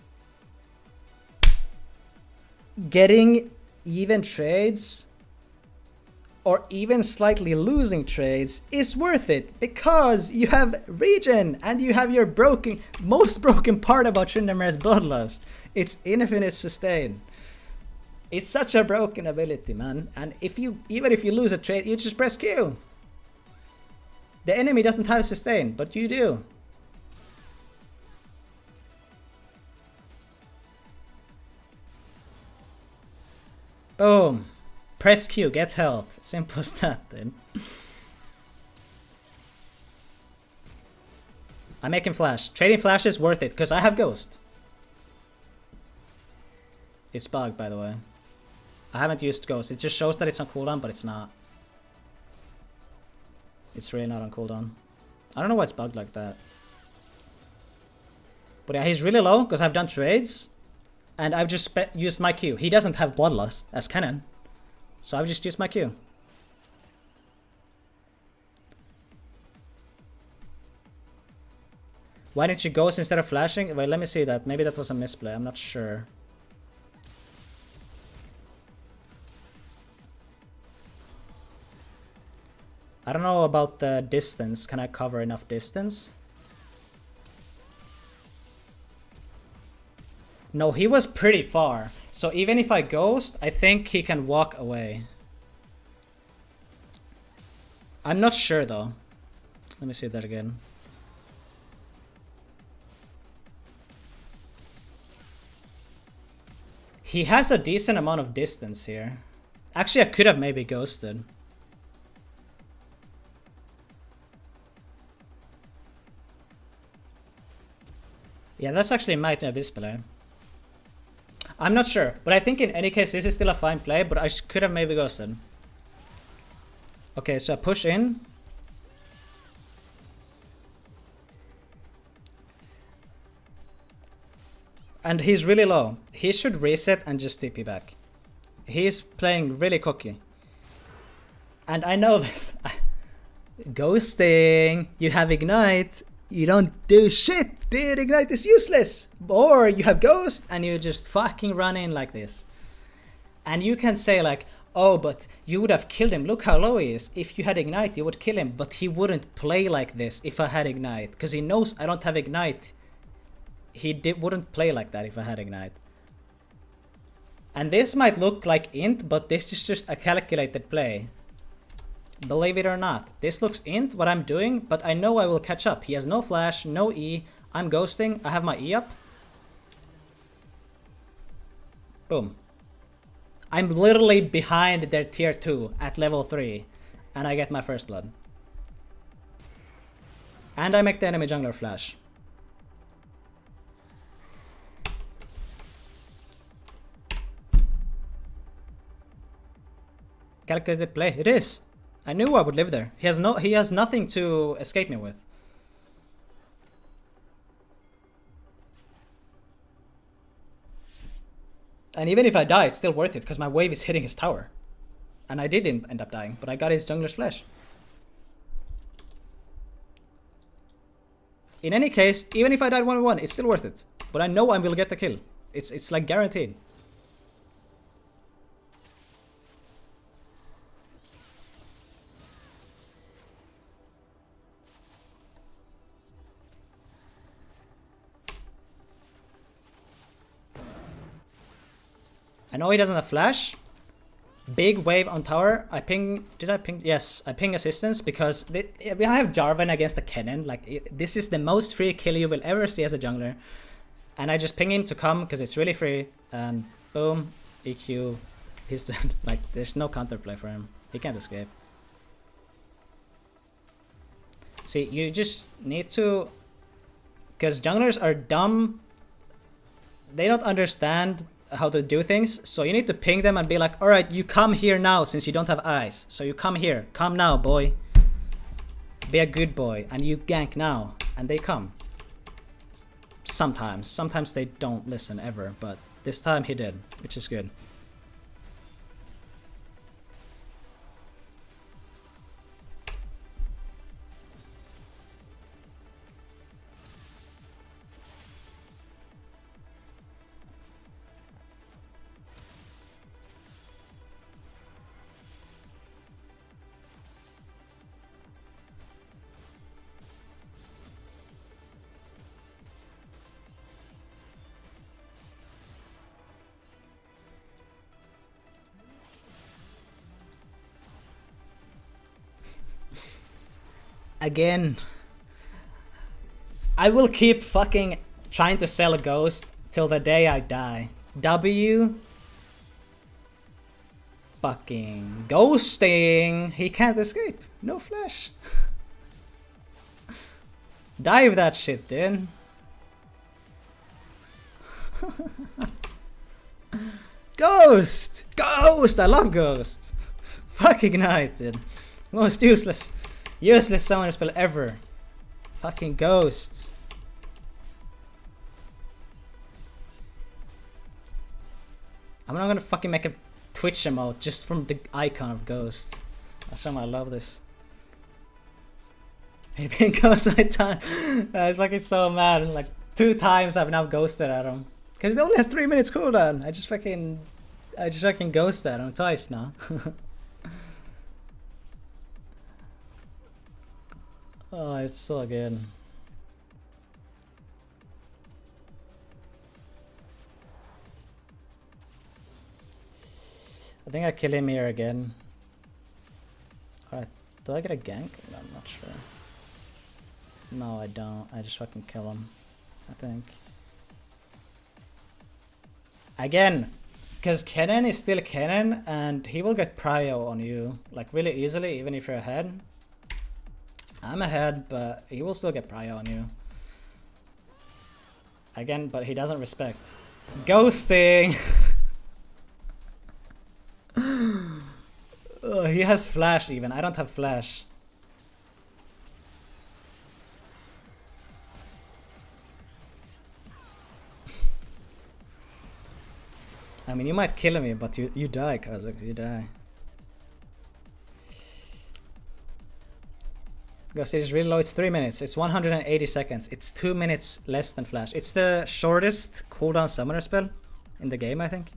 Getting even trades or even slightly losing trades is worth it because you have regen and you have your most broken part about Tryndamere's Bloodlust. It's infinite sustain. It's such a broken ability, man. And even if you lose a trade, you just press Q. The enemy doesn't have sustain, but you do. Boom. Press Q, get health. Simple as that then. I'm making flash. Trading flash is worth it because I have ghost. It's bugged, by the way. I haven't used Ghost. It just shows that it's on cooldown, but it's not. It's really not on cooldown. I don't know why it's bugged like that. But yeah, he's really low because I've done trades. And I've just used my Q. He doesn't have Bloodlust as cannon. So I've just used my Q. Why didn't you Ghost instead of flashing? Wait, let me see that. Maybe that was a misplay. I'm not sure. I don't know about the distance. Can I cover enough distance? No, he was pretty far. So even if I Ghost, I think he can walk away. I'm not sure though. Let me see that again. He has a decent amount of distance here. Actually, I could have maybe Ghosted. Yeah, that's actually might be a display. I'm not sure, but I think in any case this is still a fine play, but I could have maybe Ghosted. Okay, so I push in. And he's really low. He should reset and just TP back. He's playing really cocky. And I know this. Ghosting. You have Ignite. You don't do shit. Dude, Ignite is useless. Or you have Ghost and you just fucking run in like this. And you can say like, oh, but you would have killed him. Look how low he is. If you had Ignite, you would kill him. But he wouldn't play like this if I had Ignite. Because he knows I don't have Ignite. He wouldn't play like that if I had Ignite. And this might look like int, but this is just a calculated play. Believe it or not. This looks int, what I'm doing, but I know I will catch up. He has no flash, no E. I'm ghosting. I have my E up. Boom. I'm literally behind their tier 2 at level 3. And I get my first blood. And I make the enemy jungler flash. Calculated play. It is. I knew I would live there. He has nothing to escape me with. And even if I die, it's still worth it because my wave is hitting his tower. And I didn't end up dying, but I got his jungler's flash. In any case, even if I died 1v1, it's still worth it. But I know I will get the kill. It's like guaranteed. I know he doesn't have flash. Big wave on tower. I ping. Did I ping? Yes, I ping assistance because we have Jarvan against the cannon. Like this is the most free kill you will ever see as a jungler. And I just ping him to come because it's really free. And boom, EQ. He's dead. Like there's no counterplay for him. He can't escape. See, you just need to, because junglers are dumb. They don't understand how to do things, so you need to ping them and be like, alright, you come here now since you don't have eyes. So you come here. Come now, boy. Be a good boy. And you gank now. And they come. Sometimes. Sometimes they don't listen ever, but this time he did, which is good. Again, I will keep fucking trying to sell a ghost till the day I die. W. Fucking ghosting. He can't escape. No flash. Dive that shit, dude. Ghost! Ghost! I love Ghost! Fucking night, dude. Most useless summoner spell ever. Fucking Ghost. I'm not gonna fucking make a Twitch emote just from the icon of Ghost. That's how I love this. He been ghosted times. I was fucking so mad. Like 2 times I've now ghosted at him. Cause it only has 3 minutes cooldown. I just fucking ghosted at him twice now. Oh, it's so good. I think I kill him here again. Alright, do I get a gank? No, I'm not sure. No, I don't. I just fucking kill him, I think. Again, because Kennen is still Kennen, and he will get prio on you, like really easily, even if you're ahead. I'm ahead, but he will still get prio on you. Again, but he doesn't respect. Ghosting! Oh, he has flash even. I don't have flash. I mean, you might kill me, but you die, Kazakh. You die. Because it is really low. It's 3 minutes. It's 180 seconds. It's 2 minutes less than flash. It's the shortest cooldown summoner spell in the game, I think.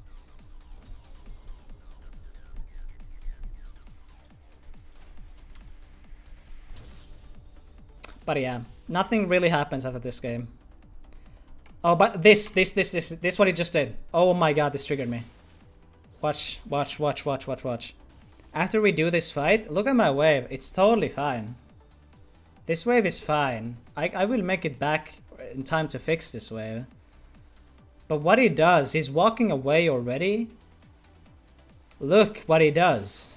But yeah, nothing really happens after this game. Oh, but this what he just did. Oh my god, this triggered me. Watch. After we do this fight, look at my wave. It's totally fine. This wave is fine. I will make it back in time to fix this wave. But what he does, he's walking away already. Look what he does.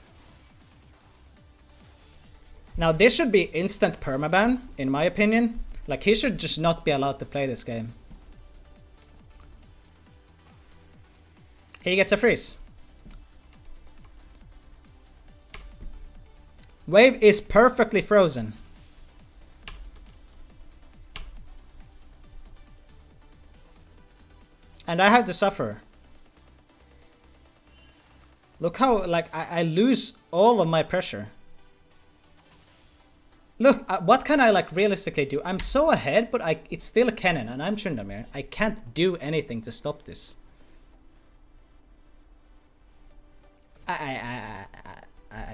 Now this should be instant permaban, in my opinion. Like, he should just not be allowed to play this game. He gets a freeze. Wave is perfectly frozen. And I have to suffer. Look how, like, I lose all of my pressure. Look, what can I, like, realistically do? I'm so ahead, but it's still a cannon, and I'm Tryndamere. I can't do anything to stop this. I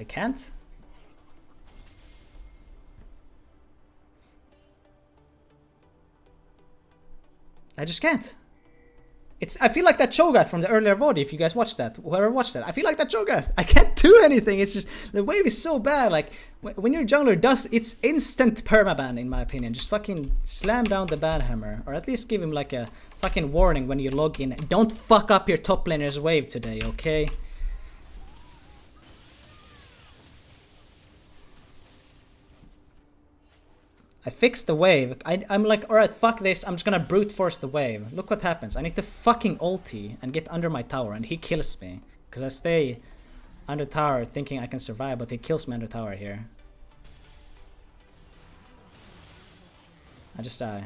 can't. I just can't. I feel like that Cho'Gath from the earlier VOD, if you guys watched that, whoever watched that. I feel like that Cho'Gath. I can't do anything. It's just, the wave is so bad. Like, when your jungler does, it's instant permaban, in my opinion. Just fucking slam down the ban hammer. Or at least give him like a fucking warning when you log in. Don't fuck up your top laner's wave today, okay? I fixed the wave. I'm like, alright, fuck this. I'm just gonna brute force the wave. Look what happens. I need to fucking ulti and get under my tower, and he kills me. Because I stay under tower thinking I can survive, but he kills me under tower here. I just die.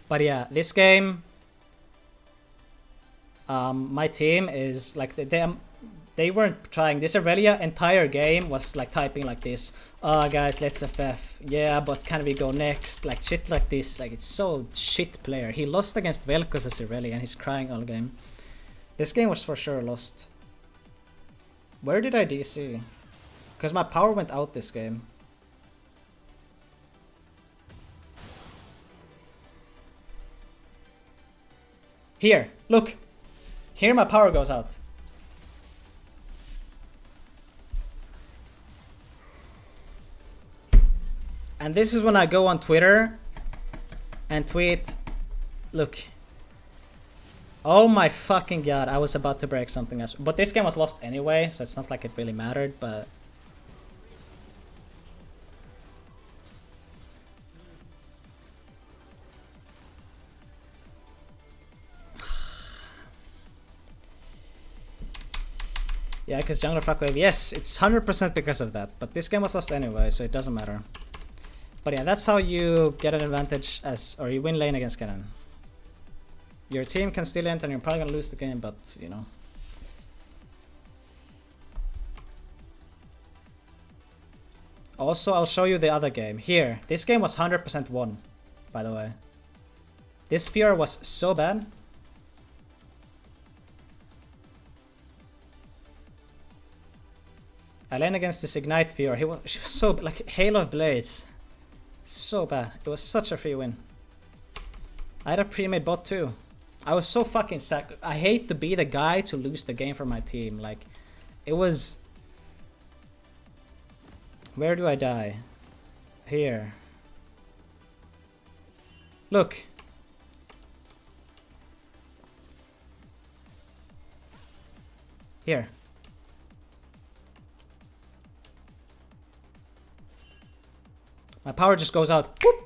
But yeah, this game, my team is like, they weren't trying. This Aurelia entire game was like typing like this. Oh guys, let's FF. Yeah, but can we go next? Like shit like this. Like, it's so shit player. He lost against Vel'Koz as Aurelia and he's crying all game. This game was for sure lost. Where did I DC? Because my power went out this game. Here, look. Here my power goes out. And this is when I go on Twitter and tweet, look. Oh my fucking god, I was about to break something else. But this game was lost anyway, so it's not like it really mattered, but... Yeah, because jungler fuck wave. Yes, it's 100% because of that. But this game was lost anyway, so it doesn't matter. But yeah, that's how you get an advantage or you win lane against Kennen. Your team can still enter and you're probably gonna lose the game, but you know. Also, I'll show you the other game. Here, this game was 100% won, by the way. This Fear was so bad. I lane against this Ignite Fear. She was so like Hail of Blades. So bad. It was such a free win. I had a pre-made bot too. I was so fucking sad. I hate to be the guy to lose the game for my team. Like, it was... Where do I die? Here. Look. Here. My power just goes out. Whoop!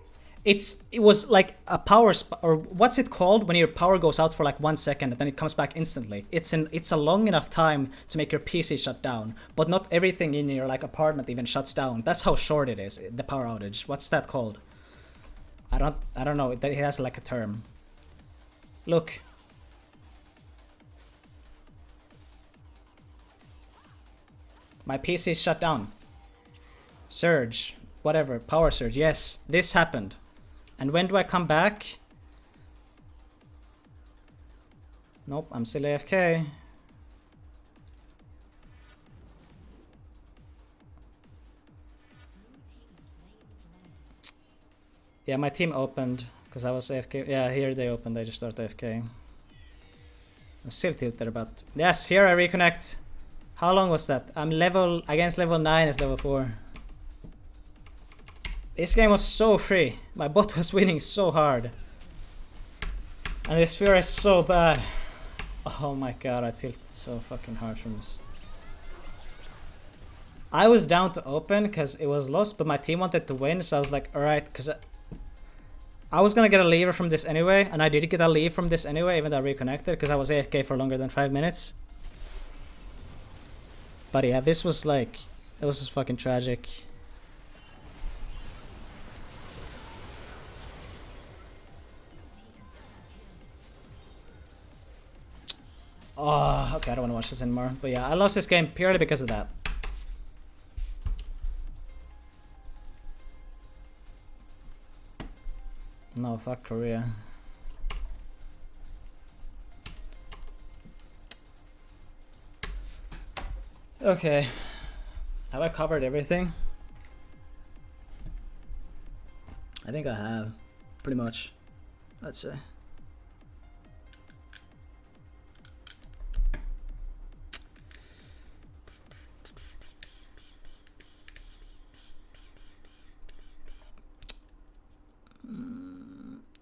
It was like a power or what's it called when your power goes out for like 1 second and then it comes back instantly. It's a long enough time to make your PC shut down, but not everything in your like apartment even shuts down. That's how short it is, the power outage. What's that called? I don't know. It has like a term. Look. My PC is shut down. Surge. Whatever. Power surge. Yes. This happened. And when do I come back? Nope. I'm still AFK. Yeah, my team opened. Because I was AFK. Yeah, here they opened. They just started AFK. I'm still tilted, but... Yes, here I reconnect. How long was that? I'm against level 9 is level 4. This game was so free. My bot was winning so hard. And this Fear is so bad. Oh my god, I tilted so fucking hard from this. I was down to open because it was lost, but my team wanted to win, so I was like, alright, because I was gonna get a lever from this anyway, and I did get a leave from this anyway, even though I reconnected, because I was AFK for longer than 5 minutes. But yeah, this was like, it was just fucking tragic. Oh, okay, I don't want to watch this anymore. But yeah, I lost this game purely because of that. No, fuck Korea. Okay. Have I covered everything? I think I have. Pretty much. Let's say.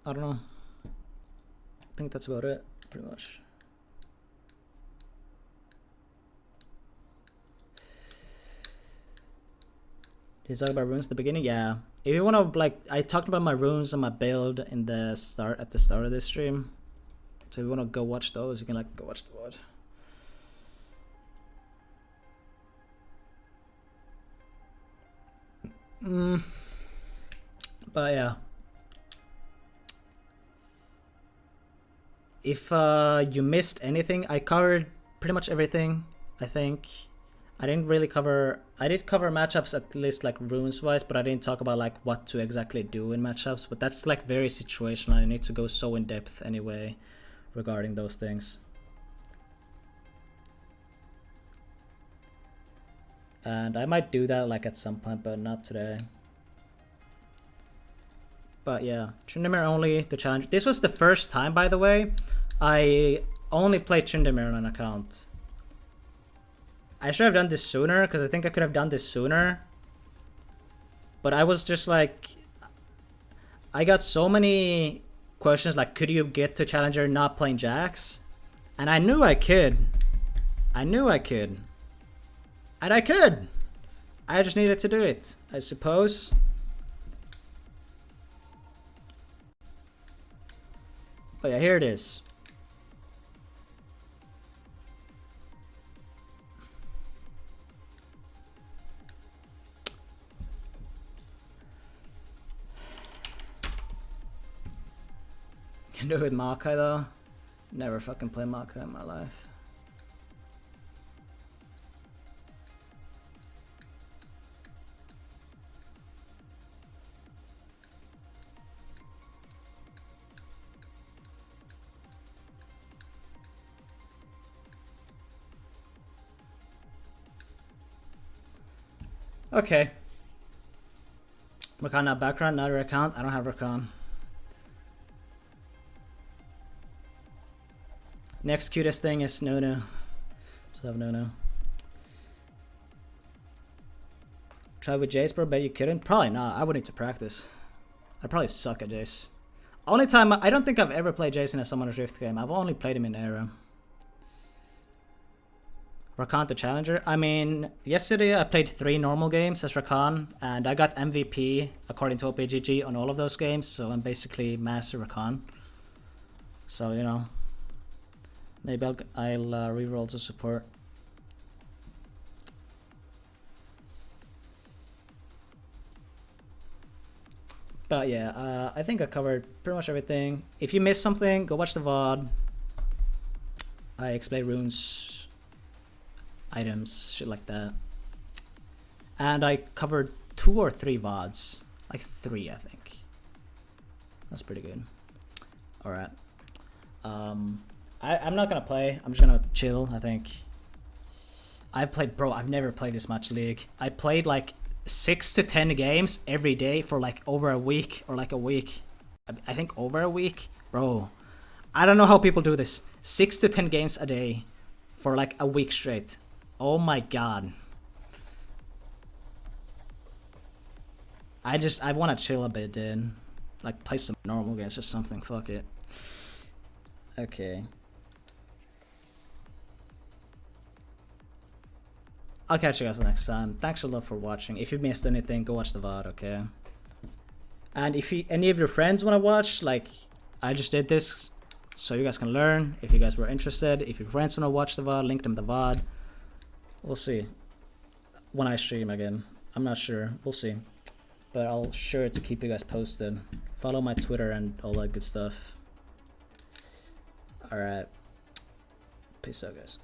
I don't know. I think that's about it, pretty much. Did you talk about runes at the beginning? Yeah. If you wanna like, I talked about my runes and my build in the start of this stream. So if you wanna go watch those, you can like go watch the VOD. But yeah. If you missed anything, I covered pretty much everything, I think. I didn't really cover... I did cover matchups at least like runes-wise, but I didn't talk about like what to exactly do in matchups. But that's like very situational. I need to go so in depth anyway regarding those things. And I might do that like at some point, but not today. But yeah, Tryndamere only, the challenge. This was the first time, by the way, I only played Tryndamere on an account. I should have done this sooner, because I think I could have done this sooner. But I was just like... I got so many questions like, could you get to Challenger not playing Jax? And I knew I could. I knew I could. And I could! I just needed to do it, I suppose. But yeah, here it is. Can do it with Makai though. Never fucking play Makai in my life. Okay. Rakan not background, not account. I don't have Rakan. Next cutest thing is Nunu. So I have Nunu. Try with Jace, bro. Bet you couldn't. Probably not. I would need to practice. I probably suck at Jace. Only time I don't think I've ever played Jace in a Summoner's Rift game. I've only played him in Era. Rakan to Challenger. I mean, yesterday I played 3 normal games as Rakan, and I got MVP according to OPGG on all of those games. So I'm basically Master Rakan. So you know, maybe I'll reroll to support. But yeah, I think I covered pretty much everything. If you missed something, go watch the VOD. I explain runes, items, shit like that. And I covered 2 or 3 VODs. Like 3, I think. That's pretty good. Alright. I'm not gonna play. I'm just gonna chill, I think. I've never played this much League. I played like 6 to 10 games every day for like over a week or like a week. I think over a week. Bro, I don't know how people do this. 6 to 10 games a day for like a week straight. Oh my god. I want to chill a bit, dude. Like play some normal games or something. Fuck it. Okay. I'll catch you guys next time. Thanks a lot for watching. If you missed anything, go watch the VOD, okay? And if any of your friends want to watch, like, I just did this so you guys can learn. If you guys were interested, if your friends want to watch the VOD, link them the VOD. We'll see. When I stream again. I'm not sure. We'll see. But I'll sure to keep you guys posted. Follow my Twitter and all that good stuff. Alright. Peace out, guys.